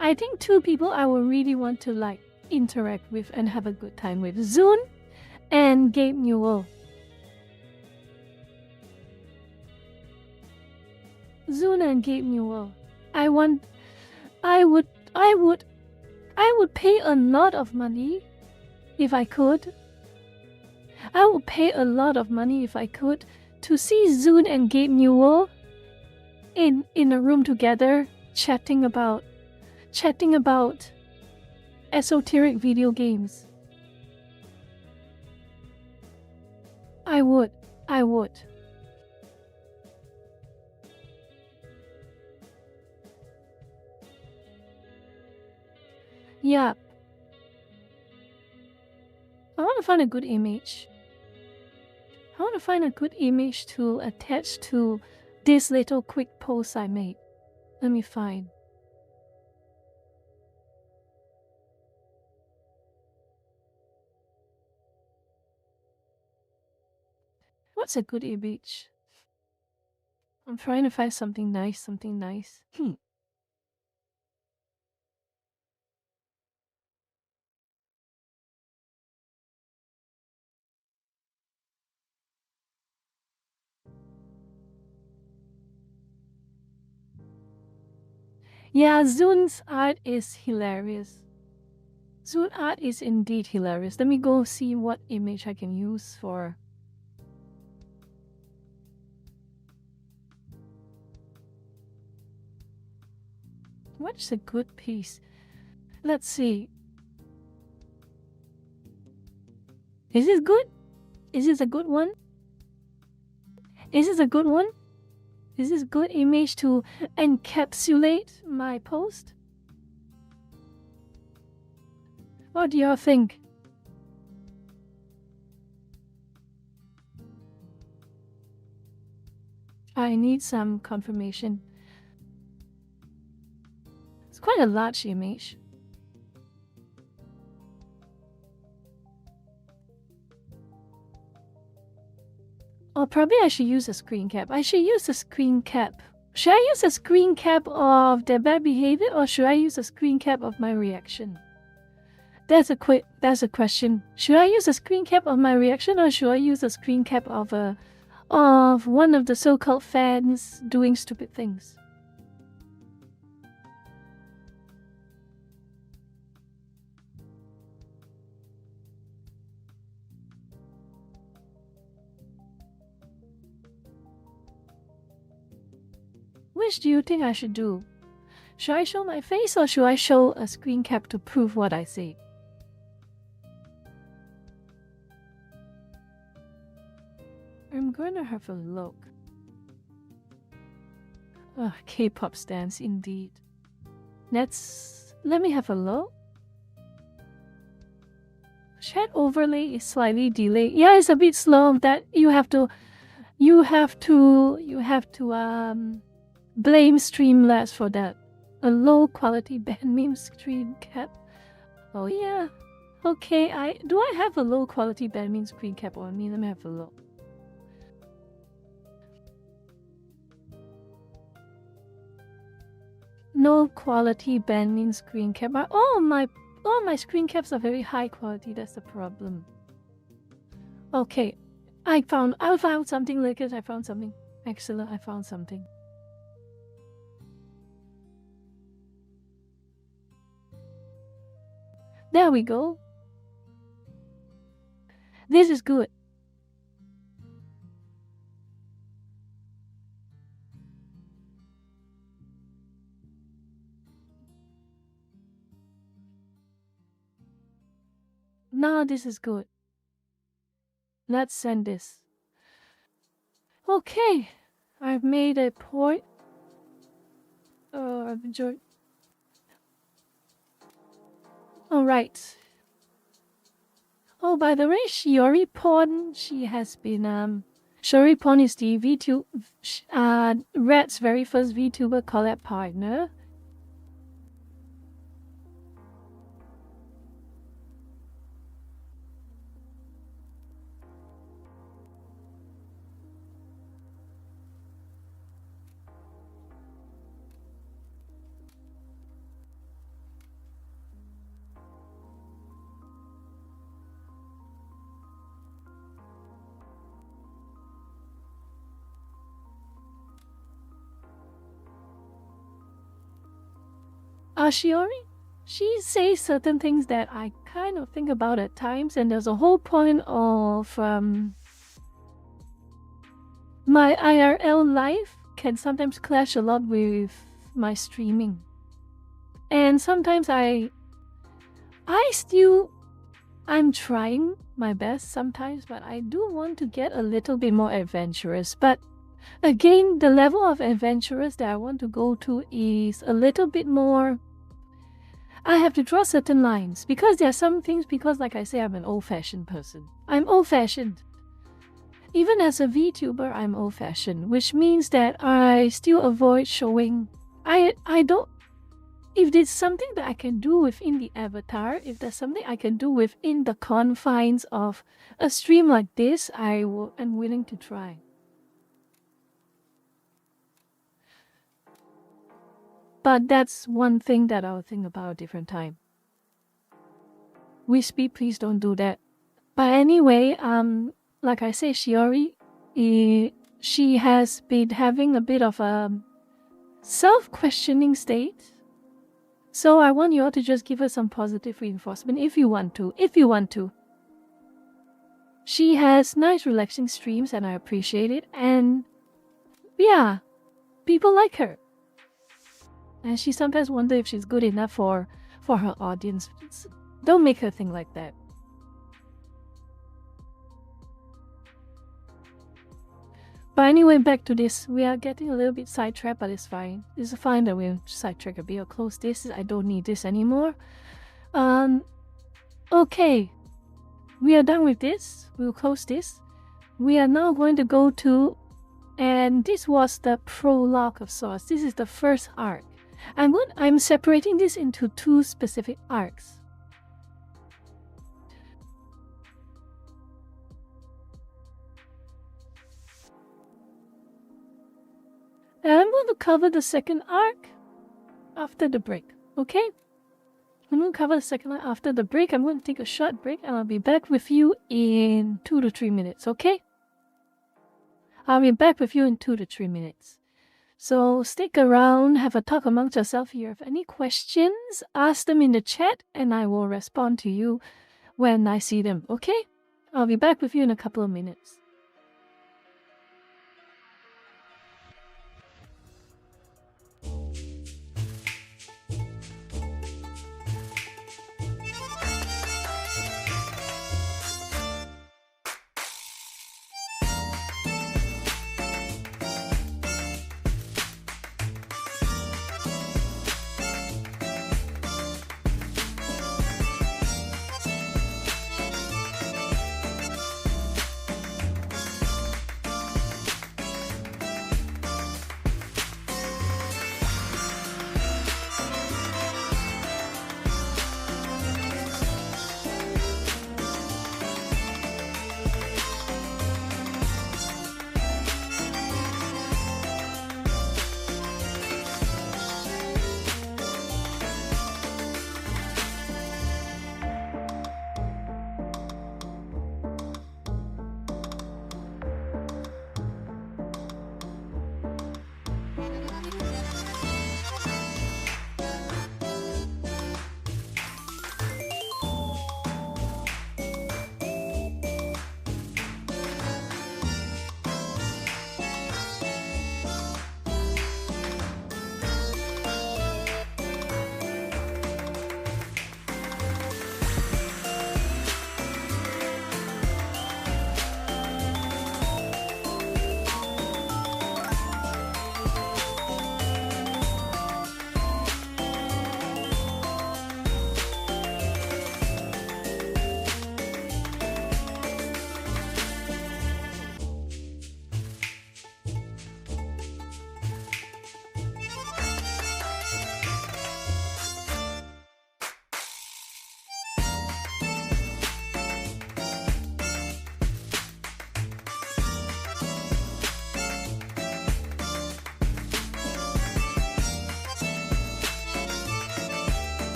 I think two people I would really want to like interact with and have a good time with. Zune and Gabe Newell. Zune and Gabe Newell. I would pay a lot of money if I could. I would pay a lot of money if I could to see Zune and Gabe Newell in a room together chatting about esoteric video games. I would. Yeah. I want to find a good image. I want to find a good image to attach to this little quick post I made. Let me find. What's a good image? I'm trying to find something nice, Yeah, Zune's art is hilarious. Zune art is indeed hilarious. Let me go see what image I can use for. What's a good piece? Let's see. Is this good? Is this a good one? Is this a good one? Is this a good image to encapsulate my post? What do y'all think? I need some confirmation. It's quite a large image. Or probably I should use a screen cap. I should use a screen cap. Should I use a screen cap of their bad behavior, or should I use a screen cap of my reaction? That's a question. Should I use a screen cap of my reaction, or should I use a screen cap of one of the so-called fans doing stupid things? Which do you think I should do? Should I show my face, or should I show a screen cap to prove what I say? I'm gonna have a look. K-pop stance indeed. Let me have a look. Chat overlay is slightly delayed. Yeah, it's a bit slow. That you have to blame Streamlabs for that. A low quality band meme screen cap. Oh yeah. Okay, do I have a low quality band meme screen cap on me? Let me have a look. No quality band meme screen cap. All my screen caps are very high quality. That's the problem. Okay, I found something, Lucas. I found something. Excellent. I found something. There we go. This is good. Now this is good. Let's send this. Okay, I've made a point. Oh, I've enjoyed. Alright. Oh, by the way, Shiori Pon, she has been, Shiori Pon is the Red's very first VTuber collab partner. Shiori, she says certain things that I kind of think about at times, and there's a whole point of my IRL life can sometimes clash a lot with my streaming. And sometimes I'm trying my best sometimes, but I do want to get a little bit more adventurous. But again, the level of adventurous that I want to go to is a little bit more. I have to draw certain lines because there are some things, because like I say, I'm an old-fashioned person. I'm old-fashioned. Even as a VTuber, I'm old-fashioned, which means that I still avoid showing. I don't. If there's something that I can do within the avatar, if there's something I can do within the confines of a stream like this, I'm willing to try. But that's one thing that I'll think about a different time. Wispy, please don't do that. But anyway, like I say, Shiori, she has been having a bit of a self-questioning state. So I want you all to just give her some positive reinforcement if you want to. She has nice relaxing streams and I appreciate it. And yeah, people like her. And she sometimes wonders if she's good enough for her audience. Don't make her think like that. But anyway, back to this. We are getting a little bit sidetracked, but it's fine. It's fine that we'll sidetrack a bit or close this. I don't need this anymore. Okay. We are done with this. We'll close this. We are now going to go to... And this was the prologue of sorts. This is the first arc. I'm separating this into two specific arcs. And I'm going to cover the second arc after the break, okay? I'm going to cover the second arc after the break. I'm going to take a short break and I'll be back with you in 2 to 3 minutes, okay? I'll be back with you in 2 to 3 minutes. So stick around, have a talk amongst yourself. If you have any questions, ask them in the chat and I will respond to you when I see them, okay? I'll be back with you in a couple of minutes.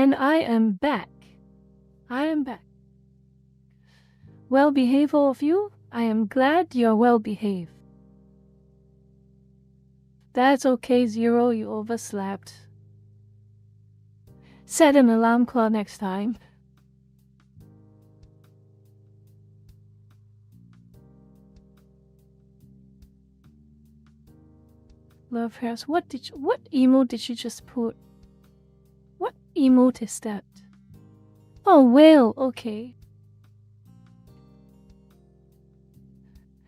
And I am back. I am back. Well behaved, all of you. I am glad you're well behaved. That's okay, Zero, you overslept. Set an alarm clock next time. Love hairs. What emote did you just put? What emote is that? Oh, whale. Okay.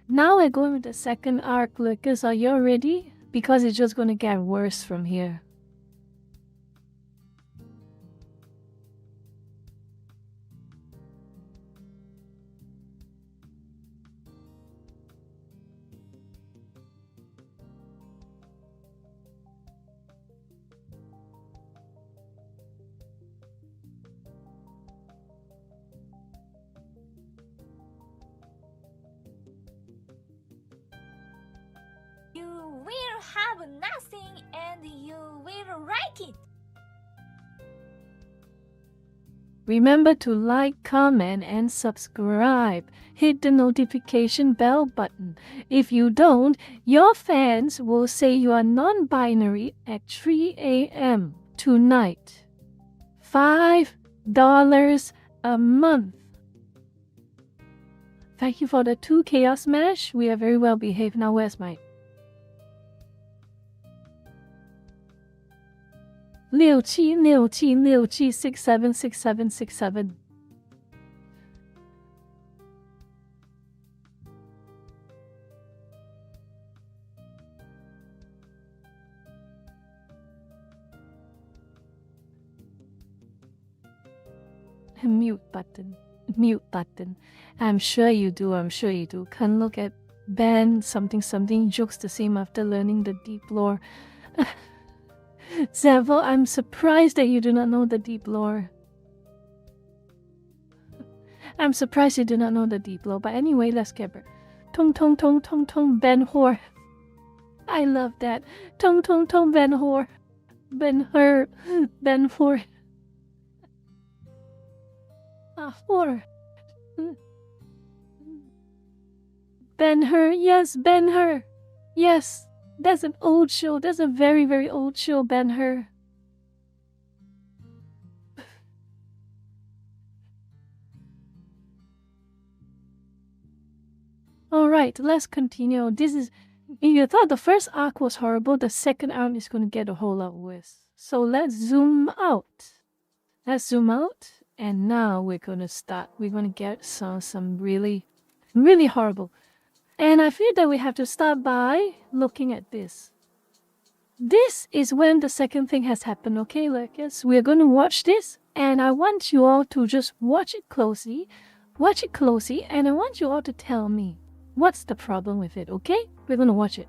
Now we're going with the second arc, Lucas. Are you ready? Because it's just going to get worse from here. You will have nothing and you will like it. Remember to like, comment, and subscribe. Hit the notification bell button. If you don't, your fans will say you are non-binary at 3 a.m. tonight. $5 a month. Thank you for the 2 chaos smash. We are very well behaved. Now where's my... 67676767. Mute button. Mute button. I'm sure you do. I'm sure you do. Can look at Ben something jokes the same after learning the deep lore. Zevo, I'm surprised that you do not know the deep lore. I'm surprised you do not know the deep lore. But anyway, let's get back. Tong tong tong tong tong Ben Hor. I love that. Tong tong tong Ben Hor. Ben Hur. Ben Hor. Ah, Hor. Ben Hur. Yes, Ben Hur. Yes. That's an old show. That's a very, very old show, Ben-Hur. Alright, let's continue. This is... If you thought the first arc was horrible, the second arc is going to get a whole lot worse. So let's zoom out. Let's zoom out. And now we're going to start. We're going to get some really, really horrible. And I feel that we have to start by looking at this. This is when the second thing has happened, okay, Lucas? We're going to watch this, and I want you all to just watch it closely, and I want you all to tell me what's the problem with it, okay? We're going to watch it.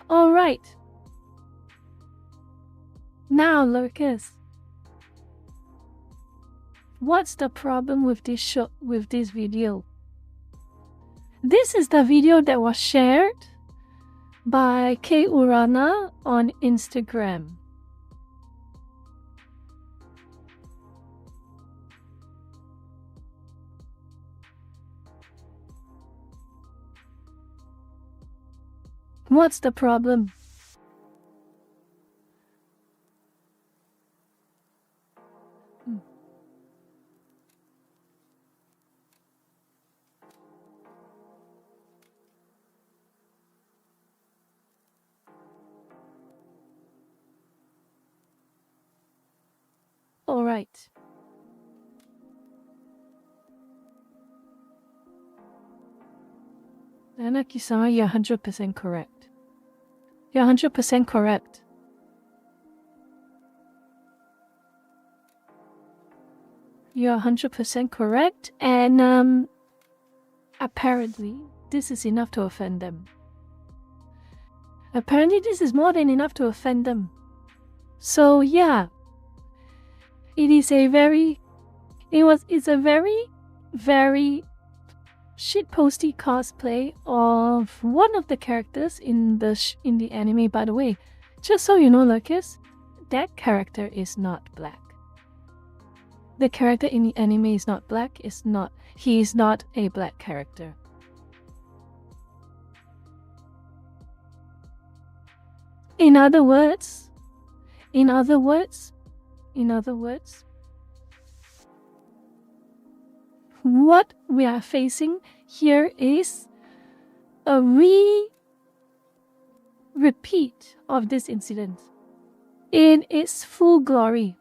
Alright. Now, Lucas. What's the problem with this video? This is the video that was shared by K Urana on Instagram. What's the problem? All right. Anaki-sama, you're 100% correct. You're 100% correct. You're 100% correct, and apparently this is enough to offend them. Apparently this is more than enough to offend them. So yeah, it's a very shitposty cosplay of one of the characters in the anime. By the way, just so you know, Lucas, that character is not black. The character in the anime is not black. He is not a black character. In other words, what we are facing here is a repeat of this incident in its full glory.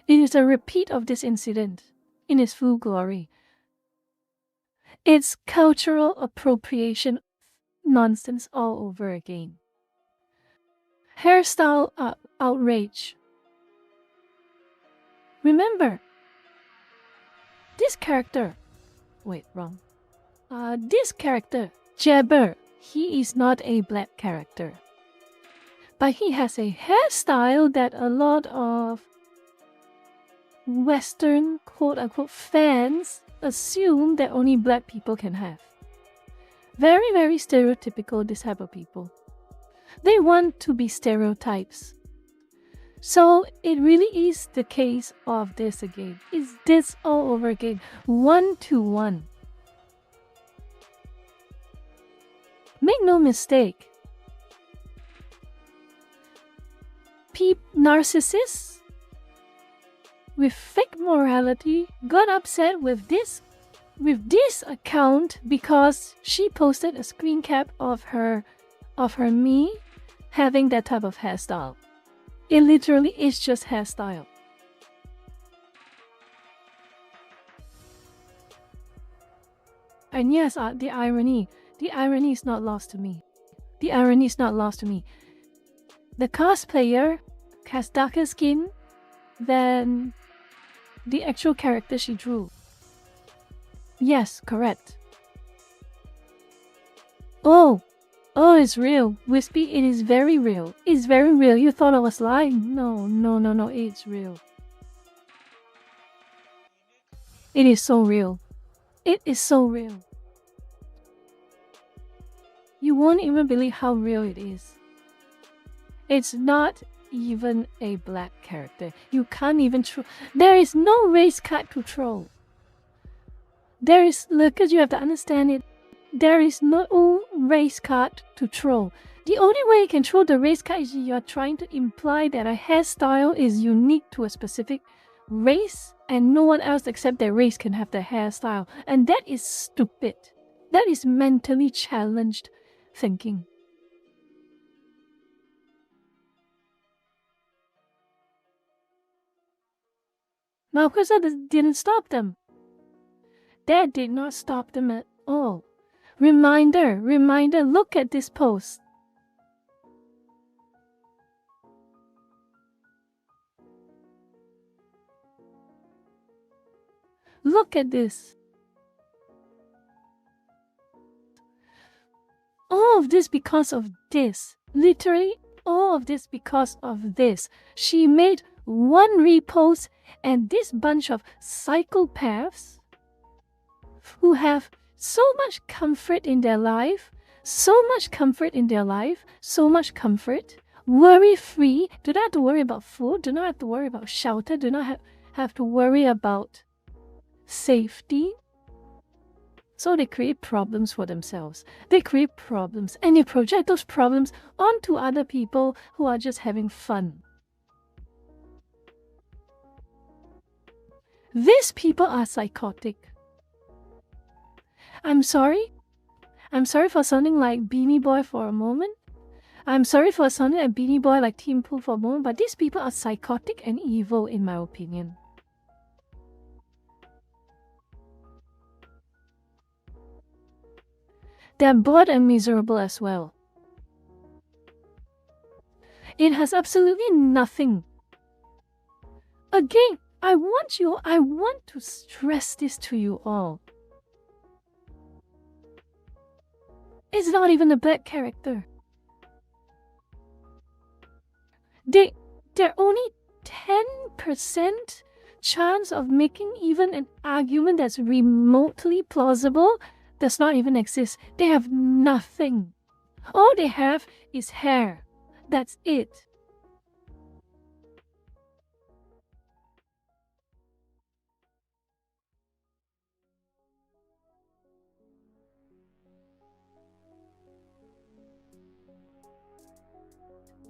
It is a repeat of this incident in its full glory. It's cultural appropriation nonsense all over again. Hairstyle outrage. Remember, this character, this character, Jabber, he is not a black character. But he has a hairstyle that a lot of Western quote-unquote fans assume that only black people can have. Very, very stereotypical, this type of people. They want to be stereotypes. So it really is the case of this again. It's this all over again. 1-to-1. Make no mistake. Narcissists with fake morality got upset with this account because she posted a screen cap of her me having that type of hairstyle. It literally is just hairstyle. And yes, the irony is not lost to me. The cosplayer has darker skin than the actual character she drew. Yes, correct. Oh, it's real. Wispy, it is very real. It's very real. You thought I was lying? No, it's real. It is so real. It is so real. You won't even believe how real it is. It's not even a black character. You can't even troll. There is no race card to troll. Lucas, you have to understand it. There is no race card to troll. The only way you can troll the race card is you're trying to imply that a hairstyle is unique to a specific race and no one else except that race can have the hairstyle. And that is stupid. That is mentally challenged thinking. Now, of course, that didn't stop them. That did not stop them at all. Reminder, look at this post. Look at this. All of this because of this. Literally, all of this because of this. She made one repost and this bunch of psychopaths who have so much comfort in their life, worry-free, do not have to worry about food, do not have to worry about shelter, do not have to worry about safety. So they create problems for themselves. They create problems and they project those problems onto other people who are just having fun. These people are psychotic. I'm sorry for sounding like Beanie Boy for a moment. I'm sorry for sounding like Beanie Boy like Tim Pool for a moment, but these people are psychotic and evil in my opinion. They're bored and miserable as well. It has absolutely nothing. Again, I want to stress this to you all. It's not even a bad character. They're only 10% chance of making even an argument that's remotely plausible does not even exist. They have nothing. All they have is hair. That's it.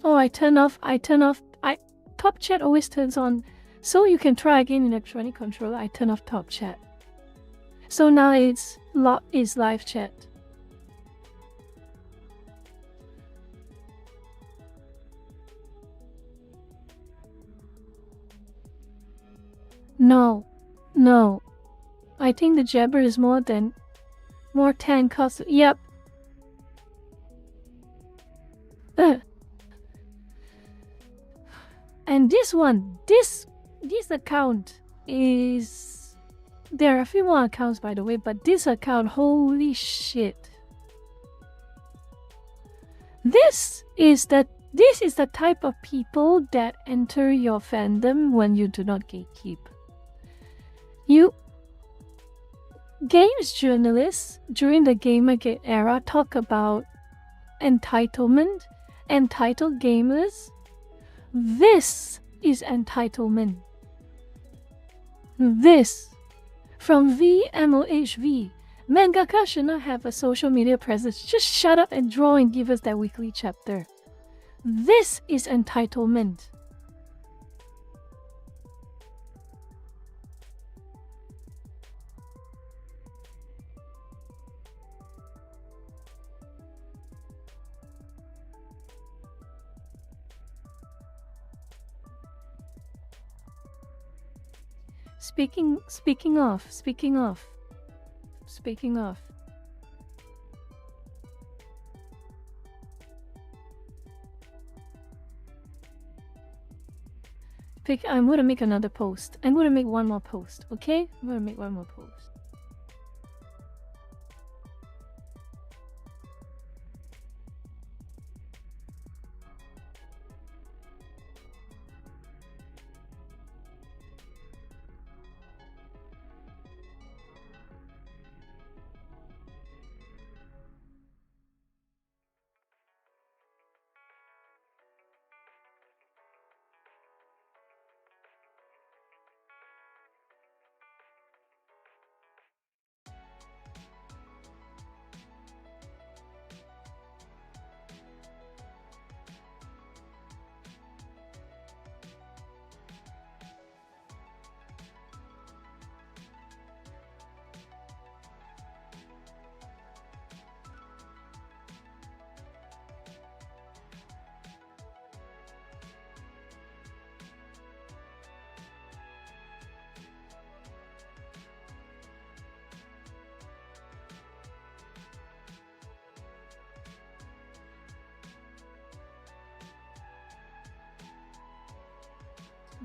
Oh, I turn off. Top chat always turns on. So you can try again in electronic controller. I turn off top chat. So now it's live chat. No. I think the jabber is more 10 cost. Yep. And this account is... There are a few more accounts, by the way, but this account, holy shit. This is the type of people that enter your fandom when you do not gatekeep. Games journalists during the Gamergate era talk about entitlement, entitled gamers. This is entitlement. This. From VMOHV. Mangaka should not have a social media presence. Just shut up and draw and give us that weekly chapter. This is entitlement. Speaking of. I'm gonna make another post. I'm gonna make one more post, okay? I'm gonna make one more post.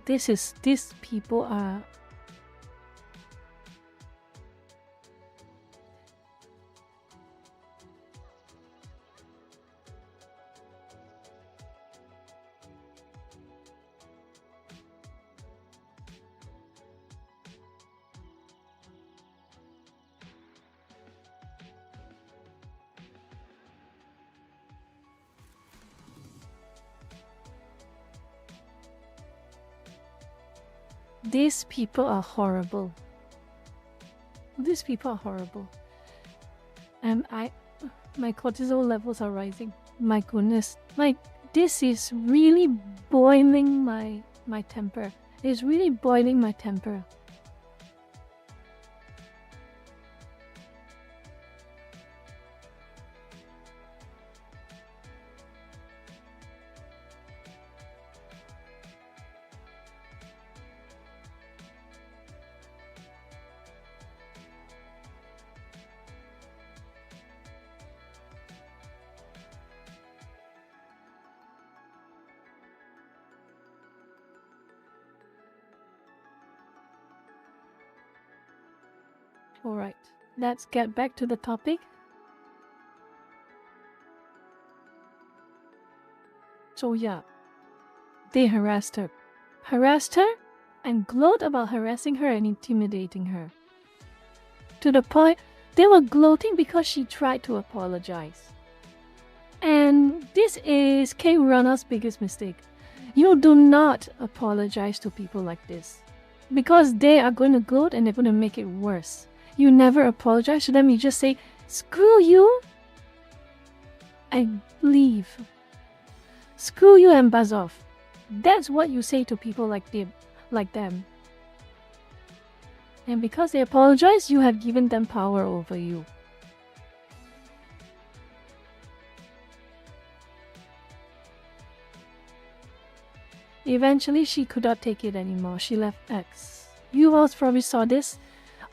These people are... These people are horrible. These people are horrible. My cortisol levels are rising. My goodness. This is really boiling my temper. It's really boiling my temper. Alright, let's get back to the topic. So yeah, they harassed her, and gloat about harassing her and intimidating her. To the point, they were gloating because she tried to apologize. And this is Kei Urana's biggest mistake. You do not apologize to people like this, because they are going to gloat and they're going to make it worse. You never apologize to them, you just say, screw you, and leave. Screw you and buzz off. That's what you say to people like them. And because they apologize, you have given them power over you. Eventually, she could not take it anymore. She left X. You all probably saw this.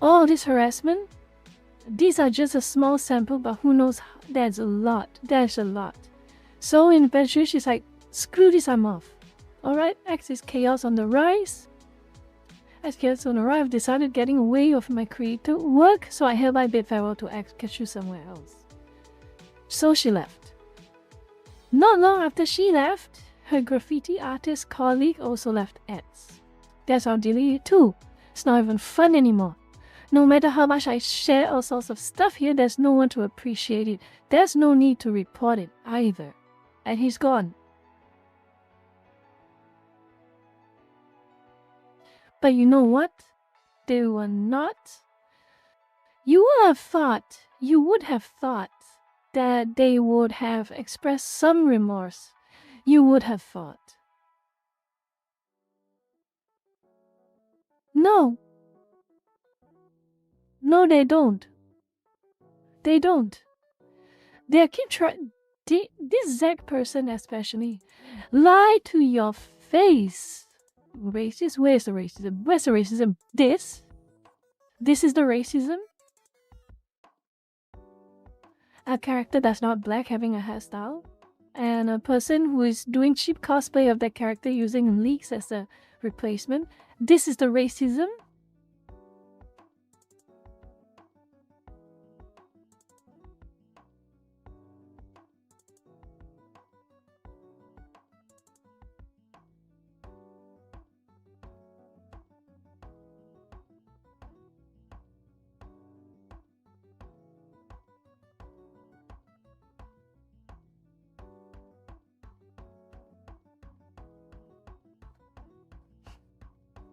All this harassment. These are just a small sample, but who knows? There's a lot. There's a lot. So eventually, she's like, screw this, I'm off. Alright, X is chaos on the rise. As chaos on the rise, I've decided getting away of my creative work, so I hereby bid farewell to X, catch you somewhere else. So she left. Not long after she left, her graffiti artist colleague also left X. That's how deleted too. It's not even fun anymore. No matter how much I share all sorts of stuff here, there's no one to appreciate it. There's no need to report it either. And he's gone. But you know what? They were not. You would have thought that they would have expressed some remorse. You would have thought. No. No, they don't. They don't. They keep trying. This Zack person especially lie to your face. Racist? Where's the racism? Where's the racism? This is the racism? A character that's not black having a hairstyle? And a person who is doing cheap cosplay of that character using leaks as a replacement? This is the racism?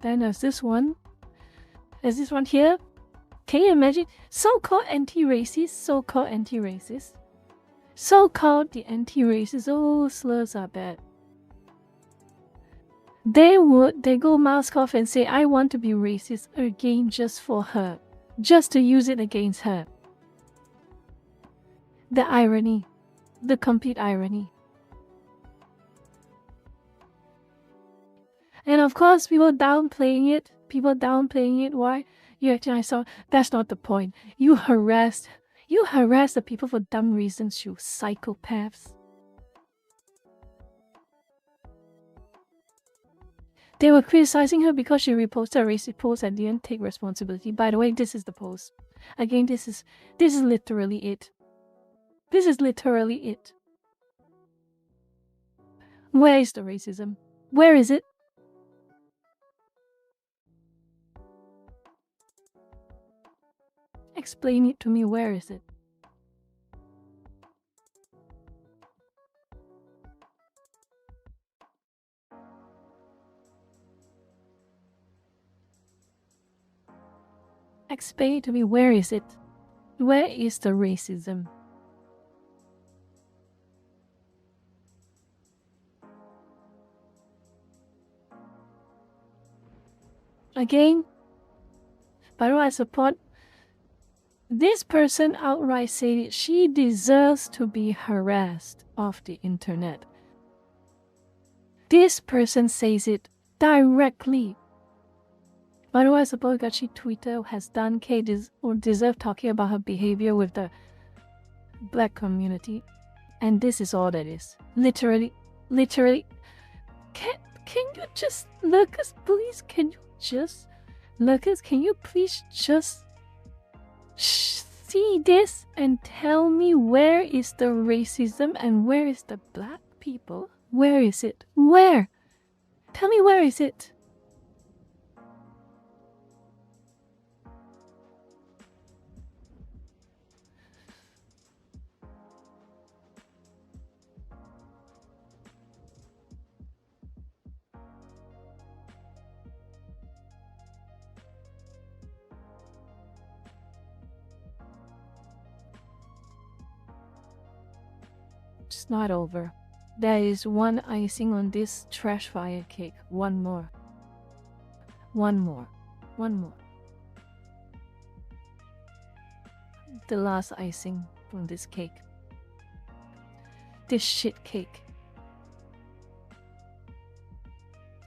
Then there's this one. There's this one here. Can you imagine? So-called anti-racist. So-called the anti-racist. Oh, slurs are bad. They go mask off and say, I want to be racist again just for her. Just to use it against her. The irony. The complete irony. And of course, people downplaying it. Why? I saw that's not the point. You harassed the people for dumb reasons, you psychopaths. They were criticizing her because she reposted a racist post and didn't take responsibility. By the way, this is the post. Again, this is literally it. This is literally it. Where is the racism? Where is it? Explain it to me. Where is it? Explain it to me. Where is it? Where is the racism? Again, by the way, I support. This person outright said she deserves to be harassed off the internet. This person says it directly. By the way, I suppose Gachi Twitter has done Kay deserve talking about her behavior with the black community. And this is all that is. Literally. Can you just, Lucas, please, can you please just See this and tell me where is the racism and where is the black people? Where is it? Where? Tell me where is it? It's not over. There is one icing on this trash fire cake. One more. One more. One more. The last icing from this cake. This shit cake.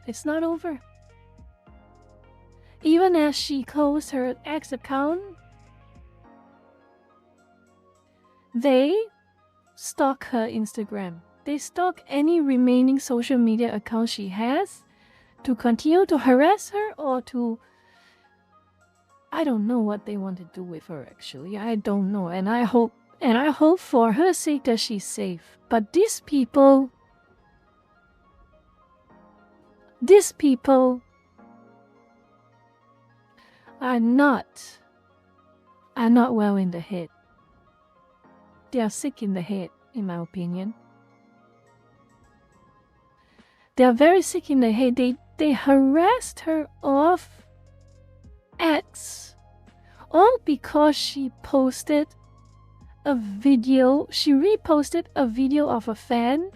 It's not over. Even as she closed her X account, they stalk her Instagram. They stalk any remaining social media account she has to continue to harass her or to... I don't know what they want to do with her actually. I don't know. And I hope for her sake that she's safe. But these people are not well in the head. They are sick in the head, in my opinion. They are very sick in the head. They harassed her off X all because she posted a video. She reposted a video of a fan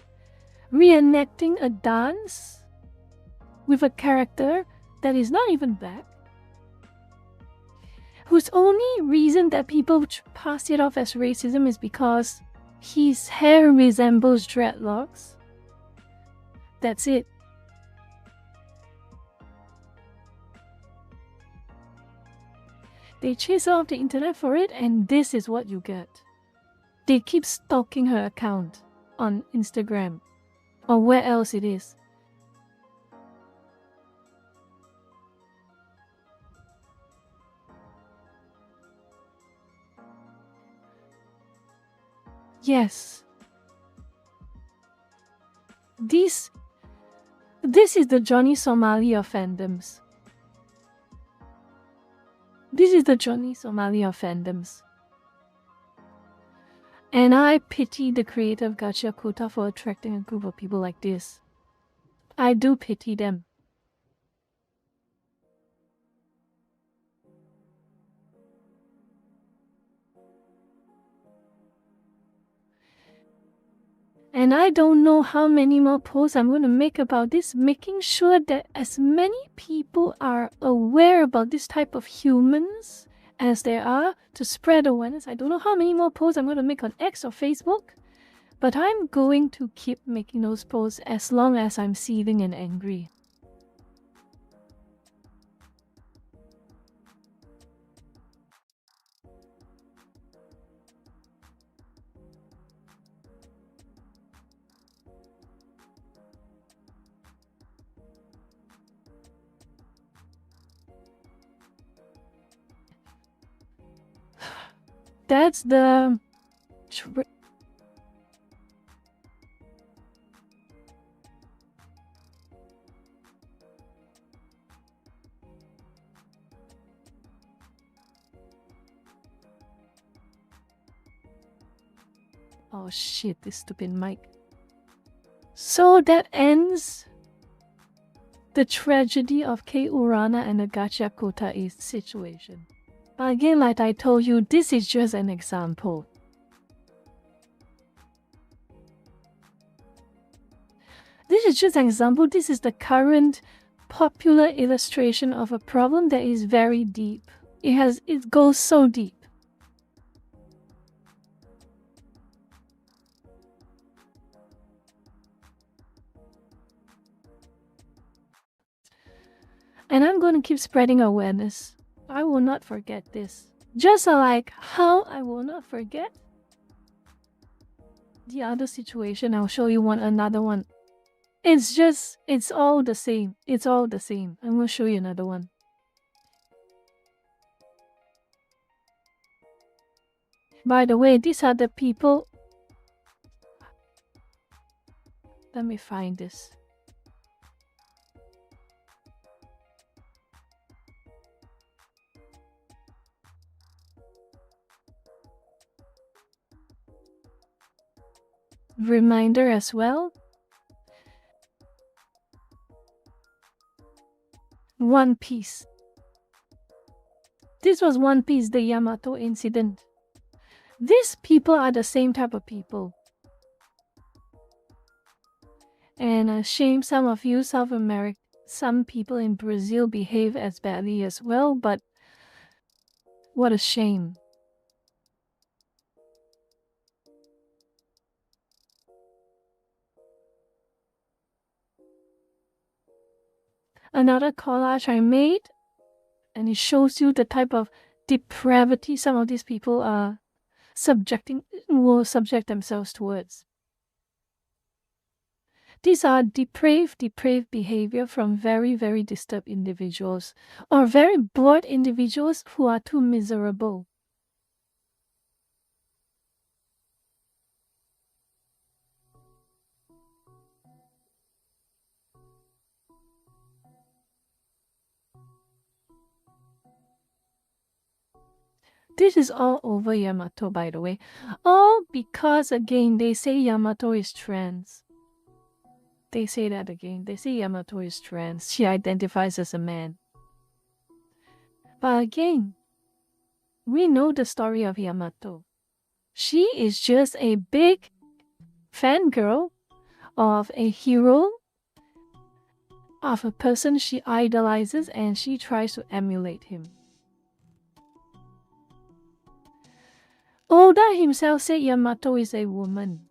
reenacting a dance with a character that is not even black, whose only reason that people pass it off as racism is because his hair resembles dreadlocks. That's it. They chase her off the internet for it, and this is what you get. They keep stalking her account on Instagram or where else it is. Yes. This is the Johnny Somali of fandoms. This is the Johnny Somali of fandoms. And I pity the creator of Gacha Kota for attracting a group of people like this. I do pity them. And I don't know how many more posts I'm going to make about this, making sure that as many people are aware about this type of humans as there are to spread awareness. I don't know how many more posts I'm going to make on X or Facebook, but I'm going to keep making those posts as long as I'm seething and angry. That's the... Oh shit, this stupid mic. So that ends the tragedy of Kei Urana and the Gacha Kota East situation. But again, like I told you, this is just an example. This is just an example. This is the current popular illustration of a problem that is very deep. It goes so deep. And I'm going to keep spreading awareness. I will not forget this. Just like how I will not forget the other situation. I'll show you another one. It's all the same. It's all the same. I'm going to show you another one. By the way, these are the people. Let me find this. Reminder as well. One Piece. This was One Piece, the Yamato incident. These people are the same type of people. And a shame some of you South America, some people in Brazil behave as badly as well, but what a shame. Another collage I made, and it shows you the type of depravity some of these people are will subject themselves towards. These are depraved behavior from very, very disturbed individuals or very bored individuals who are too miserable. This is all over Yamato, by the way. All because, again, they say Yamato is trans. They say that again. They say Yamato is trans. She identifies as a man. But again, we know the story of Yamato. She is just a big fangirl of a hero, of a person she idolizes, and she tries to emulate him. Oda himself said Yamato is a woman.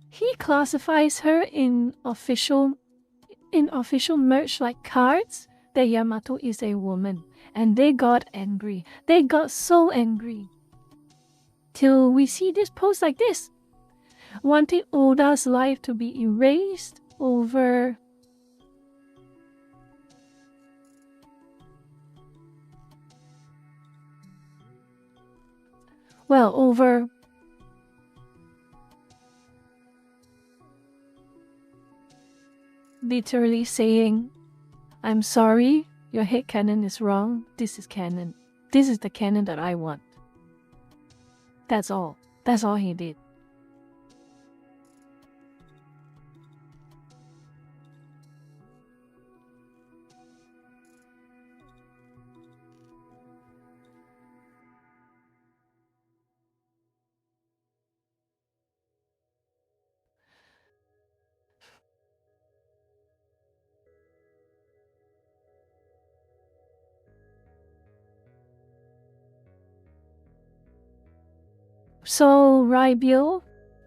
He classifies her in official merch like cards that Yamato is a woman. And they got angry. They got so angry. Till we see this post like this. Wanting Oda's life to be erased over literally saying, I'm sorry, your headcanon is wrong. This is canon. This is the canon that I want. That's all. That's all he did. So Rybiel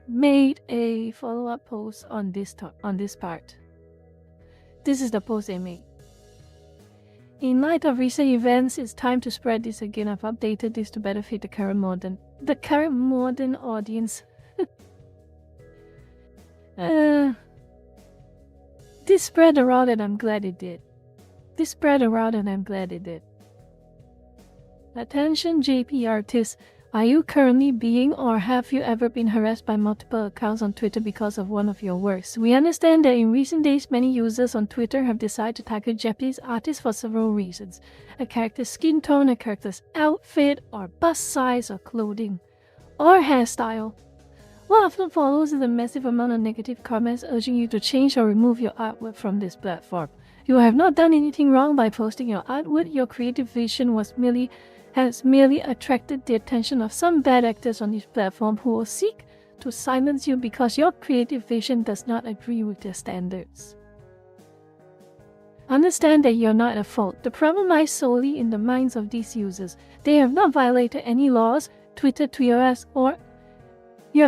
made a follow-up post on this part. This is the post they made. In light of recent events, it's time to spread this again. I've updated this to better fit the current modern audience. This spread around and I'm glad it did. Attention JP artists. Are you currently being or have you ever been harassed by multiple accounts on Twitter because of one of your works? We understand that in recent days, many users on Twitter have decided to tackle Japanese artists for several reasons. A character's skin tone, a character's outfit, or bust size, or clothing, or hairstyle. What often follows is a massive amount of negative comments urging you to change or remove your artwork from this platform. You have not done anything wrong by posting your artwork. Your creative vision has merely attracted the attention of some bad actors on this platform who will seek to silence you because your creative vision does not agree with their standards. Understand that you're not at fault. The problem lies solely in the minds of these users. They have not violated any laws, Twitter, TOS, or any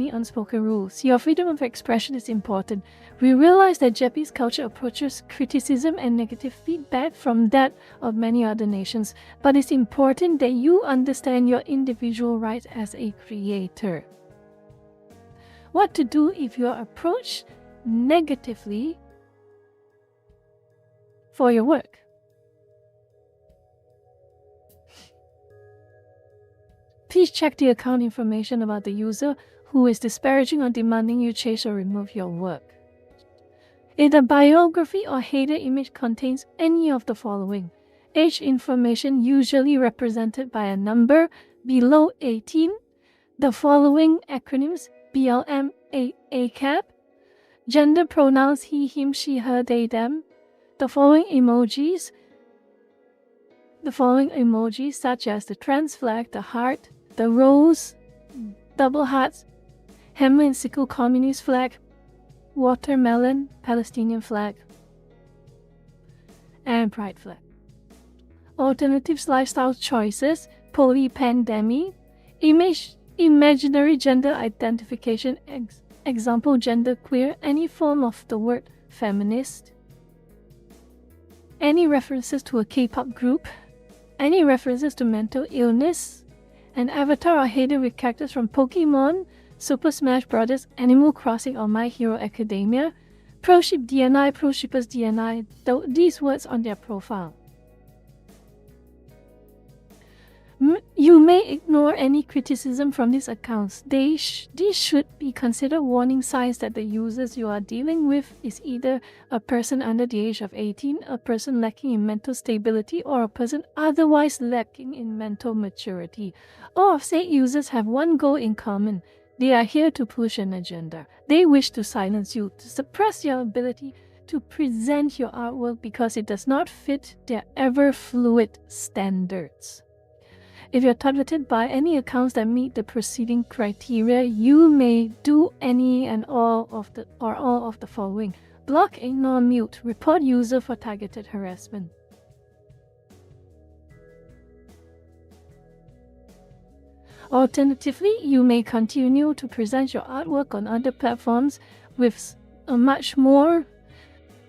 unspoken rules. Your freedom of expression is important. We realize that Japanese culture approaches criticism and negative feedback from that of many other nations, but it's important that you understand your individual rights as a creator. What to do if you are approached negatively for your work? Please check the account information about the user who is disparaging or demanding you change or remove your work. If the biography or header image contains any of the following: age information usually represented by a number below 18, the following acronyms BLM, ACAP, gender pronouns he, him, she, her, they, them, the following emojis such as the trans flag, the heart, the rose, double hearts, hammer and sickle communist flag, watermelon, Palestinian flag, and pride flag. Alternatives lifestyle choices, polypandemy, imaginary gender identification, example genderqueer, any form of the word feminist, any references to a K-pop group, any references to mental illness, an avatar or header with characters from Pokemon, Super Smash Bros., Animal Crossing, or My Hero Academia, pro-ship DNI, pro-shippers DNI, these words on their profile. You may ignore any criticism from these accounts. These should be considered warning signs that the users you are dealing with is either a person under the age of 18, a person lacking in mental stability, or a person otherwise lacking in mental maturity. All of said users have one goal in common. They are here to push an agenda. They wish to silence you, to suppress your ability to present your artwork because it does not fit their ever-fluid standards. If you're targeted by any accounts that meet the preceding criteria, you may do any and all of the following: block, ignore, mute, report user for targeted harassment. Alternatively, you may continue to present your artwork on other platforms with a much more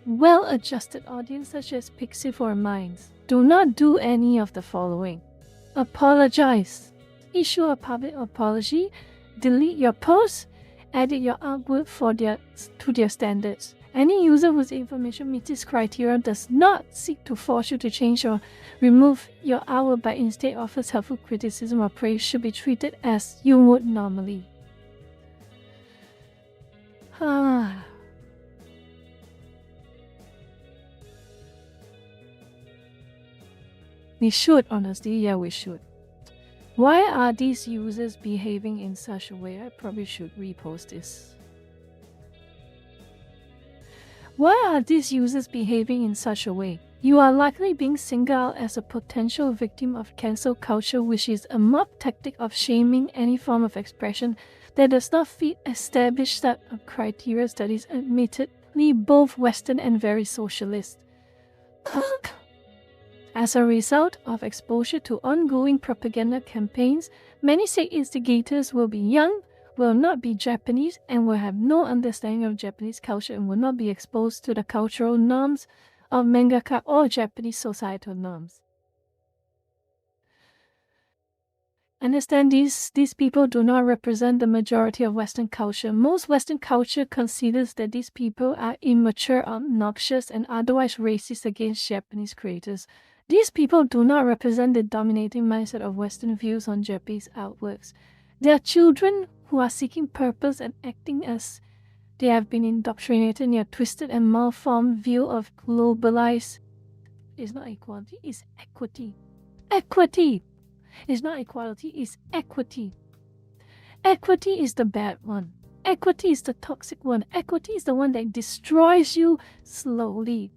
well-adjusted audience such as Pixiv or Minds. Do not do any of the following: apologize, issue a public apology, delete your post, edit your artwork to their standards. Any user whose information meets this criteria does not seek to force you to change or remove your artwork, but instead offers helpful criticism or praise should be treated as you would normally. We should, honestly, yeah, we should. Why are these users behaving in such a way? I probably should repost this. Why are these users behaving in such a way? You are likely being singled out as a potential victim of cancel culture, which is a mob tactic of shaming any form of expression that does not fit established set of criteria that is admittedly both Western and very socialist. As a result of exposure to ongoing propaganda campaigns, many say instigators will be young, will not be Japanese, and will have no understanding of Japanese culture and will not be exposed to the cultural norms of mangaka or Japanese societal norms. Understand these people do not represent the majority of Western culture. Most Western culture considers that these people are immature, obnoxious, and otherwise racist against Japanese creators. These people do not represent the dominating mindset of Western views on Japanese artworks. They are children who are seeking purpose and acting as they have been indoctrinated in a twisted and malformed view of globalized. It's not equality, it's equity. Equity! It's not equality, it's equity. Equity is the bad one. Equity is the toxic one. Equity is the one that destroys you slowly.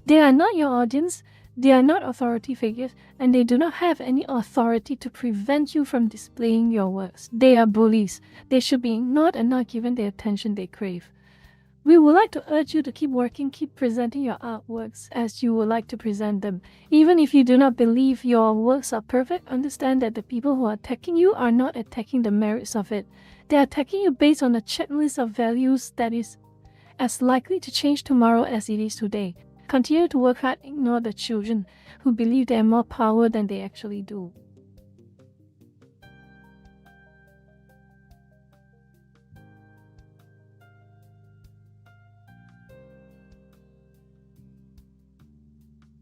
They are not your audience, they are not authority figures, and they do not have any authority to prevent you from displaying your works. They are bullies. They should be ignored and not given the attention they crave. We would like to urge you to keep working, keep presenting your artworks as you would like to present them. Even if you do not believe your works are perfect, understand that the people who are attacking you are not attacking the merits of it. They are attacking you based on a checklist of values that is as likely to change tomorrow as it is today. Continue to work hard, ignore the children who believe they have more power than they actually do.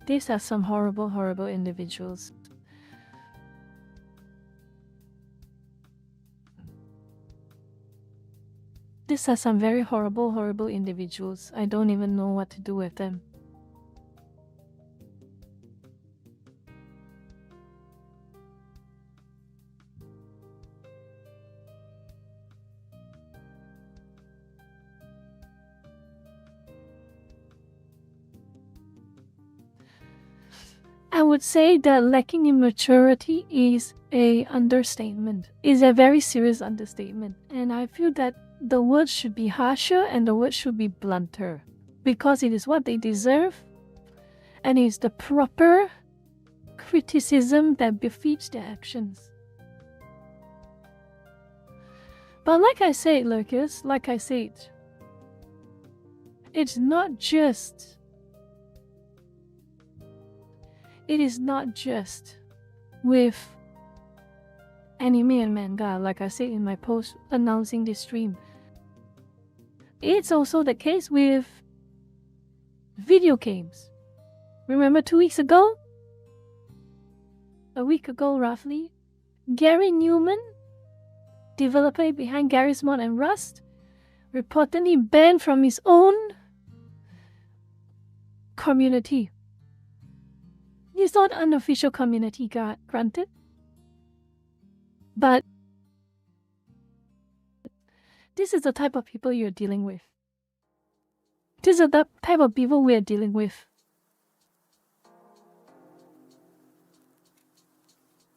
These are some horrible, horrible individuals. These are some very horrible, horrible individuals. I don't even know what to do with them. I would say that lacking in maturity is a understatement. Is a very serious understatement. And I feel that the words should be harsher and the words should be blunter. Because it is what they deserve. And it is the proper criticism that befits their actions. But like I said, Lucas, like I said, it's not just... It is not just with anime and manga, like I said in my post announcing this stream. It's also the case with video games. Remember 2 weeks ago? A week ago roughly? Gary Newman, developer behind Garry's Mod and Rust, reportedly banned from his own community. It's not an official community, granted. But this is the type of people you're dealing with. This is the type of people we're dealing with.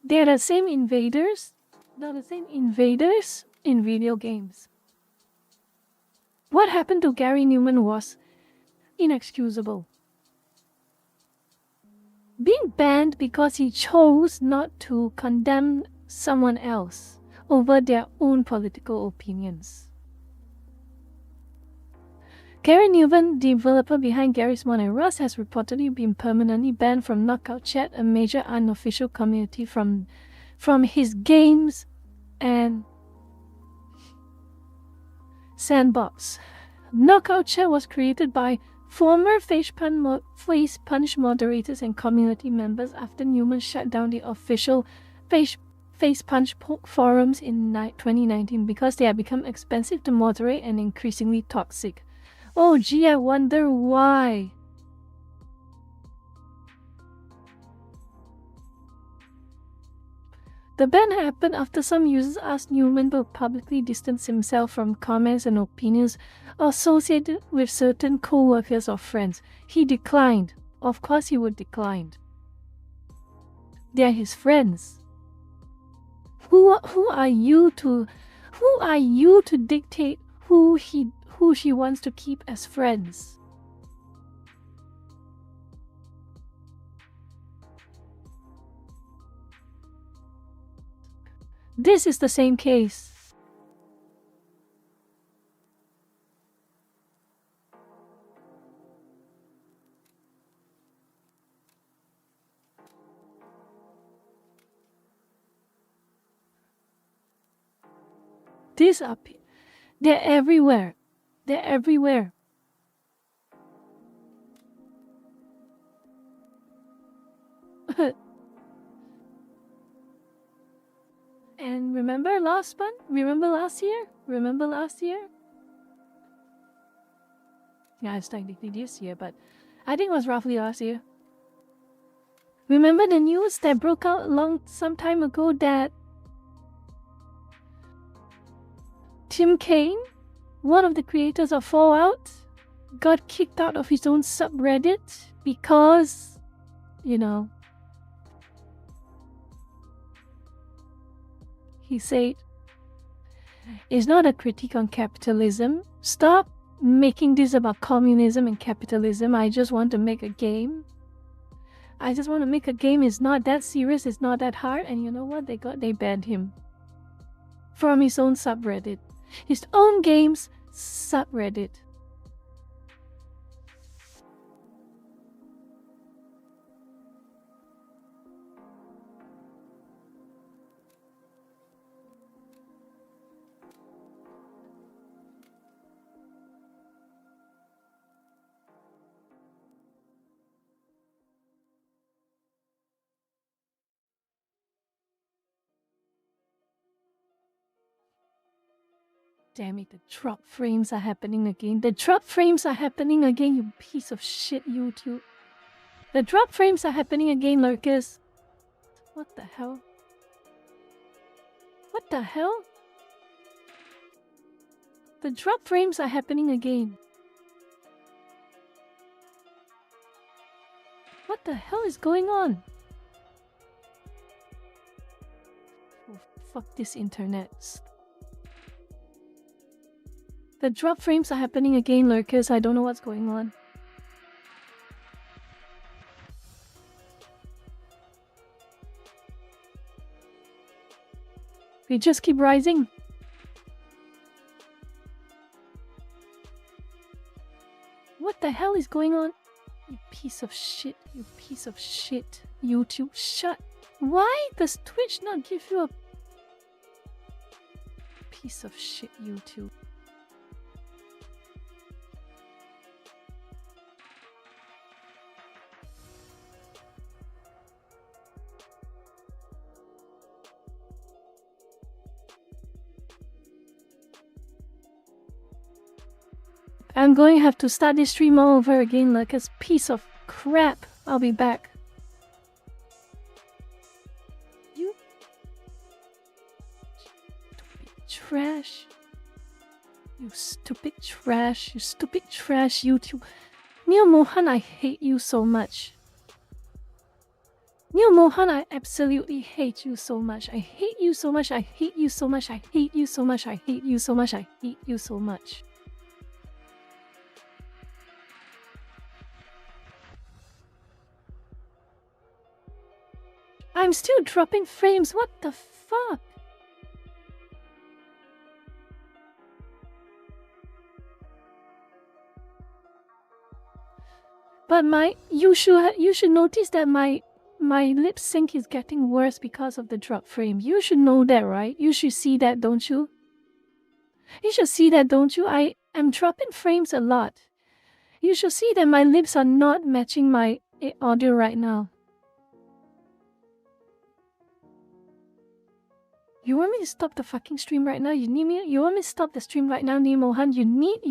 They're the same invaders. They're the same invaders in video games. What happened to Gary Newman was inexcusable. Being banned because he chose not to condemn someone else over their own political opinions. Gary Newman, developer behind Garry's Mod and Rust, has reportedly been permanently banned from Knockout Chat, a major unofficial community from his games and sandbox. Knockout Chat was created by former Face Punch moderators and community members after Newman shut down the official Face Punch forums in 2019 because they had become expensive to moderate and increasingly toxic. Oh gee, I wonder why. The ban happened after some users asked Newman to publicly distance himself from comments and opinions associated with certain co-workers or friends. He declined. Of course he would decline. They are his friends. Who are you to dictate who she wants to keep as friends? This is the same case. These are they're everywhere. They're everywhere. And remember last month? Remember last year? Remember last year? Yeah, it's technically this year, but I think it was roughly last year. Remember the news that broke out some time ago that Tim Kaine, one of the creators of Fallout, got kicked out of his own subreddit because, you know, he said, it's not a critique on capitalism. Stop making this about communism and capitalism. I just want to make a game. I just want to make a game. It's not that serious. It's not that hard. And you know what? They banned him from his own subreddit. His own game's subreddit. Damn it, the drop frames are happening again. The drop frames are happening again, you piece of shit, YouTube. The drop frames are happening again, lurkers. What the hell? What the hell? The drop frames are happening again. What the hell is going on? Oh, fuck this internet. The drop frames are happening again, lurkers. I don't know what's going on. We just keep rising. What the hell is going on? You piece of shit. You piece of shit. YouTube, shut. Why does Twitch not give you a piece of shit, YouTube? I'm going to have to start this stream all over again like a piece of crap. I'll be back. You stupid trash. You stupid trash. You stupid trash, YouTube. Neil Mohan, I hate you so much. Neil Mohan, I absolutely hate you so much. I hate you so much. I hate you so much. I hate you so much. I hate you so much. I hate you so much. I'm still dropping frames. What the fuck? But you should notice that my lip sync is getting worse because of the drop frame. You should know that, right? You should see that, don't you? You should see that, don't you? I am dropping frames a lot. You should see that my lips are not matching my audio right now. You want me to stop the fucking stream right now? You want me to stop the stream right now, Neil Mohan?